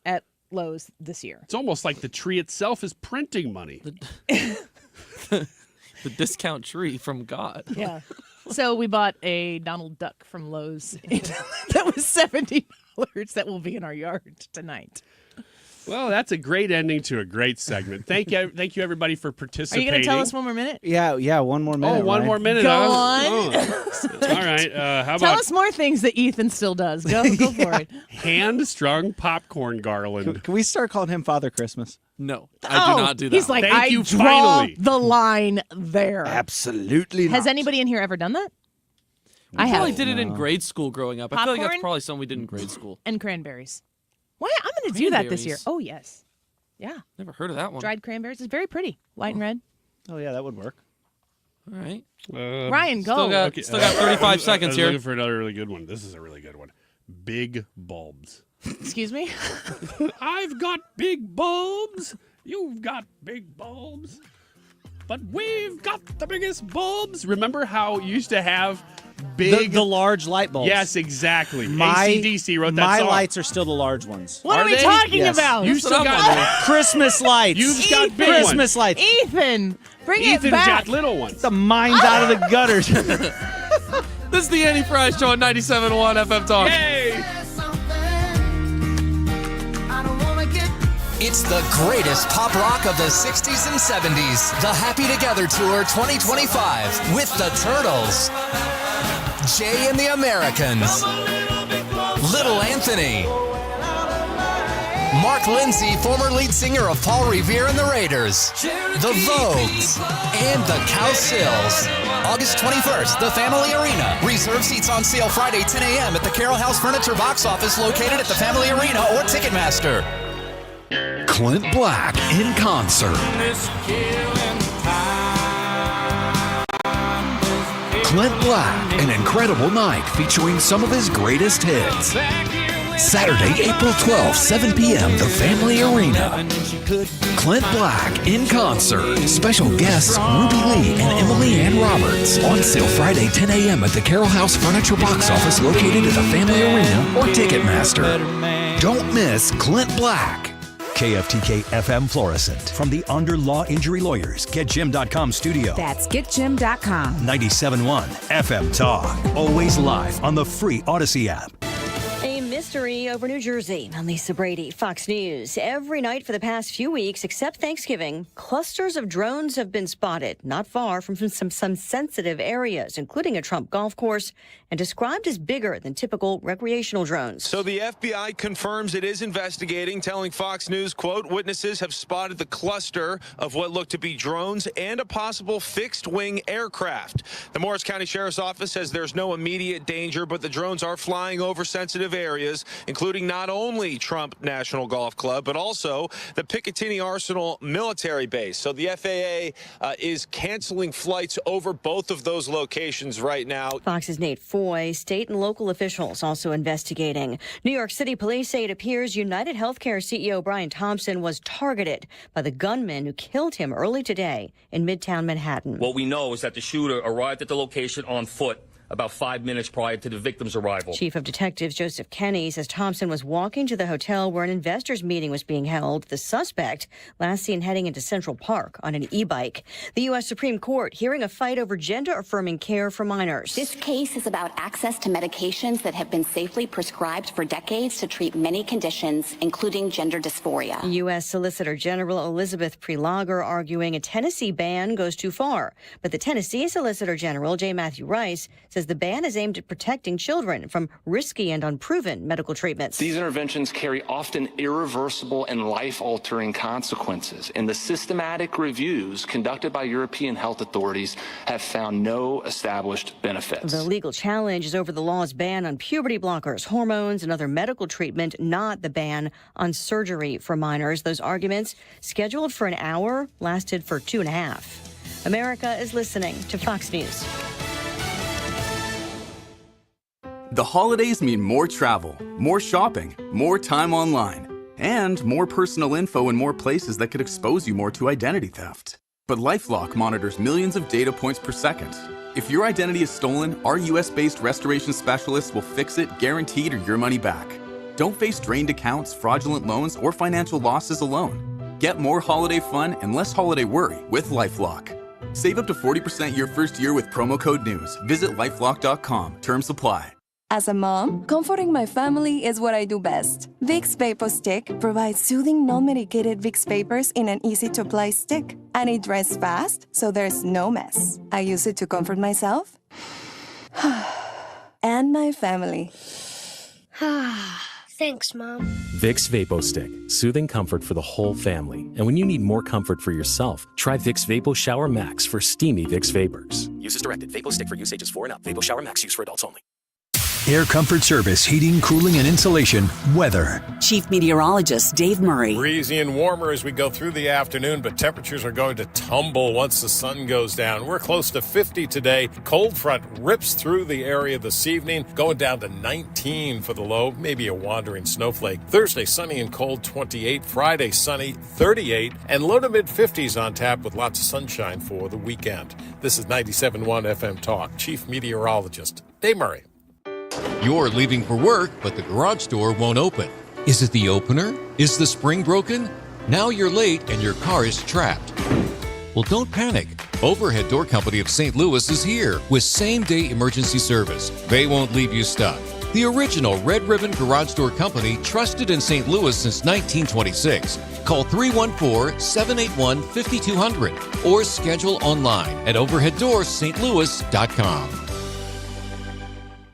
at Lowe's this year. It's almost like the tree itself is printing money. The discount tree from God. Yeah. So we bought a Donald Duck from Lowe's that was $70 that will be in our yard tonight. Well, that's a great ending to a great segment. Thank you everybody for Are participating. you going to tell us one more minute? Yeah, one more minute. Oh, one Ryan. more minute. Go huh? on. Oh. All right. How Tell about us more things that Ethan still does. Go for it. hand-strung popcorn garland? Can we start calling him Father Christmas? No, I do not do that. He's like, Thank I you, draw finally. the line there. Absolutely Has not. anybody in here ever done that? I have. probably did it in grade school growing up. I feel like Popcorn? that's probably something we did in grade school. And cranberries. Why? I'm going to do that this year. Cranberries? Oh, yes. Yeah. Never heard of that one. Dried cranberries is very pretty. White and red. Oh, yeah, that would work. All right. Ryan, go. Still got 35 seconds here. Looking for another really good one. This is a really good one. Big bulbs. Excuse me? I've got big bulbs. You've got big bulbs. But we've got the biggest bulbs. Remember how you used to have big... The large light bulbs. Yes, exactly. AC/DC wrote that song. My lights are still the large ones. What are we talking about? You still got Christmas lights. You've got big Christmas lights. Ethan, bring it Ethan's back. got little ones. The mine's out of the gutters. This is the Annie Fry Show on 97.1 FM Talk. Hey! It's the greatest pop rock of the 60s and 70s. The Happy Together Tour 2025 with the Turtles, Jay and the Americans, Little Anthony, Mark Lindsay, former lead singer of Paul Revere and the Raiders, the Vogues, and the Cowsills. August 21st, the Family Arena. Reserve seats on sale Friday, 10 a.m. at the Carroll House Furniture box office located at the Family Arena or Ticketmaster. Clint Black in concert. Clint Black, an incredible night featuring some of his greatest hits. Saturday, April 12th, 7 p.m., the Family Arena. Clint Black in concert. Special guests Ruby Lee and Emily Ann Roberts. On sale Friday, 10 a.m. at the Carroll House Furniture box office located at the Family Arena or Ticketmaster. Don't miss Clint Black. KFTK FM Florissant. From the Under Law Injury Lawyers, GetJim.com studio. That's GetJim.com. 97.1 FM Talk. Always live on the free Odyssey app. A mystery over New Jersey. I'm Lisa Brady, Fox News. Every night for the past few weeks, except Thanksgiving, clusters of drones have been spotted not far from some sensitive areas, including a Trump golf course, and described as bigger than typical recreational drones. So the FBI confirms it is investigating, telling Fox News, quote, witnesses have spotted the cluster of what look to be drones and a possible fixed-wing aircraft. The Morris County Sheriff's Office says there's no immediate danger, but the drones are flying over sensitive areas, including not only Trump National Golf Club, but also the Picatinny Arsenal military base. So the FAA is canceling flights over both of those locations right now. Fox's Nate Foy. State and local officials also investigating. New York City police say it appears United Healthcare CEO Brian Thompson was targeted by the gunman who killed him early today in Midtown Manhattan. What we know is that the shooter arrived at the location on foot about 5 minutes prior to the victim's arrival. Chief of Detectives Joseph Kenny says Thompson was walking to the hotel where an investors meeting was being held. The suspect last seen heading into Central Park on an e-bike. The U.S. Supreme Court hearing a fight over gender-affirming care for minors. This case is about access to medications that have been safely prescribed for decades to treat many conditions, including gender dysphoria. U.S. Solicitor General Elizabeth Prelogger arguing a Tennessee ban goes too far. But the Tennessee Solicitor General, J. Matthew Rice, says the ban is aimed at protecting children from risky and unproven medical treatments. These interventions carry often irreversible and life-altering consequences, and the systematic reviews conducted by European health authorities have found no established benefits. The legal challenge is over the law's ban on puberty blockers, hormones, and other medical treatment, not the ban on surgery for minors. Those arguments, scheduled for an hour, lasted for 2.5. America is listening to Fox News. The holidays mean more travel, more shopping, more time online, and more personal info in more places that could expose you more to identity theft. But LifeLock monitors millions of data points per second. If your identity is stolen, our US-based restoration specialists will fix it, guaranteed, or your money back. Don't face drained accounts, fraudulent loans, or financial losses alone. Get more holiday fun and less holiday worry with LifeLock. Save up to 40% your first year with promo code NEWS. Visit lifelock.com. Terms apply. As a mom, comforting my family is what I do best. Vicks Vapor Stick provides soothing, non-medicated Vicks vapors in an easy-to-apply stick. And it dries fast, so there's no mess. I use it to comfort myself and my family. Thanks, Mom. Vicks Vapo Stick. Soothing comfort for the whole family. And when you need more comfort for yourself, try Vicks Vapo Shower Max for steamy Vicks vapors. Use as directed. Vapo Stick for use ages 4 and up. Vapo Shower Max use for adults only. Air Comfort Service, heating, cooling, and insulation, weather. Chief Meteorologist Dave Murray. Breezy and warmer as we go through the afternoon, but temperatures are going to tumble once the sun goes down. We're close to 50 today. Cold front rips through the area this evening, going down to 19 for the low, maybe a wandering snowflake. Thursday, sunny and cold, 28. Friday, sunny, 38. And low to mid-50s on tap with lots of sunshine for the weekend. This is 97.1 FM Talk. Chief Meteorologist Dave Murray. You're leaving for work, but the garage door won't open. Is it the opener? Is the spring broken? Now you're late and your car is trapped. Well, don't panic. Overhead Door Company of St. Louis is here with same-day emergency service. They won't leave you stuck. The original Red Ribbon Garage Door Company, trusted in St. Louis since 1926. Call 314-781-5200 or schedule online at overheaddoorsstlouis.com.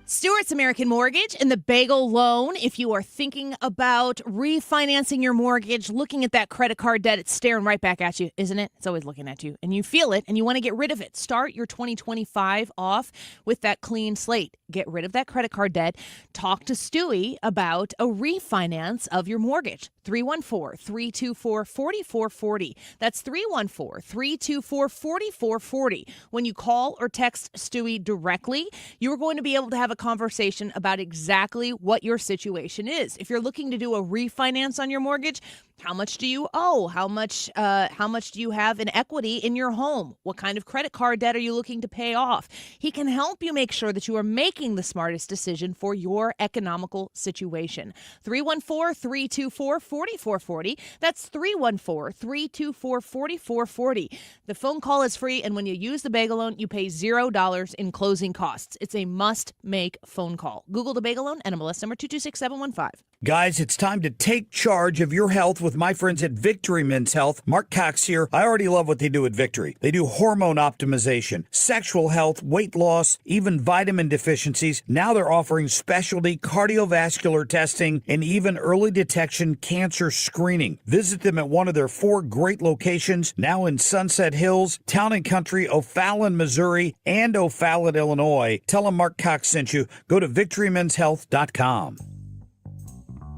Stewart's American Mortgage and the Bagel Loan. If you are thinking about refinancing your mortgage, looking at that credit card debt, it's staring right back at you, isn't it? It's always looking at you. And you feel it, and you want to get rid of it. Start your 2025 off with that clean slate. Get rid of that credit card debt. Talk to Stewie about a refinance of your mortgage. 314-324-4440. That's 314-324-4440. When you call or text Stewie directly, you're going to be able to have a conversation about exactly what your situation is. If you're looking to do a refinance on your mortgage, how much do you owe? How much do you have in equity in your home? What kind of credit card debt are you looking to pay off? He can help you make sure that you are making the smartest decision for your economical situation. 314-324-4440. That's 314-324-4440. The phone call is free, and when you use the Bagel Loan, you pay $0 in closing costs. It's a must-make phone call. Google the Bagel Loan, NMLS number 226715. Guys, it's time to take charge of your health with my friends at Victory Men's Health. Mark Cox here. I already love what they do at Victory. They do hormone optimization, sexual health, weight loss, even vitamin deficiencies. Now they're offering specialty cardiovascular testing and even early detection cancer screening. Visit them at one of their 4 great locations, now in Sunset Hills, Town and Country, O'Fallon, Missouri, and O'Fallon, Illinois. Tell them Mark Cox sent you. Go to victorymenshealth.com.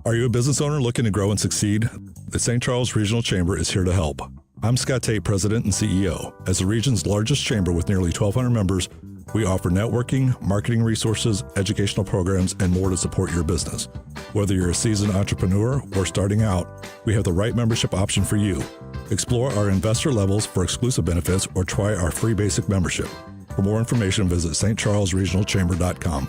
Are you a business owner looking to grow and succeed? The St. Charles Regional Chamber is here to help. I'm Scott Tate, President and CEO. As the region's largest chamber with nearly 1,200 members, we offer networking, marketing resources, educational programs, and more to support your business. Whether you're a seasoned entrepreneur or starting out, we have the right membership option for you. Explore our investor levels for exclusive benefits or try our free basic membership. For more information, visit stcharlesregionalchamber.com.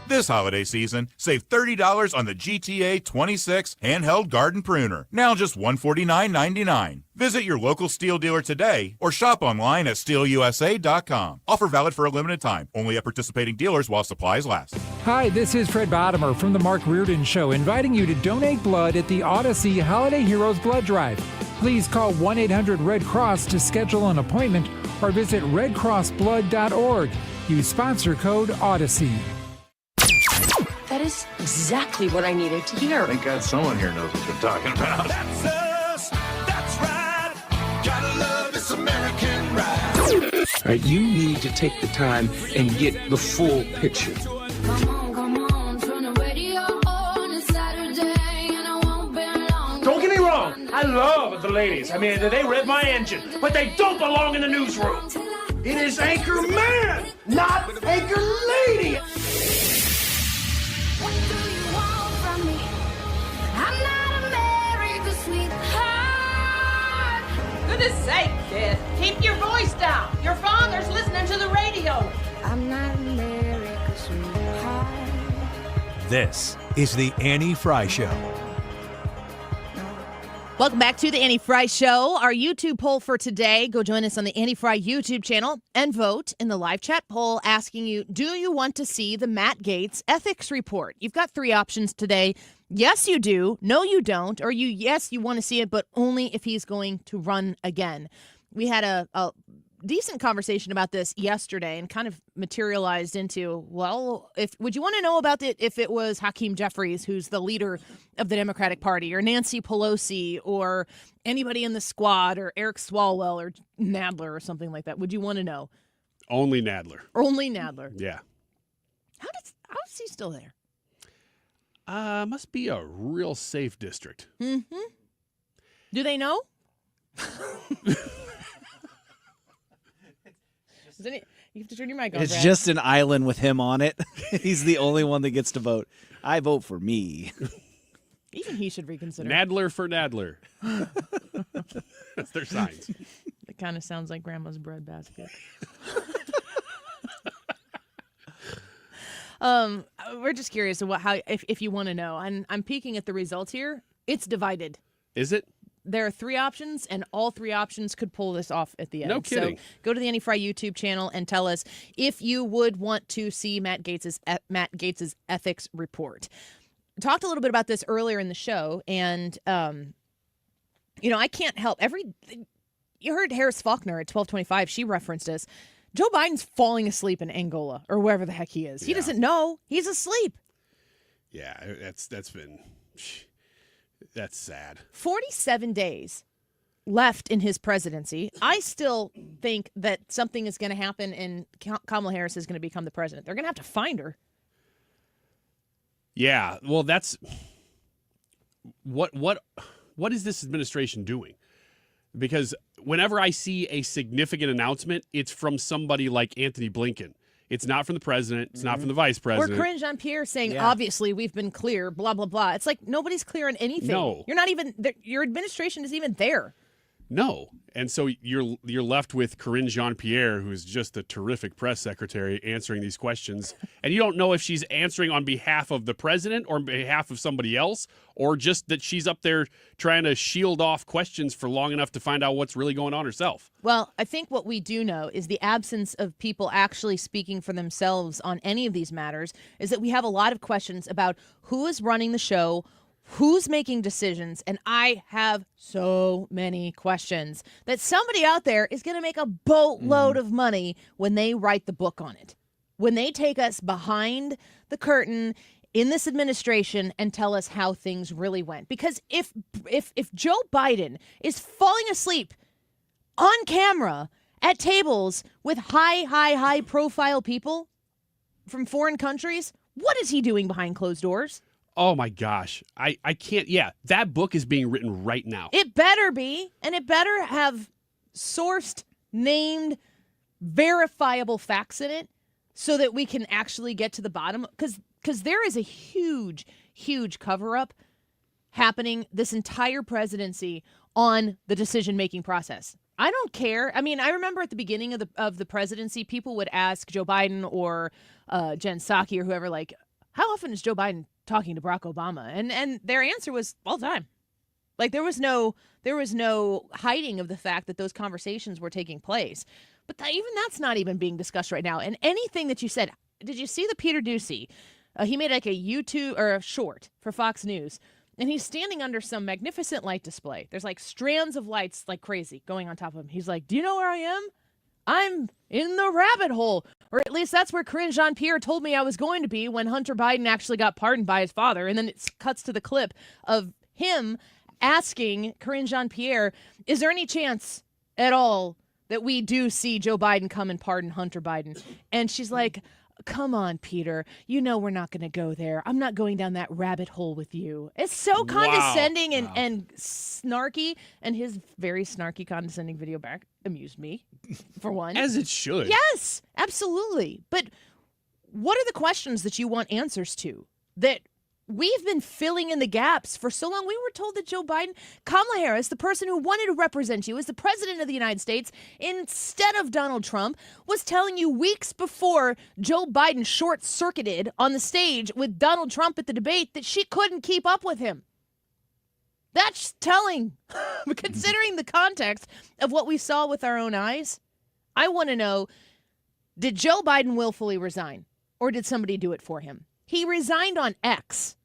This holiday season, save $30 on the GTA 26 handheld garden pruner. Now just $149.99. Visit your local Steel dealer today or shop online at steelusa.com. Offer valid for a limited time. Only at participating dealers while supplies last. Hi, this is Fred Bottomer from The Mark Reardon Show, inviting you to donate blood at the Odyssey Holiday Heroes Blood Drive. Please call 1-800-RED-CROSS to schedule an appointment or visit redcrossblood.org. Use sponsor code Odyssey. That is exactly what I needed to hear. Thank God someone here knows what you're talking about. That's us. That's right. Gotta love this American ride. All right, you need to take the time and get the full picture. Don't get me wrong. I love the ladies. I mean, they rev my engine, but they don't belong in the newsroom. It is Anchor Man, not Anchor Lady. Goodness sake, kid. Keep your voice down. Your father's listening to the radio. I'm not America's sweetheart. This is the Annie Fry Show. Welcome back to the Annie Fry Show. Our YouTube poll for today. Go join us on the Annie Fry YouTube channel and vote in the live chat poll asking you, do you want to see the Matt Gaetz ethics report? You've got 3 options today. Yes, you do. No, you don't. Or yes, you want to see it, but only if he's going to run again. We had a decent conversation about this yesterday and kind of materialized into, well, would you want to know about it if it was Hakeem Jeffries, who's the leader of the Democratic Party, or Nancy Pelosi, or anybody in the squad, or Eric Swalwell, or Nadler, or something like that? Would you want to know? Only Nadler. Only Nadler. Yeah. How's he still there? Must be a real safe district. Mm-hmm. Do they know? You have to turn your mic on. It's Brad. just an island with him on it. He's the only one that gets to vote. I vote for me. Even he should reconsider. Nadler for Nadler. That's their signs. It kind of sounds like Grandma's bread basket. We're just curious if you want to know. I'm peeking at the results here. It's divided. Is it? There are 3 options, and all 3 options could pull this off at the end. No kidding. So go to the Annie Fry YouTube channel and tell us if you would want to see Matt Gaetz's ethics report. Talked a little bit about this earlier in the show, and I can't help you heard Harris Faulkner at 12:25. She referenced us. Joe Biden's falling asleep in Angola or wherever the heck he is. He doesn't know. He's asleep. Yeah, that's sad. 47 days left in his presidency. I still think that something is going to happen and Kamala Harris is going to become the president. They're going to have to find her. Yeah, well, that's what is this administration doing? Because whenever I see a significant announcement, it's from somebody like Anthony Blinken. It's not from the president. It's not from the vice president. Or Karine Jean-Pierre saying, obviously, we've been clear, blah, blah, blah. It's like nobody's clear on anything. No. You're not even, your administration isn't even there. No. And so you're left with Karine Jean-Pierre, who's just a terrific press secretary, answering these questions. And you don't know if she's answering on behalf of the president or on behalf of somebody else, or just that she's up there trying to shield off questions for long enough to find out what's really going on herself. Well, I think what we do know is the absence of people actually speaking for themselves on any of these matters is that we have a lot of questions about who is running the show, who's making decisions, and I have so many questions that somebody out there is going to make a boatload of money when they write the book on it, when they take us behind the curtain in this administration and tell us how things really went. Because if Joe Biden is falling asleep on camera at tables with high profile people from foreign countries, what is he doing behind closed doors? Oh, my gosh. I can't. Yeah, that book is being written right now. It better be, and it better have sourced, named, verifiable facts in it so that we can actually get to the bottom. Because there is a huge cover-up happening this entire presidency on the decision-making process. I don't care. I mean, I remember at the beginning of the presidency, people would ask Joe Biden or Jen Psaki or whoever, like, how often is Joe Biden talking to Barack Obama? And their answer was all the time. Like there was no hiding of the fact that those conversations were taking place. But even that's not even being discussed right now. And anything that you said, did you see the Peter Doocy? He made like a YouTube or a short for Fox News, and he's standing under some magnificent light display. There's like strands of lights like crazy going on top of him. He's like, do you know where I am? I'm in the rabbit hole. Or at least that's where Karine Jean-Pierre told me I was going to be when Hunter Biden actually got pardoned by his father. And then it cuts to the clip of him asking Karine Jean-Pierre, is there any chance at all that we do see Joe Biden come and pardon Hunter Biden? And she's like, come on, Peter. You know we're not going to go there. I'm not going down that rabbit hole with you. It's so condescending and snarky. And his very snarky, condescending video back amused me, for one. As it should. Yes, absolutely. But what are the questions that you want answers to that we've been filling in the gaps for so long? We were told that Joe Biden, Kamala Harris, the person who wanted to represent you as the president of the United States instead of Donald Trump, was telling you weeks before Joe Biden short-circuited on the stage with Donald Trump at the debate that she couldn't keep up with him. That's telling, considering the context of what we saw with our own eyes. I want to know, did Joe Biden willfully resign, or did somebody do it for him? He resigned on X,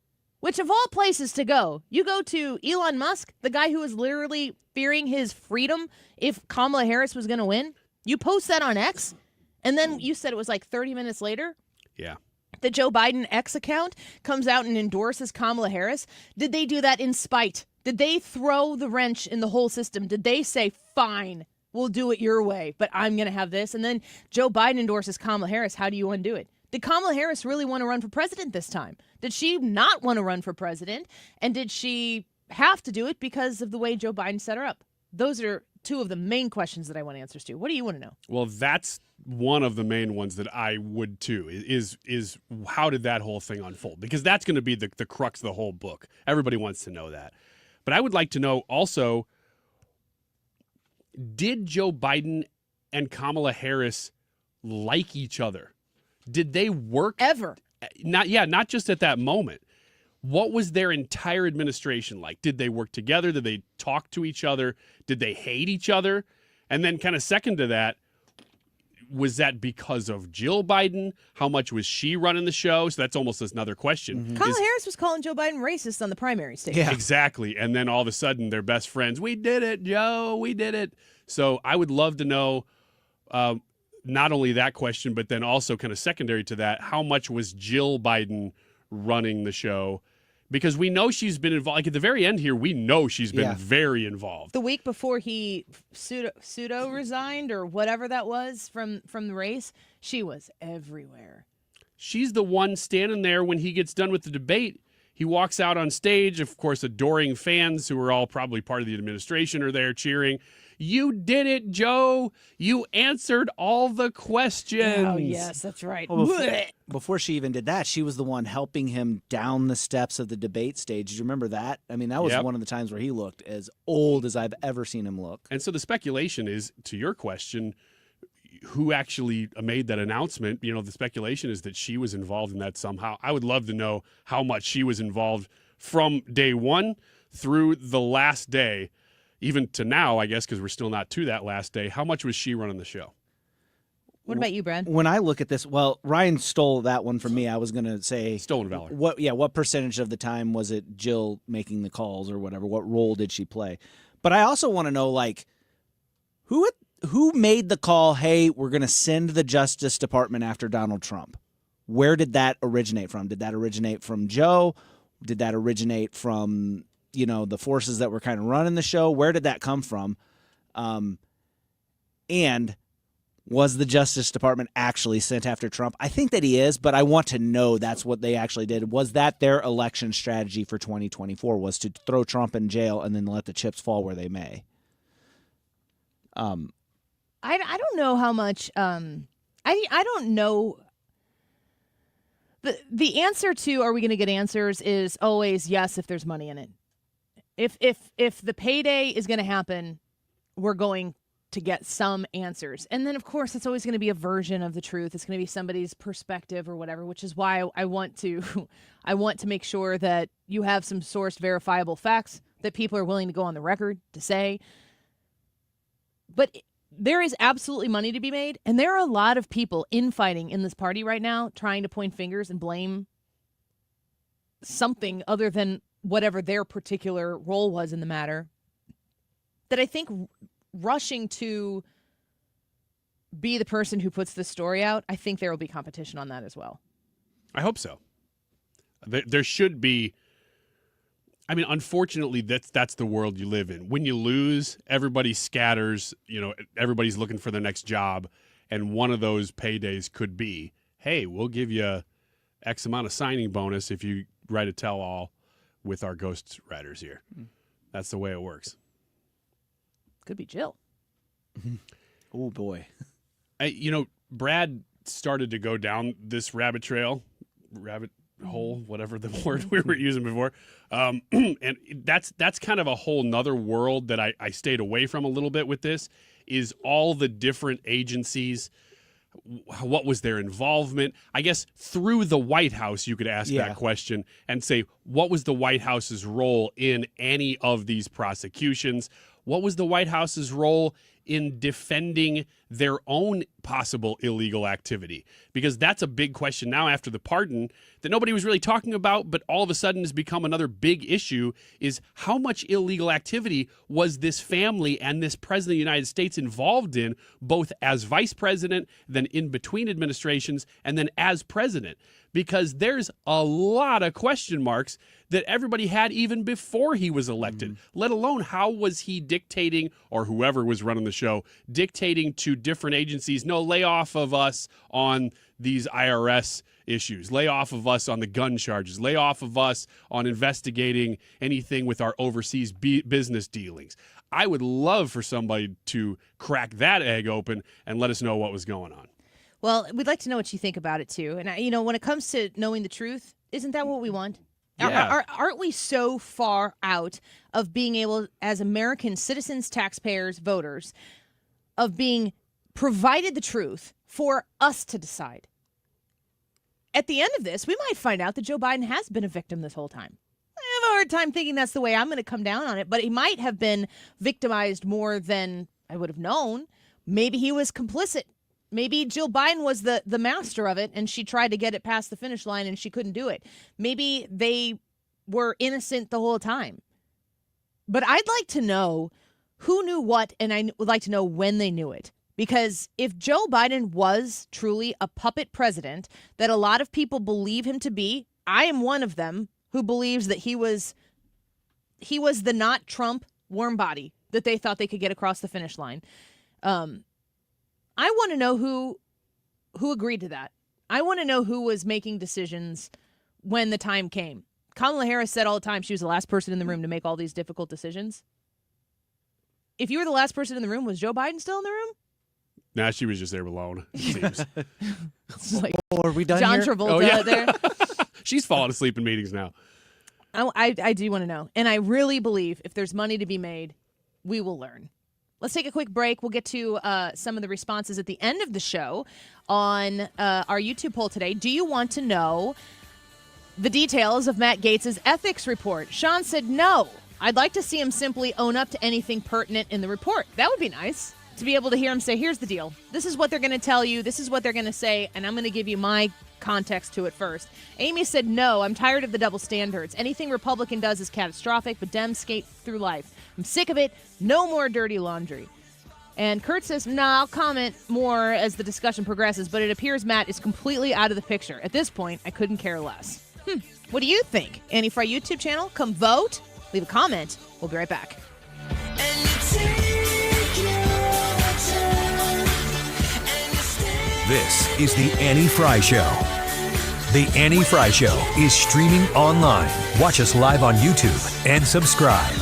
which of all places to go, you go to Elon Musk, the guy who was literally fearing his freedom if Kamala Harris was going to win. You post that on X, and then you said it was like 30 minutes later. Yeah. The Joe Biden X account comes out and endorses Kamala Harris. Did they do that in spite? Did they throw the wrench in the whole system? Did they say, fine, we'll do it your way, but I'm going to have this? And then Joe Biden endorses Kamala Harris. How do you undo it? Did Kamala Harris really want to run for president this time? Did she not want to run for president? And did she have to do it because of the way Joe Biden set her up? Those are two of the main questions that I want answers to. What do you want to know? Well, that's one of the main ones that I would too, is how did that whole thing unfold? Because that's going to be the crux of the whole book. Everybody wants to know that. But I would like to know also, did Joe Biden and Kamala Harris like each other? Did they work ever? Not just at that moment. What was their entire administration like? Did they work together? Did they talk to each other? Did they hate each other? And then kind of second to that, was that because of Jill Biden? How much was she running the show? So that's almost another question. Kamala Harris was calling Joe Biden racist on the primary stage. Yeah, exactly. And then all of a sudden, they're best friends. We did it, Joe. We did it. So I would love to know not only that question, but then also kind of secondary to that, how much was Jill Biden running the show? Because we know she's been involved. Like at the very end here, we know she's been very involved. The week before he pseudo resigned or whatever that was from the race, she was everywhere. She's the one standing there when he gets done with the debate. He walks out on stage. Of course, adoring fans who are all probably part of the administration are there cheering. You did it, Joe. You answered all the questions. Oh, yes, that's right. Well, before she even did that, she was the one helping him down the steps of the debate stage. Do you remember that? I mean, that was one of the times where he looked as old as I've ever seen him look. And so the speculation is, to your question, who actually made that announcement? You know, the speculation is that she was involved in that somehow. I would love to know how much she was involved from day one through the last day. Even to now, I guess, because we're still not to that last day. How much was she running the show? What about you, Brad? When I look at this, well, Ryan stole that one from me. I was going to say stolen valor. What percentage of the time was it Jill making the calls or whatever? What role did she play? But I also want to know, like, who made the call? Hey, we're going to send the Justice Department after Donald Trump. Where did that originate from? Did that originate from Joe? Did that originate from the forces that were kind of running the show? Where did that come from? And was the Justice Department actually sent after Trump? I think that he is, but I want to know that's what they actually did. Was that their election strategy for 2024, was to throw Trump in jail and then let the chips fall where they may? I don't know how much. I don't know. The answer to are we going to get answers is always yes if there's money in it. If the payday is going to happen, we're going to get some answers. And then, of course, it's always going to be a version of the truth. It's going to be somebody's perspective or whatever, which is why I want to make sure that you have some sourced verifiable facts that people are willing to go on the record to say. But there is absolutely money to be made, and there are a lot of people infighting in this party right now trying to point fingers and blame something other than whatever their particular role was in the matter, that I think rushing to be the person who puts this story out, I think there will be competition on that as well. I hope so. There should be. I mean, unfortunately, that's the world you live in. When you lose, everybody scatters. Everybody's looking for their next job, and one of those paydays could be, hey, we'll give you X amount of signing bonus if you write a tell-all with our ghost writers here. That's the way it works. Could be Jill. Oh, boy. Brad started to go down this rabbit hole, whatever the word we were using before. And that's kind of a whole nother world that I stayed away from a little bit with this, is all the different agencies. What was their involvement? I guess through the White House, you could ask that question and say, what was the White House's role in any of these prosecutions? What was the White House's role in defending their own possible illegal activity? Because that's a big question now after the pardon that nobody was really talking about, but all of a sudden has become another big issue, is how much illegal activity was this family and this president of the United States involved in, both as vice president, then in between administrations, and then as president? Because there's a lot of question marks that everybody had even before he was elected, let alone how was he dictating, or whoever was running the show, dictating to different agencies, no, lay off of us on these IRS issues, lay off of us on the gun charges, lay off of us on investigating anything with our overseas business dealings. I would love for somebody to crack that egg open and let us know what was going on. Well, we'd like to know what you think about it, too. And, when it comes to knowing the truth, isn't that what we want? Yeah. Aren't we so far out of being able, as American citizens, taxpayers, voters, of being provided the truth for us to decide? At the end of this, we might find out that Joe Biden has been a victim this whole time. I have a hard time thinking that's the way I'm going to come down on it, but he might have been victimized more than I would have known. Maybe he was complicit. Maybe Jill Biden was the master of it, and she tried to get it past the finish line, and she couldn't do it. Maybe they were innocent the whole time. But I'd like to know who knew what, and I would like to know when they knew it. Because if Joe Biden was truly a puppet president that a lot of people believe him to be, I am one of them who believes that he was the not Trump warm body that they thought they could get across the finish line. I want to know who agreed to that. I want to know who was making decisions when the time came. Kamala Harris said all the time she was the last person in the room to make all these difficult decisions. If you were the last person in the room, was Joe Biden still in the room? Nah, she was just there alone, it seems. It's like are we done John here? Travolta there. She's falling asleep in meetings now. I do want to know. And I really believe if there's money to be made, we will learn. Let's take a quick break. We'll get to some of the responses at the end of the show on our YouTube poll today. Do you want to know the details of Matt Gaetz' ethics report? Sean said no. I'd like to see him simply own up to anything pertinent in the report. That would be nice to be able to hear him say, here's the deal. This is what they're going to tell you. This is what they're going to say, and I'm going to give you my context to it first. Amy said no. I'm tired of the double standards. Anything Republican does is catastrophic, but Dems skate through life. I'm sick of it. No more dirty laundry. And Kurt says, I'll comment more as the discussion progresses, but it appears Matt is completely out of the picture. At this point, I couldn't care less. What do you think? Annie Fry YouTube channel, come vote. Leave a comment. We'll be right back. This is The Annie Fry Show. The Annie Fry Show is streaming online. Watch us live on YouTube and subscribe.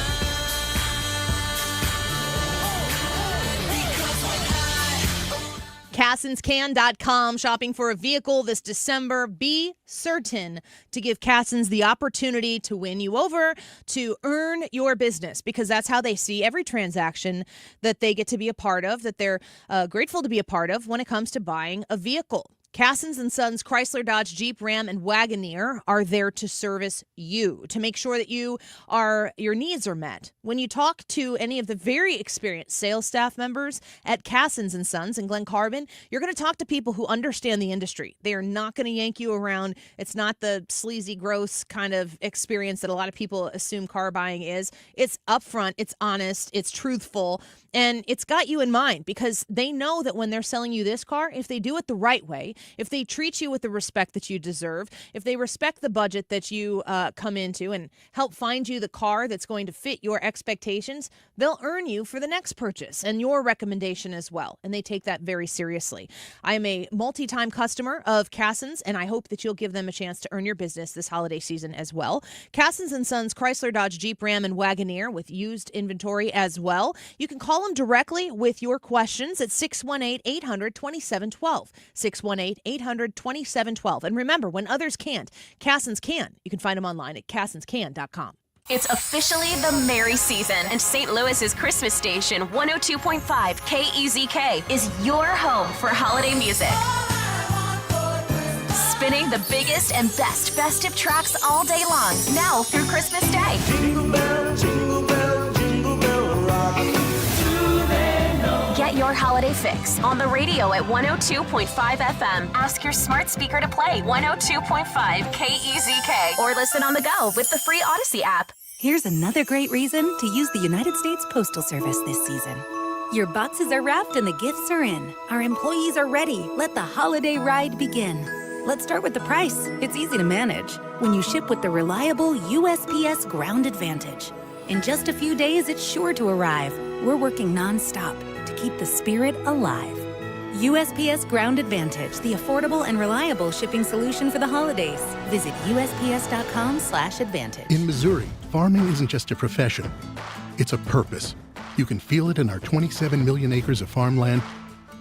CassinsCan.com, shopping for a vehicle this December. Be certain to give Cassins the opportunity to win you over, to earn your business, because that's how they see every transaction that they get to be a part of, that they're grateful to be a part of when it comes to buying a vehicle. Cassins & Sons Chrysler, Dodge, Jeep, Ram, and Wagoneer are there to service you, to make sure that your needs are met. When you talk to any of the very experienced sales staff members at Cassins & Sons in Glen Carbon, you're going to talk to people who understand the industry. They are not going to yank you around. It's not the sleazy, gross kind of experience that a lot of people assume car buying is. It's upfront, it's honest, it's truthful, and it's got you in mind because they know that when they're selling you this car, if they do it the right way, if they treat you with the respect that you deserve, if they respect the budget that you come into and help find you the car that's going to fit your expectations, they'll earn you for the next purchase and your recommendation as well. And they take that very seriously. I am a multi-time customer of Cassins, and I hope that you'll give them a chance to earn your business this holiday season as well. Cassins & Sons Chrysler, Dodge, Jeep, Ram, and Wagoneer with used inventory as well. You can call them directly with your questions at 618-800-2712. 618-800-2712. And remember, when others can't, Cassins can. You can find them online at CassinsCan.com. It's officially the merry season, and St. Louis's Christmas station, 102.5 KEZK, is your home for holiday music. Spinning the biggest and best festive tracks all day long, now through Christmas Day. Jingle bell, jingle bell, jingle bell rock. Get your holiday fix on the radio at 102.5 FM. Ask your smart speaker to play 102.5 KEZK or listen on the go with the free Odyssey app. Here's another great reason to use the United States Postal Service this season. Your boxes are wrapped and the gifts are in. Our employees are ready. Let the holiday ride begin. Let's start with the price. It's easy to manage when you ship with the reliable USPS Ground Advantage. In just a few days, it's sure to arrive. We're working nonstop. to keep the spirit alive. USPS Ground Advantage, the affordable and reliable shipping solution for the holidays. Visit USPS.com/advantage. In Missouri, farming isn't just a profession, it's a purpose. You can feel it in our 27 million acres of farmland.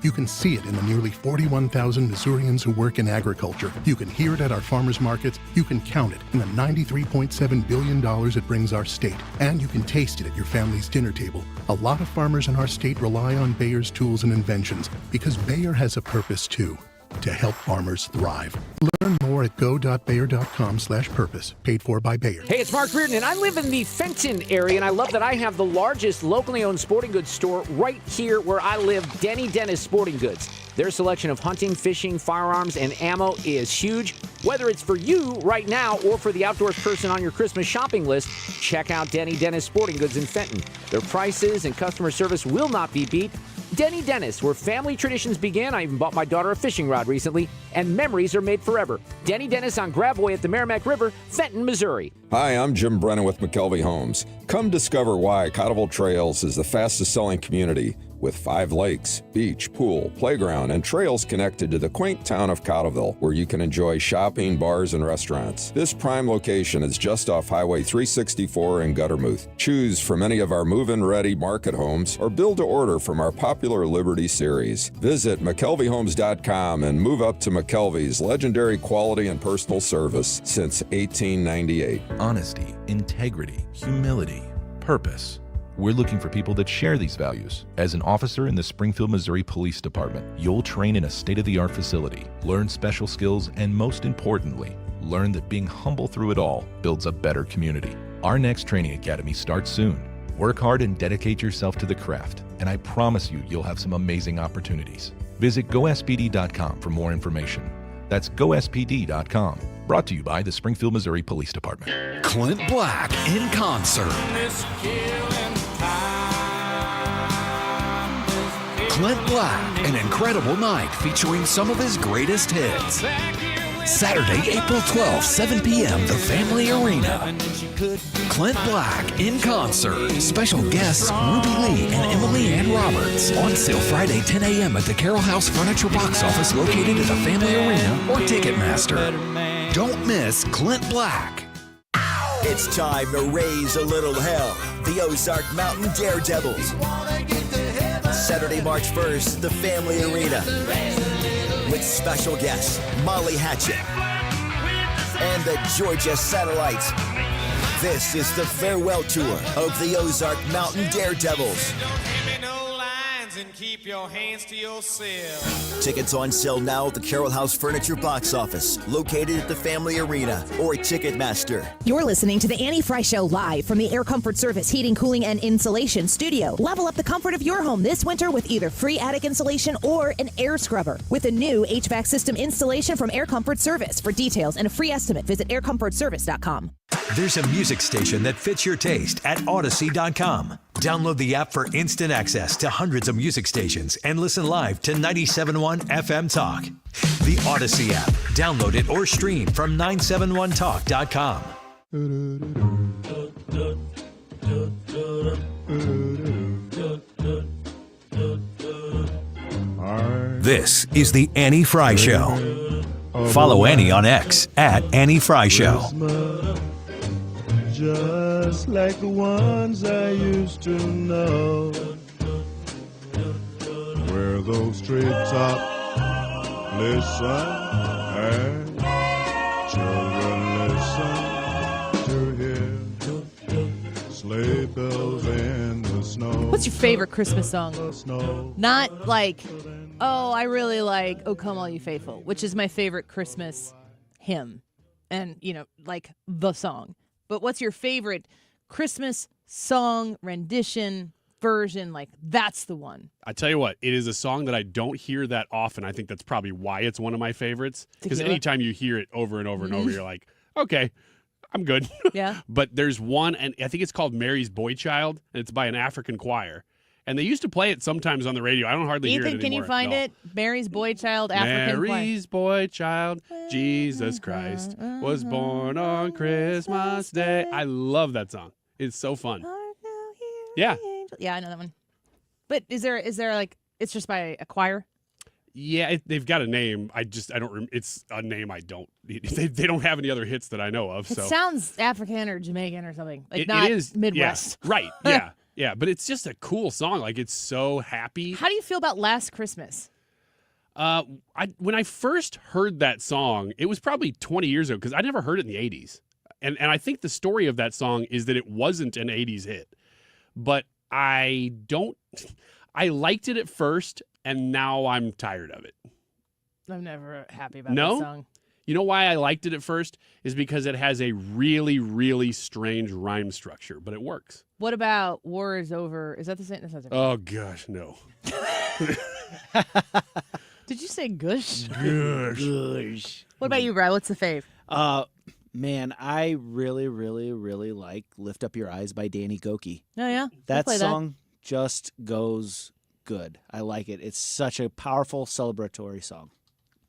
You can see it in the nearly 41,000 Missourians who work in agriculture. You can hear it at our farmers markets. You can count it in the $93.7 billion it brings our state. And you can taste it at your family's dinner table. A lot of farmers in our state rely on Bayer's tools and inventions because Bayer has a purpose too, to help farmers thrive. Learn more at go.bayer.com/purpose. Paid for by Bayer. Hey, it's Mark Reardon, and I live in the Fenton area, and I love that I have the largest locally owned sporting goods store right here where I live, Denny Dennis Sporting Goods. Their selection of hunting, fishing, firearms, and ammo is huge. Whether it's for you right now or for the outdoors person on your Christmas shopping list, check out Denny Dennis Sporting Goods in Fenton. Their prices and customer service will not be beat. Denny Dennis, where family traditions begin. I even bought my daughter a fishing rod recently, and memories are made forever. Denny Dennis on Gravois at the Merrimack River, Fenton, Missouri. Hi, I'm Jim Brennan with McKelvey Homes. Come discover why Cotterville Trails is the fastest selling community with 5 lakes, beach, pool, playground, and trails connected to the quaint town of Cotterville, where you can enjoy shopping, bars, and restaurants. This prime location is just off Highway 364 in Guttermouth. Choose from any of our move-in ready market homes or build to order from our popular Liberty series. Visit McKelveyHomes.com and move up to McKelvey's legendary quality and personal service since 1898. Honesty, integrity, humility, purpose. We're looking for people that share these values. As an officer in the Springfield, Missouri Police Department, you'll train in a state-of-the-art facility, learn special skills, and most importantly, learn that being humble through it all builds a better community. Our next training academy starts soon. Work hard and dedicate yourself to the craft, and I promise you'll have some amazing opportunities. Visit gospd.com for more information. That's gospd.com. Brought to you by the Springfield, Missouri Police Department. Clint Black in concert. Clint Black, an incredible night featuring some of his greatest hits. Saturday, April 12th, 7 p.m., the Family Arena. Clint Black in concert. Special guests Ruby Lee and Emily Ann Roberts. On sale Friday, 10 a.m. at the Carroll House Furniture Box Office located at the Family Arena or Ticketmaster. Don't miss Clint Black. It's time to raise a little hell. The Ozark Mountain Daredevils. Saturday, March 1st, the Family Arena. With special guests, Molly Hatchet and the Georgia Satellites. This is the farewell tour of the Ozark Mountain Daredevils. And keep your hands to yourself. Tickets on sale now at the Carroll House Furniture Box Office, located at the Family Arena or Ticketmaster. You're listening to the Annie Fry Show live from the Air Comfort Service Heating, Cooling, and Insulation Studio. Level up the comfort of your home this winter with either free attic insulation or an air scrubber. With a new HVAC system installation from Air Comfort Service. For details and a free estimate, visit aircomfortservice.com. There's a music station that fits your taste at Odyssey.com. Download the app for instant access to hundreds of music stations and listen live to 97.1 FM Talk. The Odyssey app. Download it or stream from 971talk.com. This is the Annie Fry Show. Follow Annie on X at Annie Fry Show. Just like the ones I used to know, where those treetops listen and children listen to hear sleigh bells in the snow. What's your favorite Christmas song? Not like, oh, I really like "Oh Come All You Faithful," which is my favorite Christmas hymn, and like the song. But what's your favorite Christmas song, rendition, version? Like, that's the one. I tell you what, it is a song that I don't hear that often. I think that's probably why it's one of my favorites. Because anytime you hear it over and over and over, you're like, okay, I'm good. Yeah. But there's one, and I think it's called Mary's Boy Child, and it's by an African choir. And they used to play it sometimes on the radio. I don't hardly hear it anymore. Ethan, can you find it? Mary's Boy Child, African Mary's Boy Child, Jesus Christ was born on Christmas Day. I love that song. It's so fun. Yeah. Yeah, I know that one. But is there like it's just by a choir? Yeah, they've got a name. I don't. It's a name I don't. They don't have any other hits that I know of. It So sounds African or Jamaican or something. Like it not is Midwest. Yeah, right. Yeah, yeah. But it's just a cool song. Like it's so happy. How do you feel about Last Christmas? When I first heard that song, it was probably 20 years ago because I never heard it in the 80s. And I think the story of that song is that it wasn't an 80s hit. But I liked it at first, and now I'm tired of it. I'm never happy about that song. You know why I liked it at first? Is because it has a really, really strange rhyme structure, but it works. What about War is Over? Is that the same? That's not the same. Oh, gosh, no. Did you say gush? Gush. What about you, Brad? What's the fave? Man, I really, really, really like Lift Up Your Eyes by Danny Goki. Oh, yeah? That song just goes good. I like it. It's such a powerful celebratory song.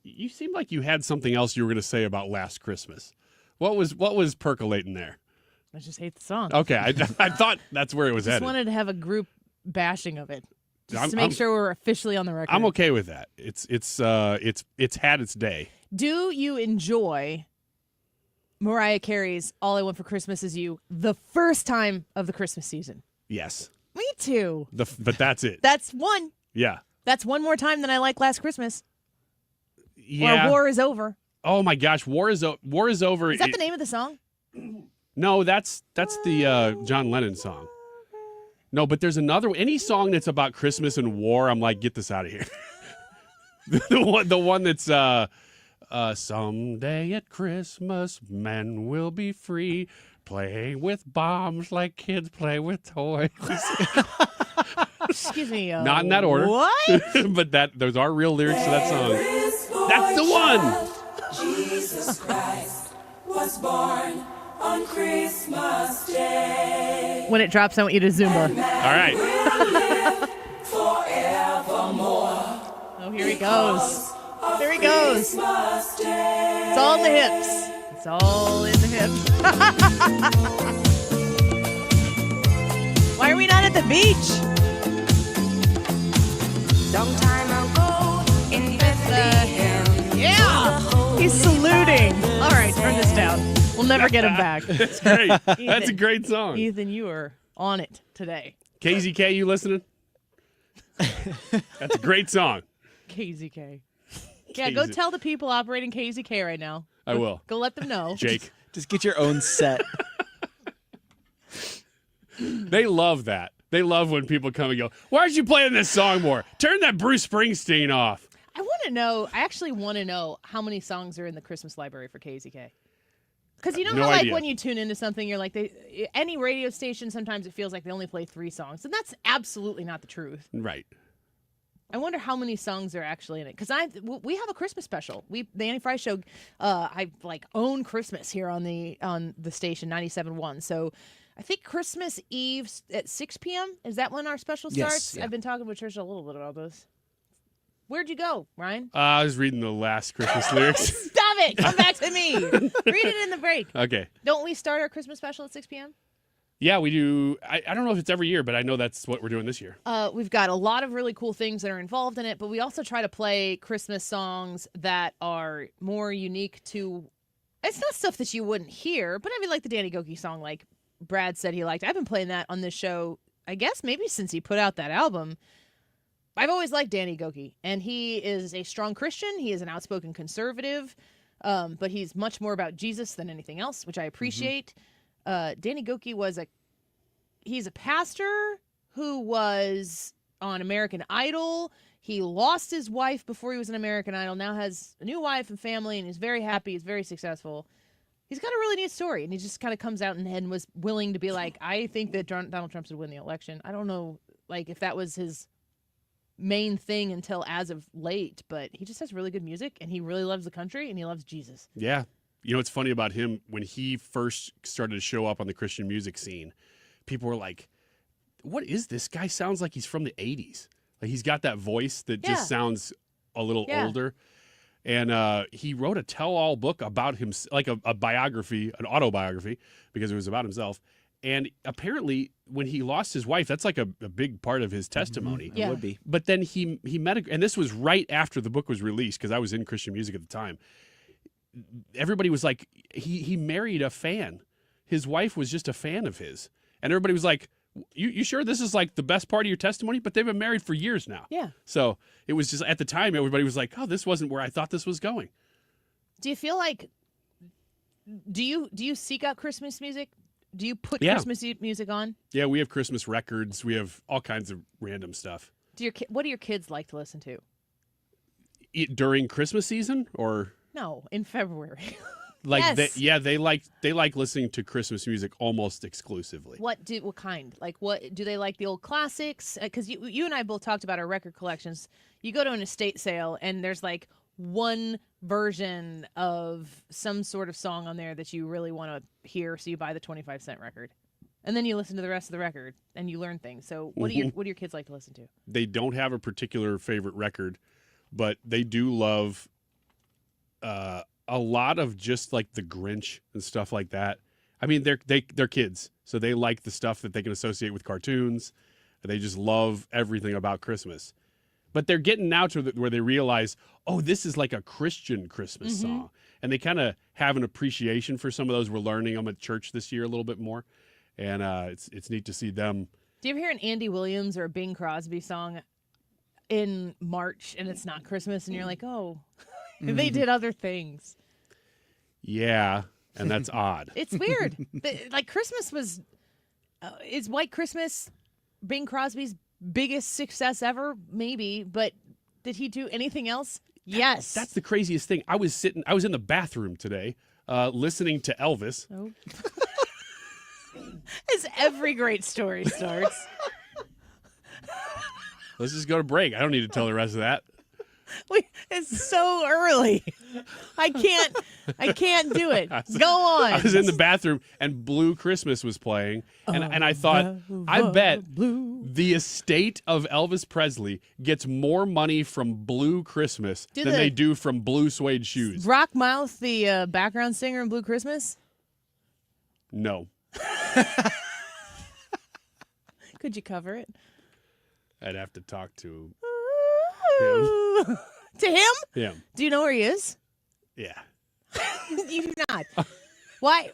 You seem like you had something else you were going to say about Last Christmas. What was percolating there? I just hate the song. Okay, I thought that's where it was I just headed. wanted to have a group bashing of it. Just to make sure we're officially on the record. I'm okay with that. It's had its day. Do you enjoy Mariah Carey's All I Want for Christmas Is You the first time of the Christmas season? Yes. Me too. But that's it. That's one. Yeah. That's one more time than I like Last Christmas. Yeah. Or War is Over. Oh my gosh, War is Over. Is that the name of the song? No, that's the John Lennon song. No, but there's another one. Any song that's about Christmas and war, I'm like, get this out of here. the one that's someday at Christmas, men will be free, playing with bombs like kids play with toys. Excuse me. Not in that order. What? But those are real lyrics to that song. That's the one. Jesus Christ was born on Christmas Day. When it drops, I want you to Zumba. All right. Oh, here he goes. Here he goes. It's all in the hips. It's all in the hips. Why are we not at the beach? Long time ago in Bethlehem. Yeah. He's saluting. All right, turn this down. We'll never get him back. That's great. Ethan, That's a great song. Ethan, you are on it today. KZK, you listening? That's a great song. KZK. Yeah, go tell the people operating KZK right now. I will. Go let them know. Jake. Just get your own set. They love that. They love when people come and go, why aren't you playing this song more? Turn that Bruce Springsteen off. I actually want to know how many songs are in the Christmas library for KZK. Because you know No how, like, idea. when you tune into something, you're like, any radio station, sometimes it feels like they only play 3 songs. And that's absolutely not the truth. Right. I wonder how many songs are actually in it. Because we have a Christmas special. The Annie Fry Show, I own Christmas here on the station, 97.1. So I think Christmas Eve at 6 p.m. Is that when our special starts? Yes, yeah. I've been talking with Tricia a little bit about this. Where'd you go, Ryan? I was reading the last Christmas lyrics. Stop it! Come back to me. Read it in the break. Okay. Don't we start our Christmas special at 6 p.m.? Yeah, we do. I don't know if it's every year, but I know that's what we're doing this year. We've got a lot of really cool things that are involved in it, but we also try to play Christmas songs that are more unique to... It's not stuff that you wouldn't hear, but I mean, like the Danny Goki song, like Brad said he liked. I've been playing that on this show, I guess maybe since he put out that album. I've always liked Danny Goki, and he is a strong Christian. He is an outspoken conservative, but he's much more about Jesus than anything else, which I appreciate. Danny Goki he's a pastor who was on American Idol. He lost his wife before he was on American Idol, now has a new wife and family, and he's very happy. He's very successful. He's got a really neat story, and he just kind of comes out and was willing to be like, I think that Donald Trump should win the election. I don't know, like, if that was his main thing until as of late, but he just has really good music, and he really loves the country, and he loves Jesus. Yeah. You know what's funny about him? When he first started to show up on the Christian music scene, people were like, what is this guy? Sounds like he's from the 80s. Like, he's got that voice that just sounds a little older. And he wrote a tell-all book about him, like a biography, an autobiography, because it was about himself. And apparently, when he lost his wife, that's like a big part of his testimony. It would be. But then he met and this was right after the book was released, because I was in Christian music at the time. Everybody was like, he married a fan. His wife was just a fan of his. And everybody was like, you sure this is like the best part of your testimony? But they've been married for years now. Yeah. So it was just, at the time, everybody was like, oh, this wasn't where I thought this was going. Do you feel like, do you seek out Christmas music? Do you put Yeah. Christmas music on? Yeah, we have Christmas records. We have all kinds of random stuff. What do your kids like to listen to? During Christmas season, or No, in February. like Yes. they like listening to Christmas music almost exclusively. What kind? Like, what do they like? The old classics? Because you and I both talked about our record collections. You go to an estate sale and there's like one version of some sort of song on there that you really want to hear, so you buy the 25-cent record, and then you listen to the rest of the record and you learn things. So what do your kids like to listen to? They don't have a particular favorite record, but they do love a lot of just like the Grinch and stuff like that. I mean, they're kids, so they like the stuff that they can associate with cartoons. They just love everything about Christmas. But they're getting now to where they realize, oh, this is like a Christian Christmas song. And they kind of have an appreciation for some of those. We're learning them at church this year a little bit more. And it's neat to see them. Do you ever hear an Andy Williams or a Bing Crosby song in March and it's not Christmas and you're like, oh, they did other things? Yeah, and that's odd. It's weird. Like Christmas was, is White Christmas Bing Crosby's biggest success ever? Maybe, but did he do anything else? Yes. That's the craziest thing. I was in the bathroom today listening to Elvis. Oh. As every great story starts. Let's just go to break. I don't need to tell the rest of that. It's so early. I can't do it. Go on. I was in the bathroom and Blue Christmas was playing, and I thought, I bet the estate of Elvis Presley gets more money from Blue Christmas than they do from Blue Suede shoes. Rockmouth, the background singer in Blue Christmas? No. Could you cover it? I'd have to talk to him. To him? Yeah. Do you know where he is? Yeah. You do not. Why?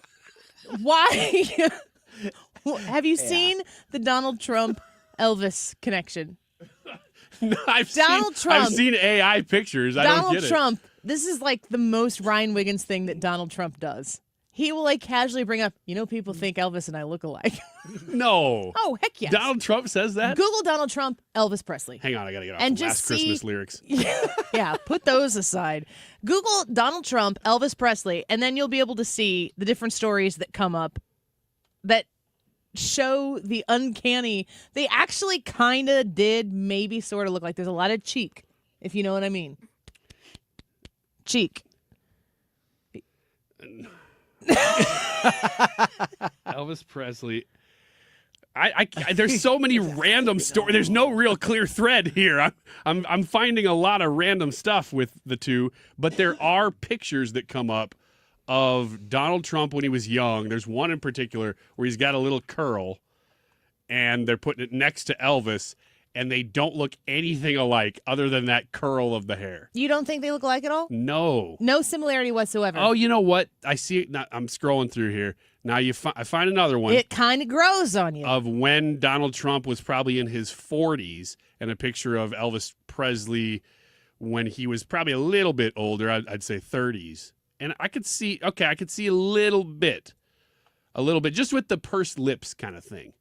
Have you seen the Donald Trump Elvis connection? No, I've Trump. seen AI pictures. I don't get it. Donald Trump. This is like the most Ryan Wiggins thing that Donald Trump does. He will like casually bring up, people think Elvis and I look alike. No. Oh, heck yes. Donald Trump says that? Google Donald Trump, Elvis Presley. Hang on, I got to get off And the just last Christmas lyrics. Yeah, put those aside. Google Donald Trump, Elvis Presley, and then you'll be able to see the different stories that come up that show the uncanny. They actually kind of did maybe sort of look like there's a lot of cheek, if you know what I mean. Cheek. Elvis Presley. I there's so many random stories. There's no real clear thread here. I'm finding a lot of random stuff with the two, but there are pictures that come up of Donald Trump when he was young. There's one in particular where he's got a little curl, and they're putting it next to Elvis, and they don't look anything alike other than that curl of the hair. You don't think they look alike at all? No. No similarity whatsoever. Oh, you know what? I see it. Now, I'm scrolling through here. Now I find another one. It kind of grows on you. Of when Donald Trump was probably in his 40s, and a picture of Elvis Presley when he was probably a little bit older, I'd say 30s. And I could see a little bit, just with the pursed lips kind of thing.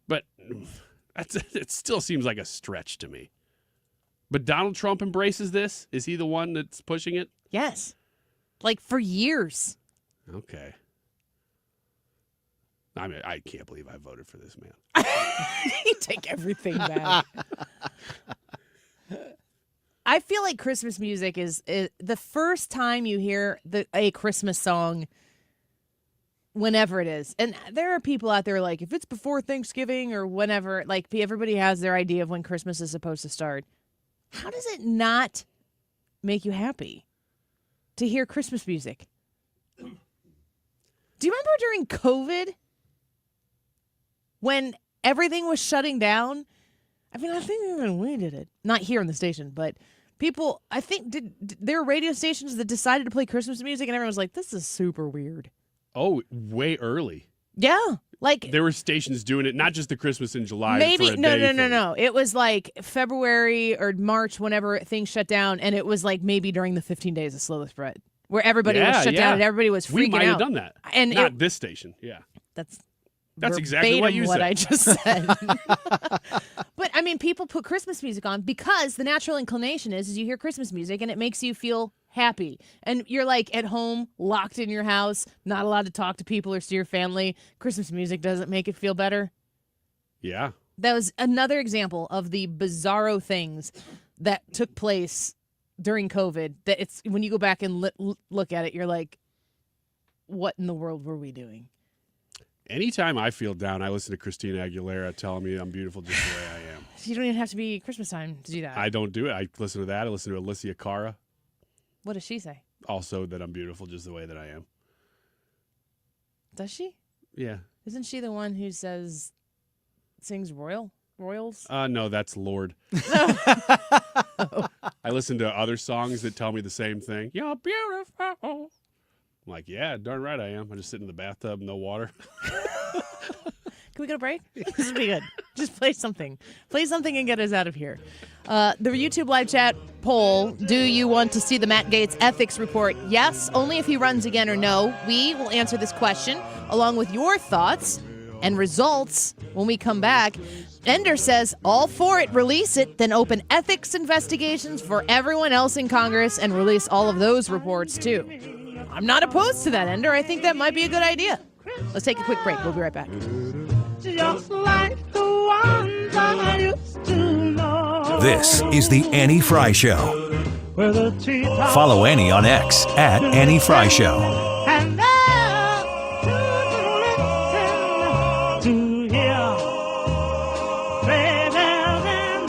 But it still seems like a stretch to me. But Donald Trump embraces this? Is he the one that's pushing it? Yes. Like for years. Okay. I mean, I can't believe I voted for this man. You take everything back. I feel like Christmas music is the first time you hear a Christmas song, whenever it is. And there are people out there like, if it's before Thanksgiving or whenever, like everybody has their idea of when Christmas is supposed to start. How does it not make you happy to hear Christmas music? Do you remember during COVID when everything was shutting down. I mean, I think even we did it. Not here in the station, but people, I think, there were radio stations that decided to play Christmas music, and everyone was like, this is super weird. Oh, way early. Yeah. Like, there were stations doing it, not just the Christmas in July. Maybe, for a day thing. no. It was like February or March, whenever things shut down, and it was like maybe during the 15 days of slow spread, where everybody was shut down and everybody was freaking out. We might have done that. And not this station, yeah. That's exactly what you said. I just said. But, I mean, people put Christmas music on because the natural inclination is you hear Christmas music and it makes you feel happy. And you're like at home, locked in your house, not allowed to talk to people or see your family. Christmas music doesn't make it feel better. Yeah. That was another example of the bizarro things that took place during COVID. That it's when you go back and look at it, you're like, what in the world were we doing? Anytime I feel down, I listen to Christina Aguilera telling me I'm beautiful just the way I am. You don't even have to be Christmas time to do that. I don't do it. I listen to that. I listen to Alicia Cara. What does she say? Also that I'm beautiful just the way that I am. Does she? Yeah. Isn't she the one who sings Royals? No, that's Lord. I listen to other songs that tell me the same thing. You're beautiful. I'm like, yeah, darn right I am. I just sit in the bathtub, no water. Can we go to break? This would be good. Just play something. Play something and get us out of here. The YouTube live chat poll, do you want to see the Matt Gaetz ethics report? Yes, only if he runs again, or no. We will answer this question along with your thoughts and results when we come back. Ender says, all for it, release it, then open ethics investigations for everyone else in Congress and release all of those reports too. I'm not opposed to that, Ender. I think that might be a good idea. Let's take a quick break. We'll be right back. Just like the ones I used to know. This is the Annie Fry Show. Follow Annie on X at Annie Fry Show. And there to listen to hear praises in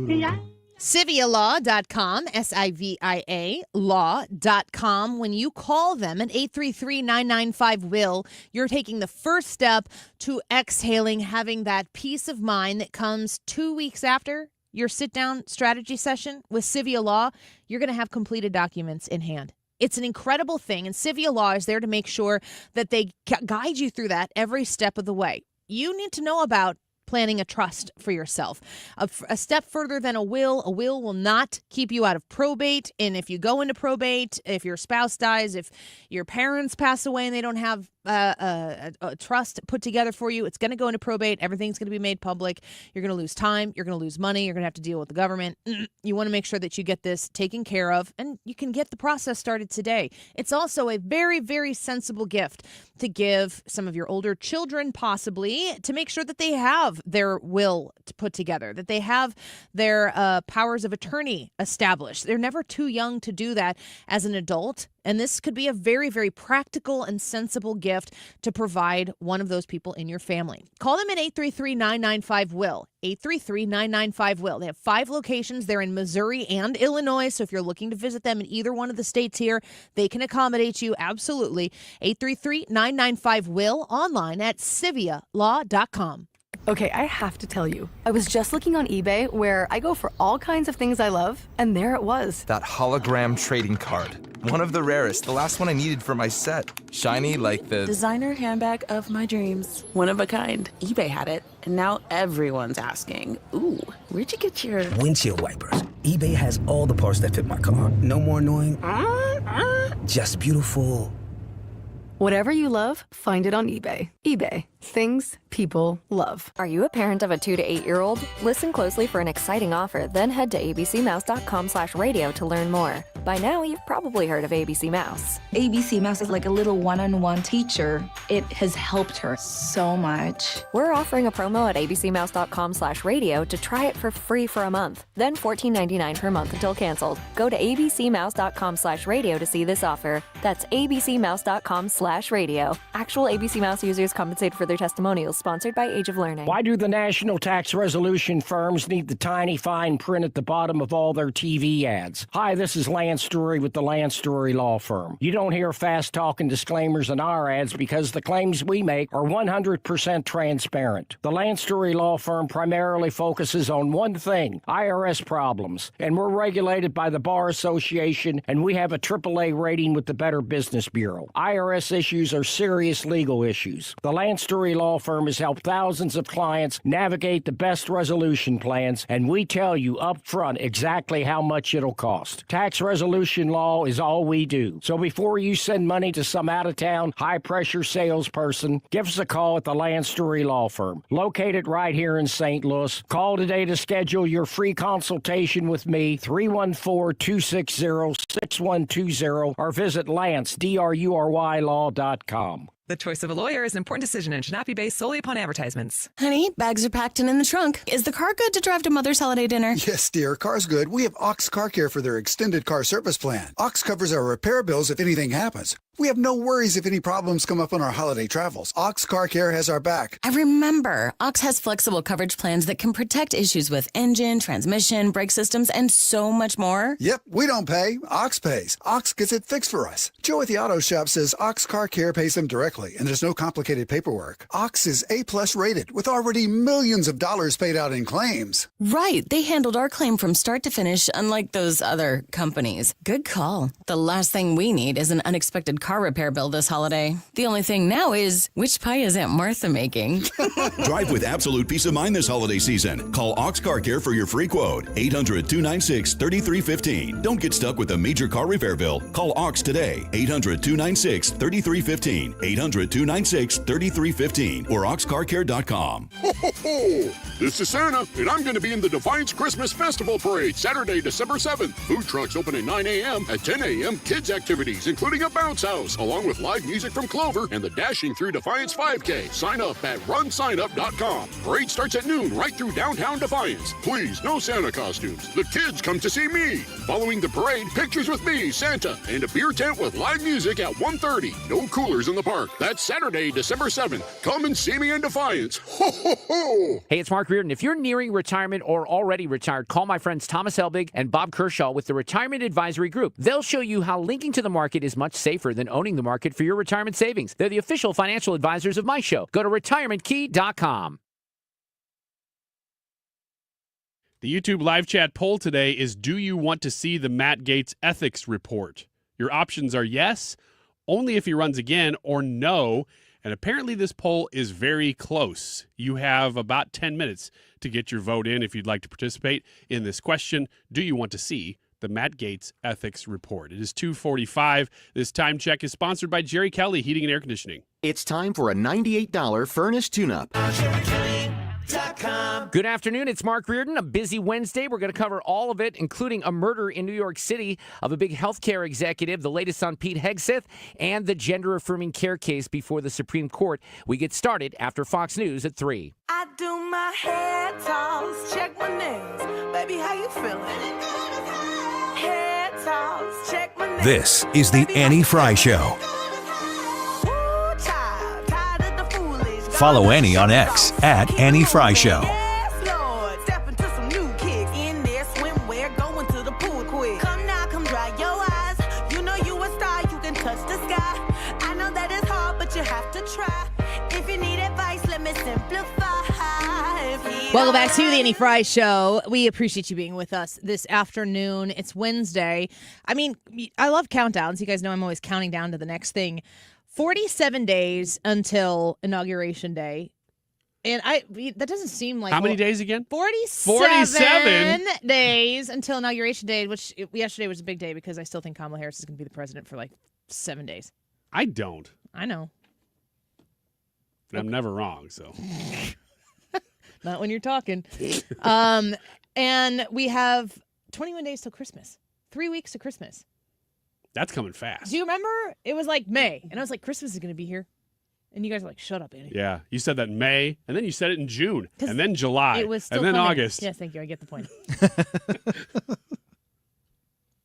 the show. Civialaw.com, SIVIA, law.com. When you call them at 833-995-WILL, you're taking the first step to exhaling, having that peace of mind that comes 2 weeks after your sit-down strategy session with Civia Law. You're going to have completed documents in hand. It's an incredible thing, and Civia Law is there to make sure that they guide you through that every step of the way. You need to know about planning a trust for yourself. A step further than a will will not keep you out of probate. And if you go into probate, if your spouse dies, if your parents pass away and they don't have a trust put together for you, it's going to go into probate. Everything's going to be made public. You're going to lose time. You're going to lose money. You're going to have to deal with the government. You want to make sure that you get this taken care of, and you can get the process started today. It's also a very, very sensible gift to give some of your older children, possibly, to make sure that they have their will to put together, that they have their powers of attorney established. They're never too young to do that as an adult. And this could be a very, very practical and sensible gift to provide one of those people in your family. Call them at 833-995-WILL, 833-995-WILL. They have 5 locations. They're in Missouri and Illinois. So if you're looking to visit them in either one of the states here, they can accommodate you. Absolutely. 833-995-WILL, online at civialaw.com. Okay, I have to tell you, I was just looking on eBay where I go for all kinds of things I love, and there it was. That hologram trading card. One of the rarest, the last one I needed for my set. Shiny like the designer handbag of my dreams. One of a kind. eBay had it, and now everyone's asking, ooh, where'd you get your windshield wipers? eBay has all the parts that fit my car. No more annoying, just beautiful. Whatever you love, find it on eBay. eBay. Things people love. Are you a parent of a 2 to 8-year-old? Listen closely for an exciting offer, then head to abcmouse.com/radio to learn more. By now, you've probably heard of ABC Mouse. ABC Mouse is like a little one-on-one teacher. It has helped her so much. We're offering a promo at abcmouse.com/radio to try it for free for a month, then $14.99 per month until canceled. Go to abcmouse.com/radio to see this offer. That's abcmouse.com/radio. Actual ABC Mouse users compensated for their testimonials, sponsored by Age of Learning. Why do the national tax resolution firms need the tiny fine print at the bottom of all their TV ads? Hi, this is Lance Lance Story with the Lance Story Law Firm. You don't hear fast-talking disclaimers in our ads because the claims we make are 100% transparent. The Lance Story Law Firm primarily focuses on one thing, IRS problems, and we're regulated by the Bar Association, and we have a AAA rating with the Better Business Bureau. IRS issues are serious legal issues. The Lance Story Law Firm has helped thousands of clients navigate the best resolution plans, and we tell you up front exactly how much it'll cost. Tax resolution law is all we do. So before you send money to some out-of-town, high-pressure salesperson, give us a call at the Lance Story Law Firm, located right here in St. Louis. Call today to schedule your free consultation with me, 314-260-6120, or visit LanceDruryLaw.com. The choice of a lawyer is an important decision and should not be based solely upon advertisements. Honey, bags are packed and in the trunk. Is the car good to drive to Mother's holiday dinner? Yes, dear. Car's good. We have Ox Car Care for their extended car service plan. Ox covers our repair bills if anything happens. We have no worries if any problems come up on our holiday travels. Ox Car Care has our back. I remember. Ox has flexible coverage plans that can protect issues with engine, transmission, brake systems, and so much more. Yep, we don't pay. Ox pays. Ox gets it fixed for us. Joe at the auto shop says Ox Car Care pays them directly, and there's no complicated paperwork. Ox is A+ rated, with already millions of dollars paid out in claims. Right. They handled our claim from start to finish, unlike those other companies. Good call. The last thing we need is an unexpected car repair bill this holiday. The only thing now is, which pie is Aunt Martha making? Drive with absolute peace of mind this holiday season. Call Ox Car Care for your free quote. 800-296-3315. Don't get stuck with a major car repair bill. Call Ox today. 800-296-3315. 800-296-3315 or oxcarcare.com. Ho, ho, ho! This is Santa, and I'm going to be in the Defiance Christmas Festival Parade Saturday, December 7th. Food trucks open at 9 a.m. At 10 a.m., kids' activities, including a bounce house, along with live music from Clover and the Dashing Through Defiance 5K. Sign up at runsignup.com. Parade starts at noon right through downtown Defiance. Please, no Santa costumes. The kids come to see me. Following the parade, pictures with me, Santa, and a beer tent with live music at 1:30. No coolers in the park. That's Saturday, December 7th. Come and see me in Defiance. Ho, ho, ho! Hey, it's Mark Reardon. If you're nearing retirement or already retired, call my friends Thomas Helbig and Bob Kershaw with the Retirement Advisory Group. They'll show you how linking to the market is much safer than owning the market for your retirement savings. They're the official financial advisors of my show. Go to retirementkey.com. The YouTube live chat poll today is, do you want to see the Matt Gaetz ethics report? Your options are yes, only if he runs again, or no. And apparently this poll is very close. You have about 10 minutes to get your vote in if you'd like to participate in this question. Do you want to see the Matt Gaetz ethics report? It is 2:45. This time check is sponsored by Jerry Kelly Heating and Air Conditioning. It's time for a $98 furnace tune-up. Good afternoon. It's Mark Reardon. A busy Wednesday. We're going to cover all of it, including a murder in New York City of a big healthcare executive, the latest on Pete Hegseth, and the gender-affirming care case before the Supreme Court. We get started after Fox News at 3. I do my hair toss, check my nails. Baby, how you feeling? Hair toss, check my nails. This is the Annie Fry Show. Follow Annie on X at Annie Fry Show. Welcome back to the Annie Fry Show. We appreciate you being with us this afternoon. It's Wednesday. I mean, I love countdowns. You guys know I'm always counting down to the next thing. 47 days until Inauguration Day. And that doesn't seem like... How many days again? 47 days until Inauguration Day, which yesterday was a big day because I still think Kamala Harris is going to be the president for like 7 days. I don't. I know. And I'm never wrong, so... Not when you're talking. And we have 21 days till Christmas. 3 weeks to Christmas. That's coming fast. Do you remember? It was like May. And I was like, Christmas is going to be here. And you guys are like, shut up, Annie. Yeah. You said that in May, and then you said it in June, and then July, it was still and then coming. August. Yes, thank you. I get the point.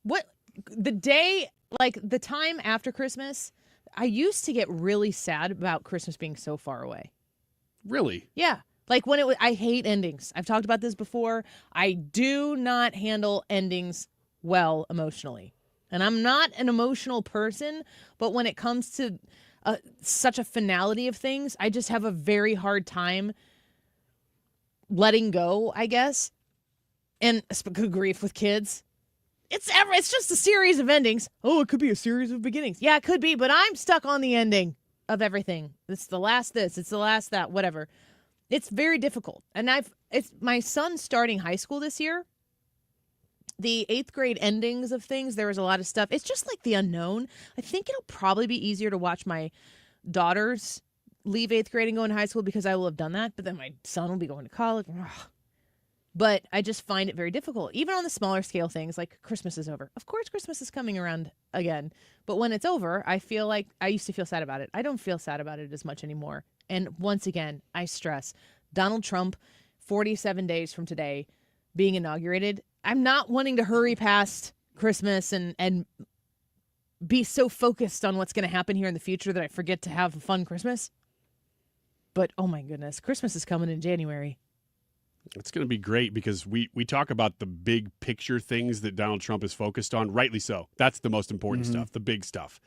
What? The day, like the time after Christmas, I used to get really sad about Christmas being so far away. Really? Yeah. Like when it was, I hate endings. I've talked about this before. I do not handle endings well emotionally. And I'm not an emotional person, but when it comes to such a finality of things, I just have a very hard time letting go, I guess. And good grief with kids. It's just a series of endings. Oh, it could be a series of beginnings. Yeah, it could be, but I'm stuck on the ending of everything. It's the last this, it's the last that, whatever. It's very difficult. And it's my son's starting high school this year. The 8th grade endings of things, there was a lot of stuff. It's just like the unknown. I think it'll probably be easier to watch my daughters leave 8th grade and go into high school because I will have done that. But then my son will be going to college. Ugh. But I just find it very difficult. Even on the smaller scale things, like Christmas is over. Of course, Christmas is coming around again. But when it's over, I feel like I used to feel sad about it. I don't feel sad about it as much anymore. And once again, I stress, Donald Trump, 47 days from today, being inaugurated, I'm not wanting to hurry past Christmas and be so focused on what's going to happen here in the future that I forget to have a fun Christmas. But, oh my goodness, Christmas is coming in January. It's going to be great because we talk about the big picture things that Donald Trump is focused on, rightly so. That's the most important stuff, the big stuff.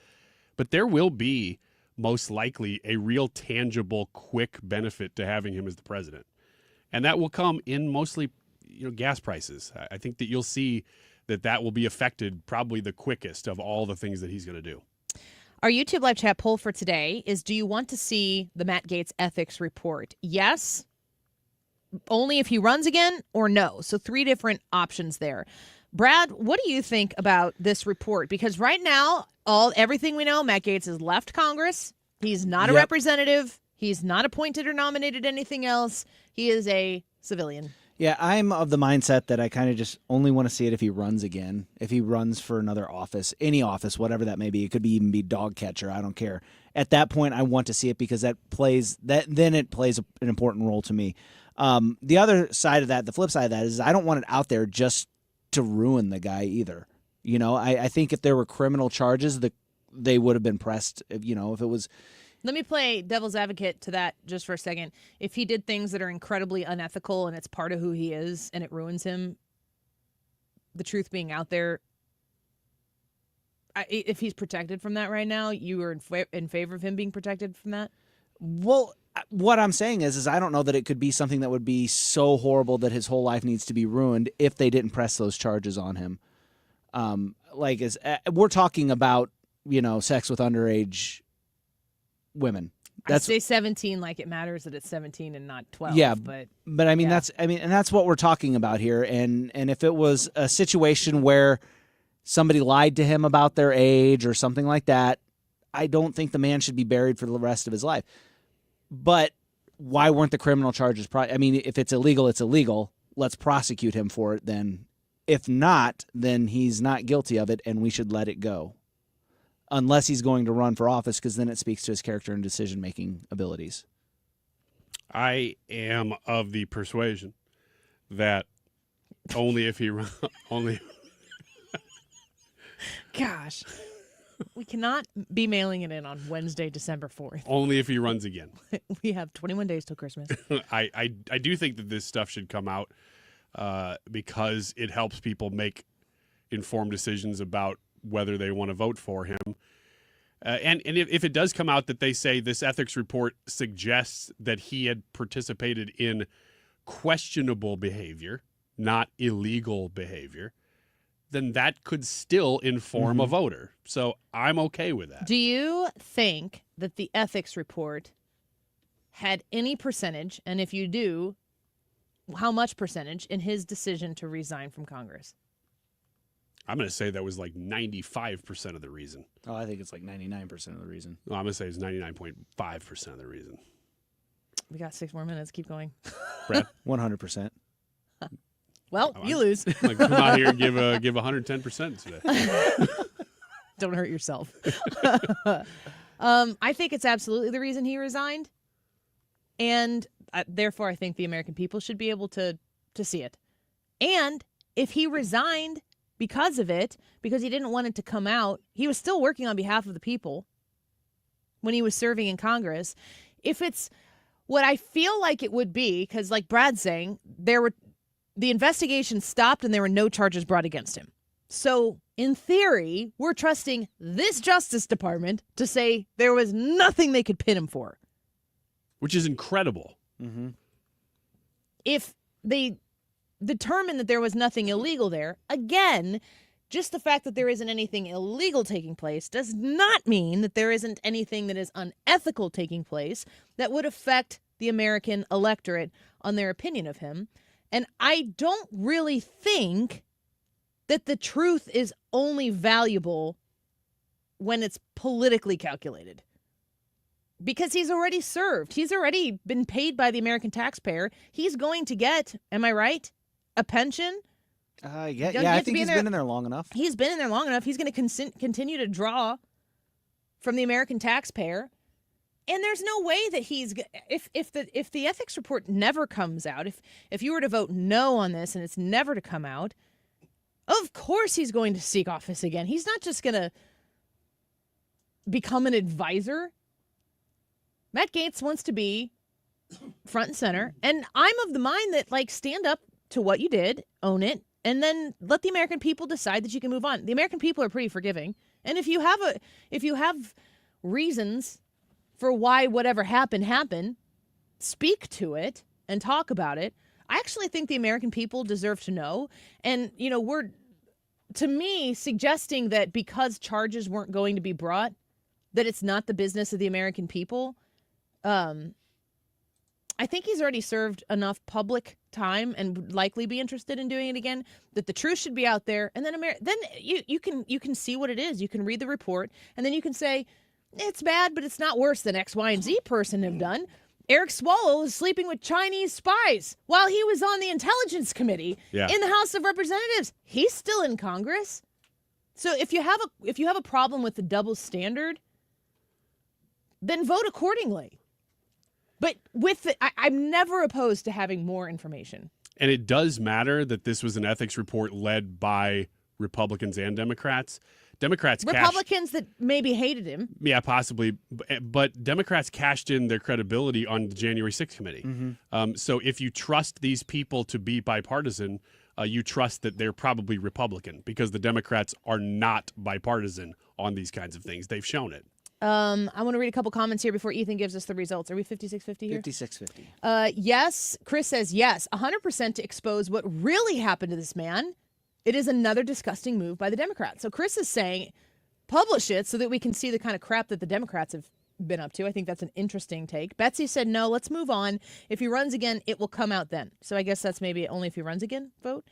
But there will be, most likely, a real tangible, quick benefit to having him as the president. And that will come in mostly gas prices. I think that you'll see that will be affected probably the quickest of all the things that he's going to do. Our YouTube live chat poll for today is, do you want to see the Matt Gaetz ethics report? Yes, only if he runs again, or no. So 3 different options there. Brad, what do you think about this report? Because right now, everything we know, Matt Gaetz has left Congress. He's not a representative. He's not appointed or nominated anything else. He is a civilian. Yeah, I'm of the mindset that I kind of just only want to see it if he runs again. If he runs for another office, any office, whatever that may be. It could even be dog catcher. I don't care. At that point, I want to see it because then it plays an important role to me. The other side of that, the flip side of that, is I don't want it out there just to ruin the guy either. I think if there were criminal charges, they would have been pressed. If it was. Let me play devil's advocate to that just for a second. If he did things that are incredibly unethical and it's part of who he is and it ruins him, the truth being out there, if he's protected from that right now, you are in favor of him being protected from that? Well, what I'm saying is I don't know that it could be something that would be so horrible that his whole life needs to be ruined if they didn't press those charges on him. We're talking about, sex with underage women. I say 17 like it matters that it's 17 and not 12. Yeah, but I mean that's what we're talking about here. And if it was a situation where somebody lied to him about their age or something like that, I don't think the man should be buried for the rest of his life. But why weren't the criminal charges? If it's illegal, it's illegal. Let's prosecute him for it then. If not, then he's not guilty of it, and we should let it go. Unless he's going to run for office, because then it speaks to his character and decision-making abilities. I am of the persuasion that only if he only. Gosh, we cannot be mailing it in on Wednesday, December 4th. Only if he runs again. We have 21 days till Christmas. I do think that this stuff should come out because it helps people make informed decisions about whether they want to vote for him. And if it does come out that they say this ethics report suggests that he had participated in questionable behavior, not illegal behavior, then that could still inform a voter. So I'm okay with that. Do you think that the ethics report had any percentage, and if you do, how much percentage, in his decision to resign from Congress? I'm going to say that was like 95% of the reason. Oh, I think it's like 99% of the reason. No, I'm going to say it's 99.5% of the reason. We got 6 more minutes. Keep going. Brad? 100%. Well, you lose. Like, come out here and give 110% today. Don't hurt yourself. I think it's absolutely the reason he resigned. And therefore, I think the American people should be able to see it. And if he resigned because of it, because he didn't want it to come out, he was still working on behalf of the people when he was serving in Congress. If it's what I feel like it would be, because like Brad's saying, the investigation stopped and there were no charges brought against him. So, in theory, we're trusting this Justice Department to say there was nothing they could pin him for. Which is incredible. Mm-hmm. If they determine that there was nothing illegal there, again, just the fact that there isn't anything illegal taking place does not mean that there isn't anything that is unethical taking place that would affect the American electorate on their opinion of him. And I don't really think that the truth is only valuable when it's politically calculated. Because he's already served. He's already been paid by the American taxpayer. He's going to get, am I right, a pension? Yeah, I think he's been in there long enough. He's been in there long enough. He's going to continue to draw from the American taxpayer. And there's no way that he's if the ethics report never comes out, if you were to vote no on this and it's never to come out, of course he's going to seek office again. He's not just going to become an advisor. Matt Gaetz wants to be front and center, and I'm of the mind that, like, stand up to what you did, own it, and then let the American people decide that you can move on. The American people are pretty forgiving, and if you have reasons for why whatever happened, speak to it and talk about it. I actually think the American people deserve to know. And, we're, to me, suggesting that because charges weren't going to be brought, that it's not the business of the American people. I think he's already served enough public time and would likely be interested in doing it again, that the truth should be out there. And then you can see what it is. You can read the report, and then you can say, it's bad, but it's not worse than X, Y, and Z person have done. Eric Swalwell was sleeping with Chinese spies while he was on the Intelligence Committee in the House of Representatives. He's still in Congress. So if you have a problem with the double standard, then vote accordingly. But I'm never opposed to having more information. And it does matter that this was an ethics report led by Republicans and Democrats. Republicans that maybe hated him. Yeah, possibly. But Democrats cashed in their credibility on the January 6th committee. Mm-hmm. So if you trust these people to be bipartisan, you trust that they're probably Republican, because the Democrats are not bipartisan on these kinds of things. They've shown it. I want to read a couple comments here before Ethan gives us the results. Are we 5650 here? 5650. Yes. Chris says yes, 100% to expose what really happened to this man. It is another disgusting move by the Democrats. So Chris is saying, publish it so that we can see the kind of crap that the Democrats have been up to. I think that's an interesting take. Betsy said, no, let's move on. If he runs again, it will come out then. So I guess that's maybe only if he runs again vote.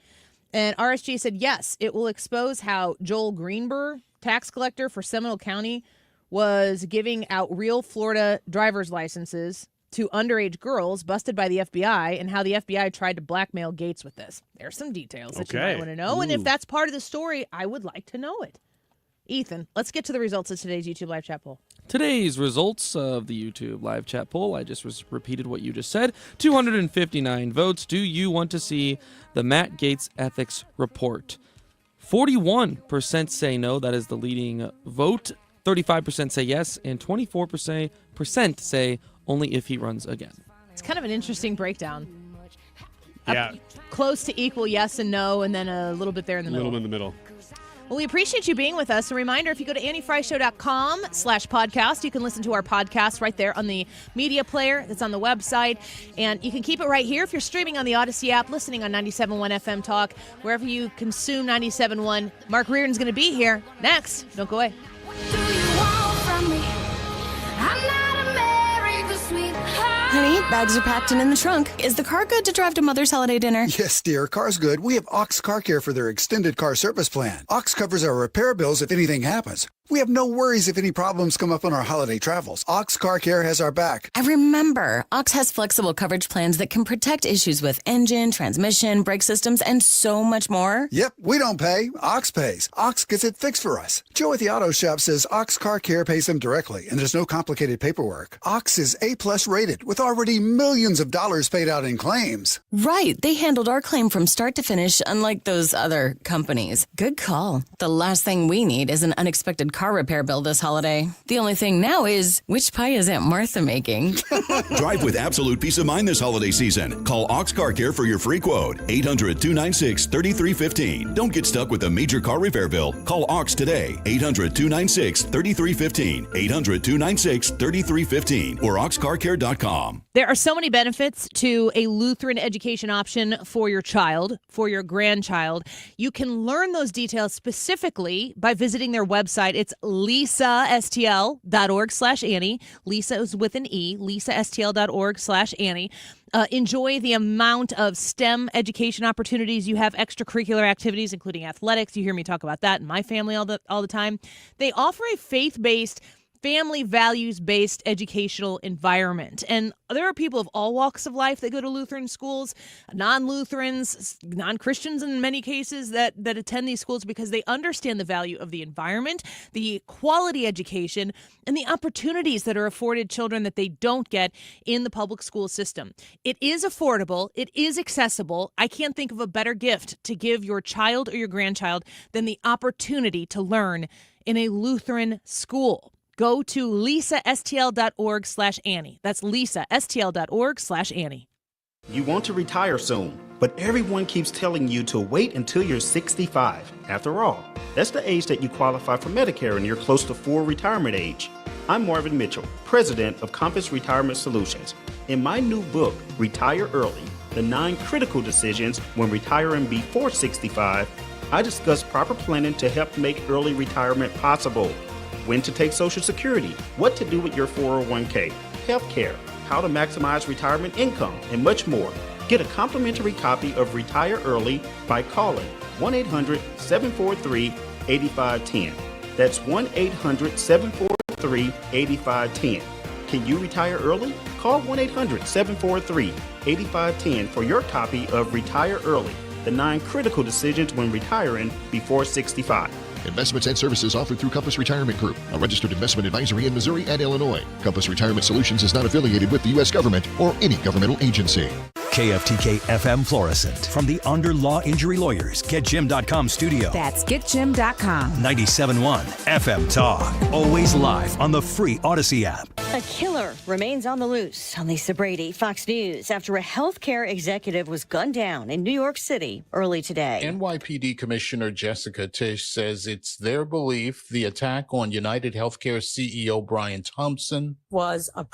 And RSG said, yes, it will expose how Joel Greenberg, tax collector for Seminole County, was giving out real Florida driver's licenses to underage girls busted by the FBI, and how the FBI tried to blackmail Gaetz with this. There's some details that you might want to know. And if that's part of the story, I would like to know it. Ethan, let's get to the results of today's YouTube live chat poll. Today's results of the YouTube live chat poll, I just repeated what you just said. 259 votes. Do you want to see the Matt Gaetz ethics report? 41% say no. That is the leading vote. 35% say yes, and 24% say only if he runs again. It's kind of an interesting breakdown. Yeah. Close to equal yes and no, and then a little bit there in the middle. A little in the middle. Well, we appreciate you being with us. A reminder, if you go to AnnieFryShow.com/podcast, you can listen to our podcast right there on the media player that's on the website. And you can keep it right here if you're streaming on the Odyssey app, listening on 97.1 FM Talk, wherever you consume 97.1. Mark Reardon's going to be here next. Don't go away. Honey, bags are packed and in the trunk. Is the car good to drive to Mother's holiday dinner? Yes, dear. Car's good. We have Ox Car Care for their extended car service plan. Ox covers our repair bills if anything happens. We have no worries if any problems come up on our holiday travels. Ox Car Care has our back. I remember. Ox has flexible coverage plans that can protect issues with engine, transmission, brake systems, and so much more. Yep, we don't pay. Ox pays. Ox gets it fixed for us. Joe at the auto shop says Ox Car Care pays them directly, and there's no complicated paperwork. Ox is A+ rated with already millions of dollars paid out in claims. Right. They handled our claim from start to finish, unlike those other companies. Good call. The last thing we need is an unexpected car repair bill this holiday. The only thing now is, which pie is Aunt Martha making? Drive with absolute peace of mind this holiday season. Call Ox Car Care for your free quote. 800-296-3315. Don't get stuck with a major car repair bill. Call Ox today. 800-296-3315. 800-296-3315 or oxcarcare.com. There are so many benefits to a Lutheran education option for your child, for your grandchild. You can learn those details specifically by visiting their website. It's lisastl.org/Annie. Lisa is with an E, lisastl.org/Annie. Enjoy the amount of STEM education opportunities. You have extracurricular activities, including athletics. You hear me talk about that in my family all the time. They offer a faith-based, family values-based educational environment. And there are people of all walks of life that go to Lutheran schools, non-Lutherans, non-Christians in many cases that attend these schools because they understand the value of the environment, the quality education, and the opportunities that are afforded children that they don't get in the public school system. It is affordable. It is accessible. I can't think of a better gift to give your child or your grandchild than the opportunity to learn in a Lutheran school. Go to lisastl.org/Annie. That's lisastl.org/Annie. You want to retire soon, but everyone keeps telling you to wait until you're 65. After all, that's the age that you qualify for Medicare and you're close to full retirement age. I'm Marvin Mitchell, president of Compass Retirement Solutions. In my new book, Retire Early, the 9 critical decisions when retiring before 65, I discuss proper planning to help make early retirement possible. When to take Social Security, what to do with your 401k, health care, how to maximize retirement income, and much more. Get a complimentary copy of Retire Early by calling 1-800-743-8510. That's 1-800-743-8510. Can you retire early? Call 1-800-743-8510 for your copy of Retire Early, the 9 critical decisions when retiring before 65. Investments and services offered through Compass Retirement Group, a registered investment advisory in Missouri and Illinois. Compass Retirement Solutions is not affiliated with the U.S. government or any governmental agency. KFTK FM Florissant. From the Under Law Injury Lawyers, GetJim.com studio. That's GetJim.com. 97.1 FM Talk. Always live on the free Odyssey app. A killer remains on the loose. I'm Lisa Brady, Fox News, after a healthcare executive was gunned down in New York City early today. NYPD Commissioner Jessica Tisch says it's their belief the attack on United Healthcare CEO Brian Thompson was a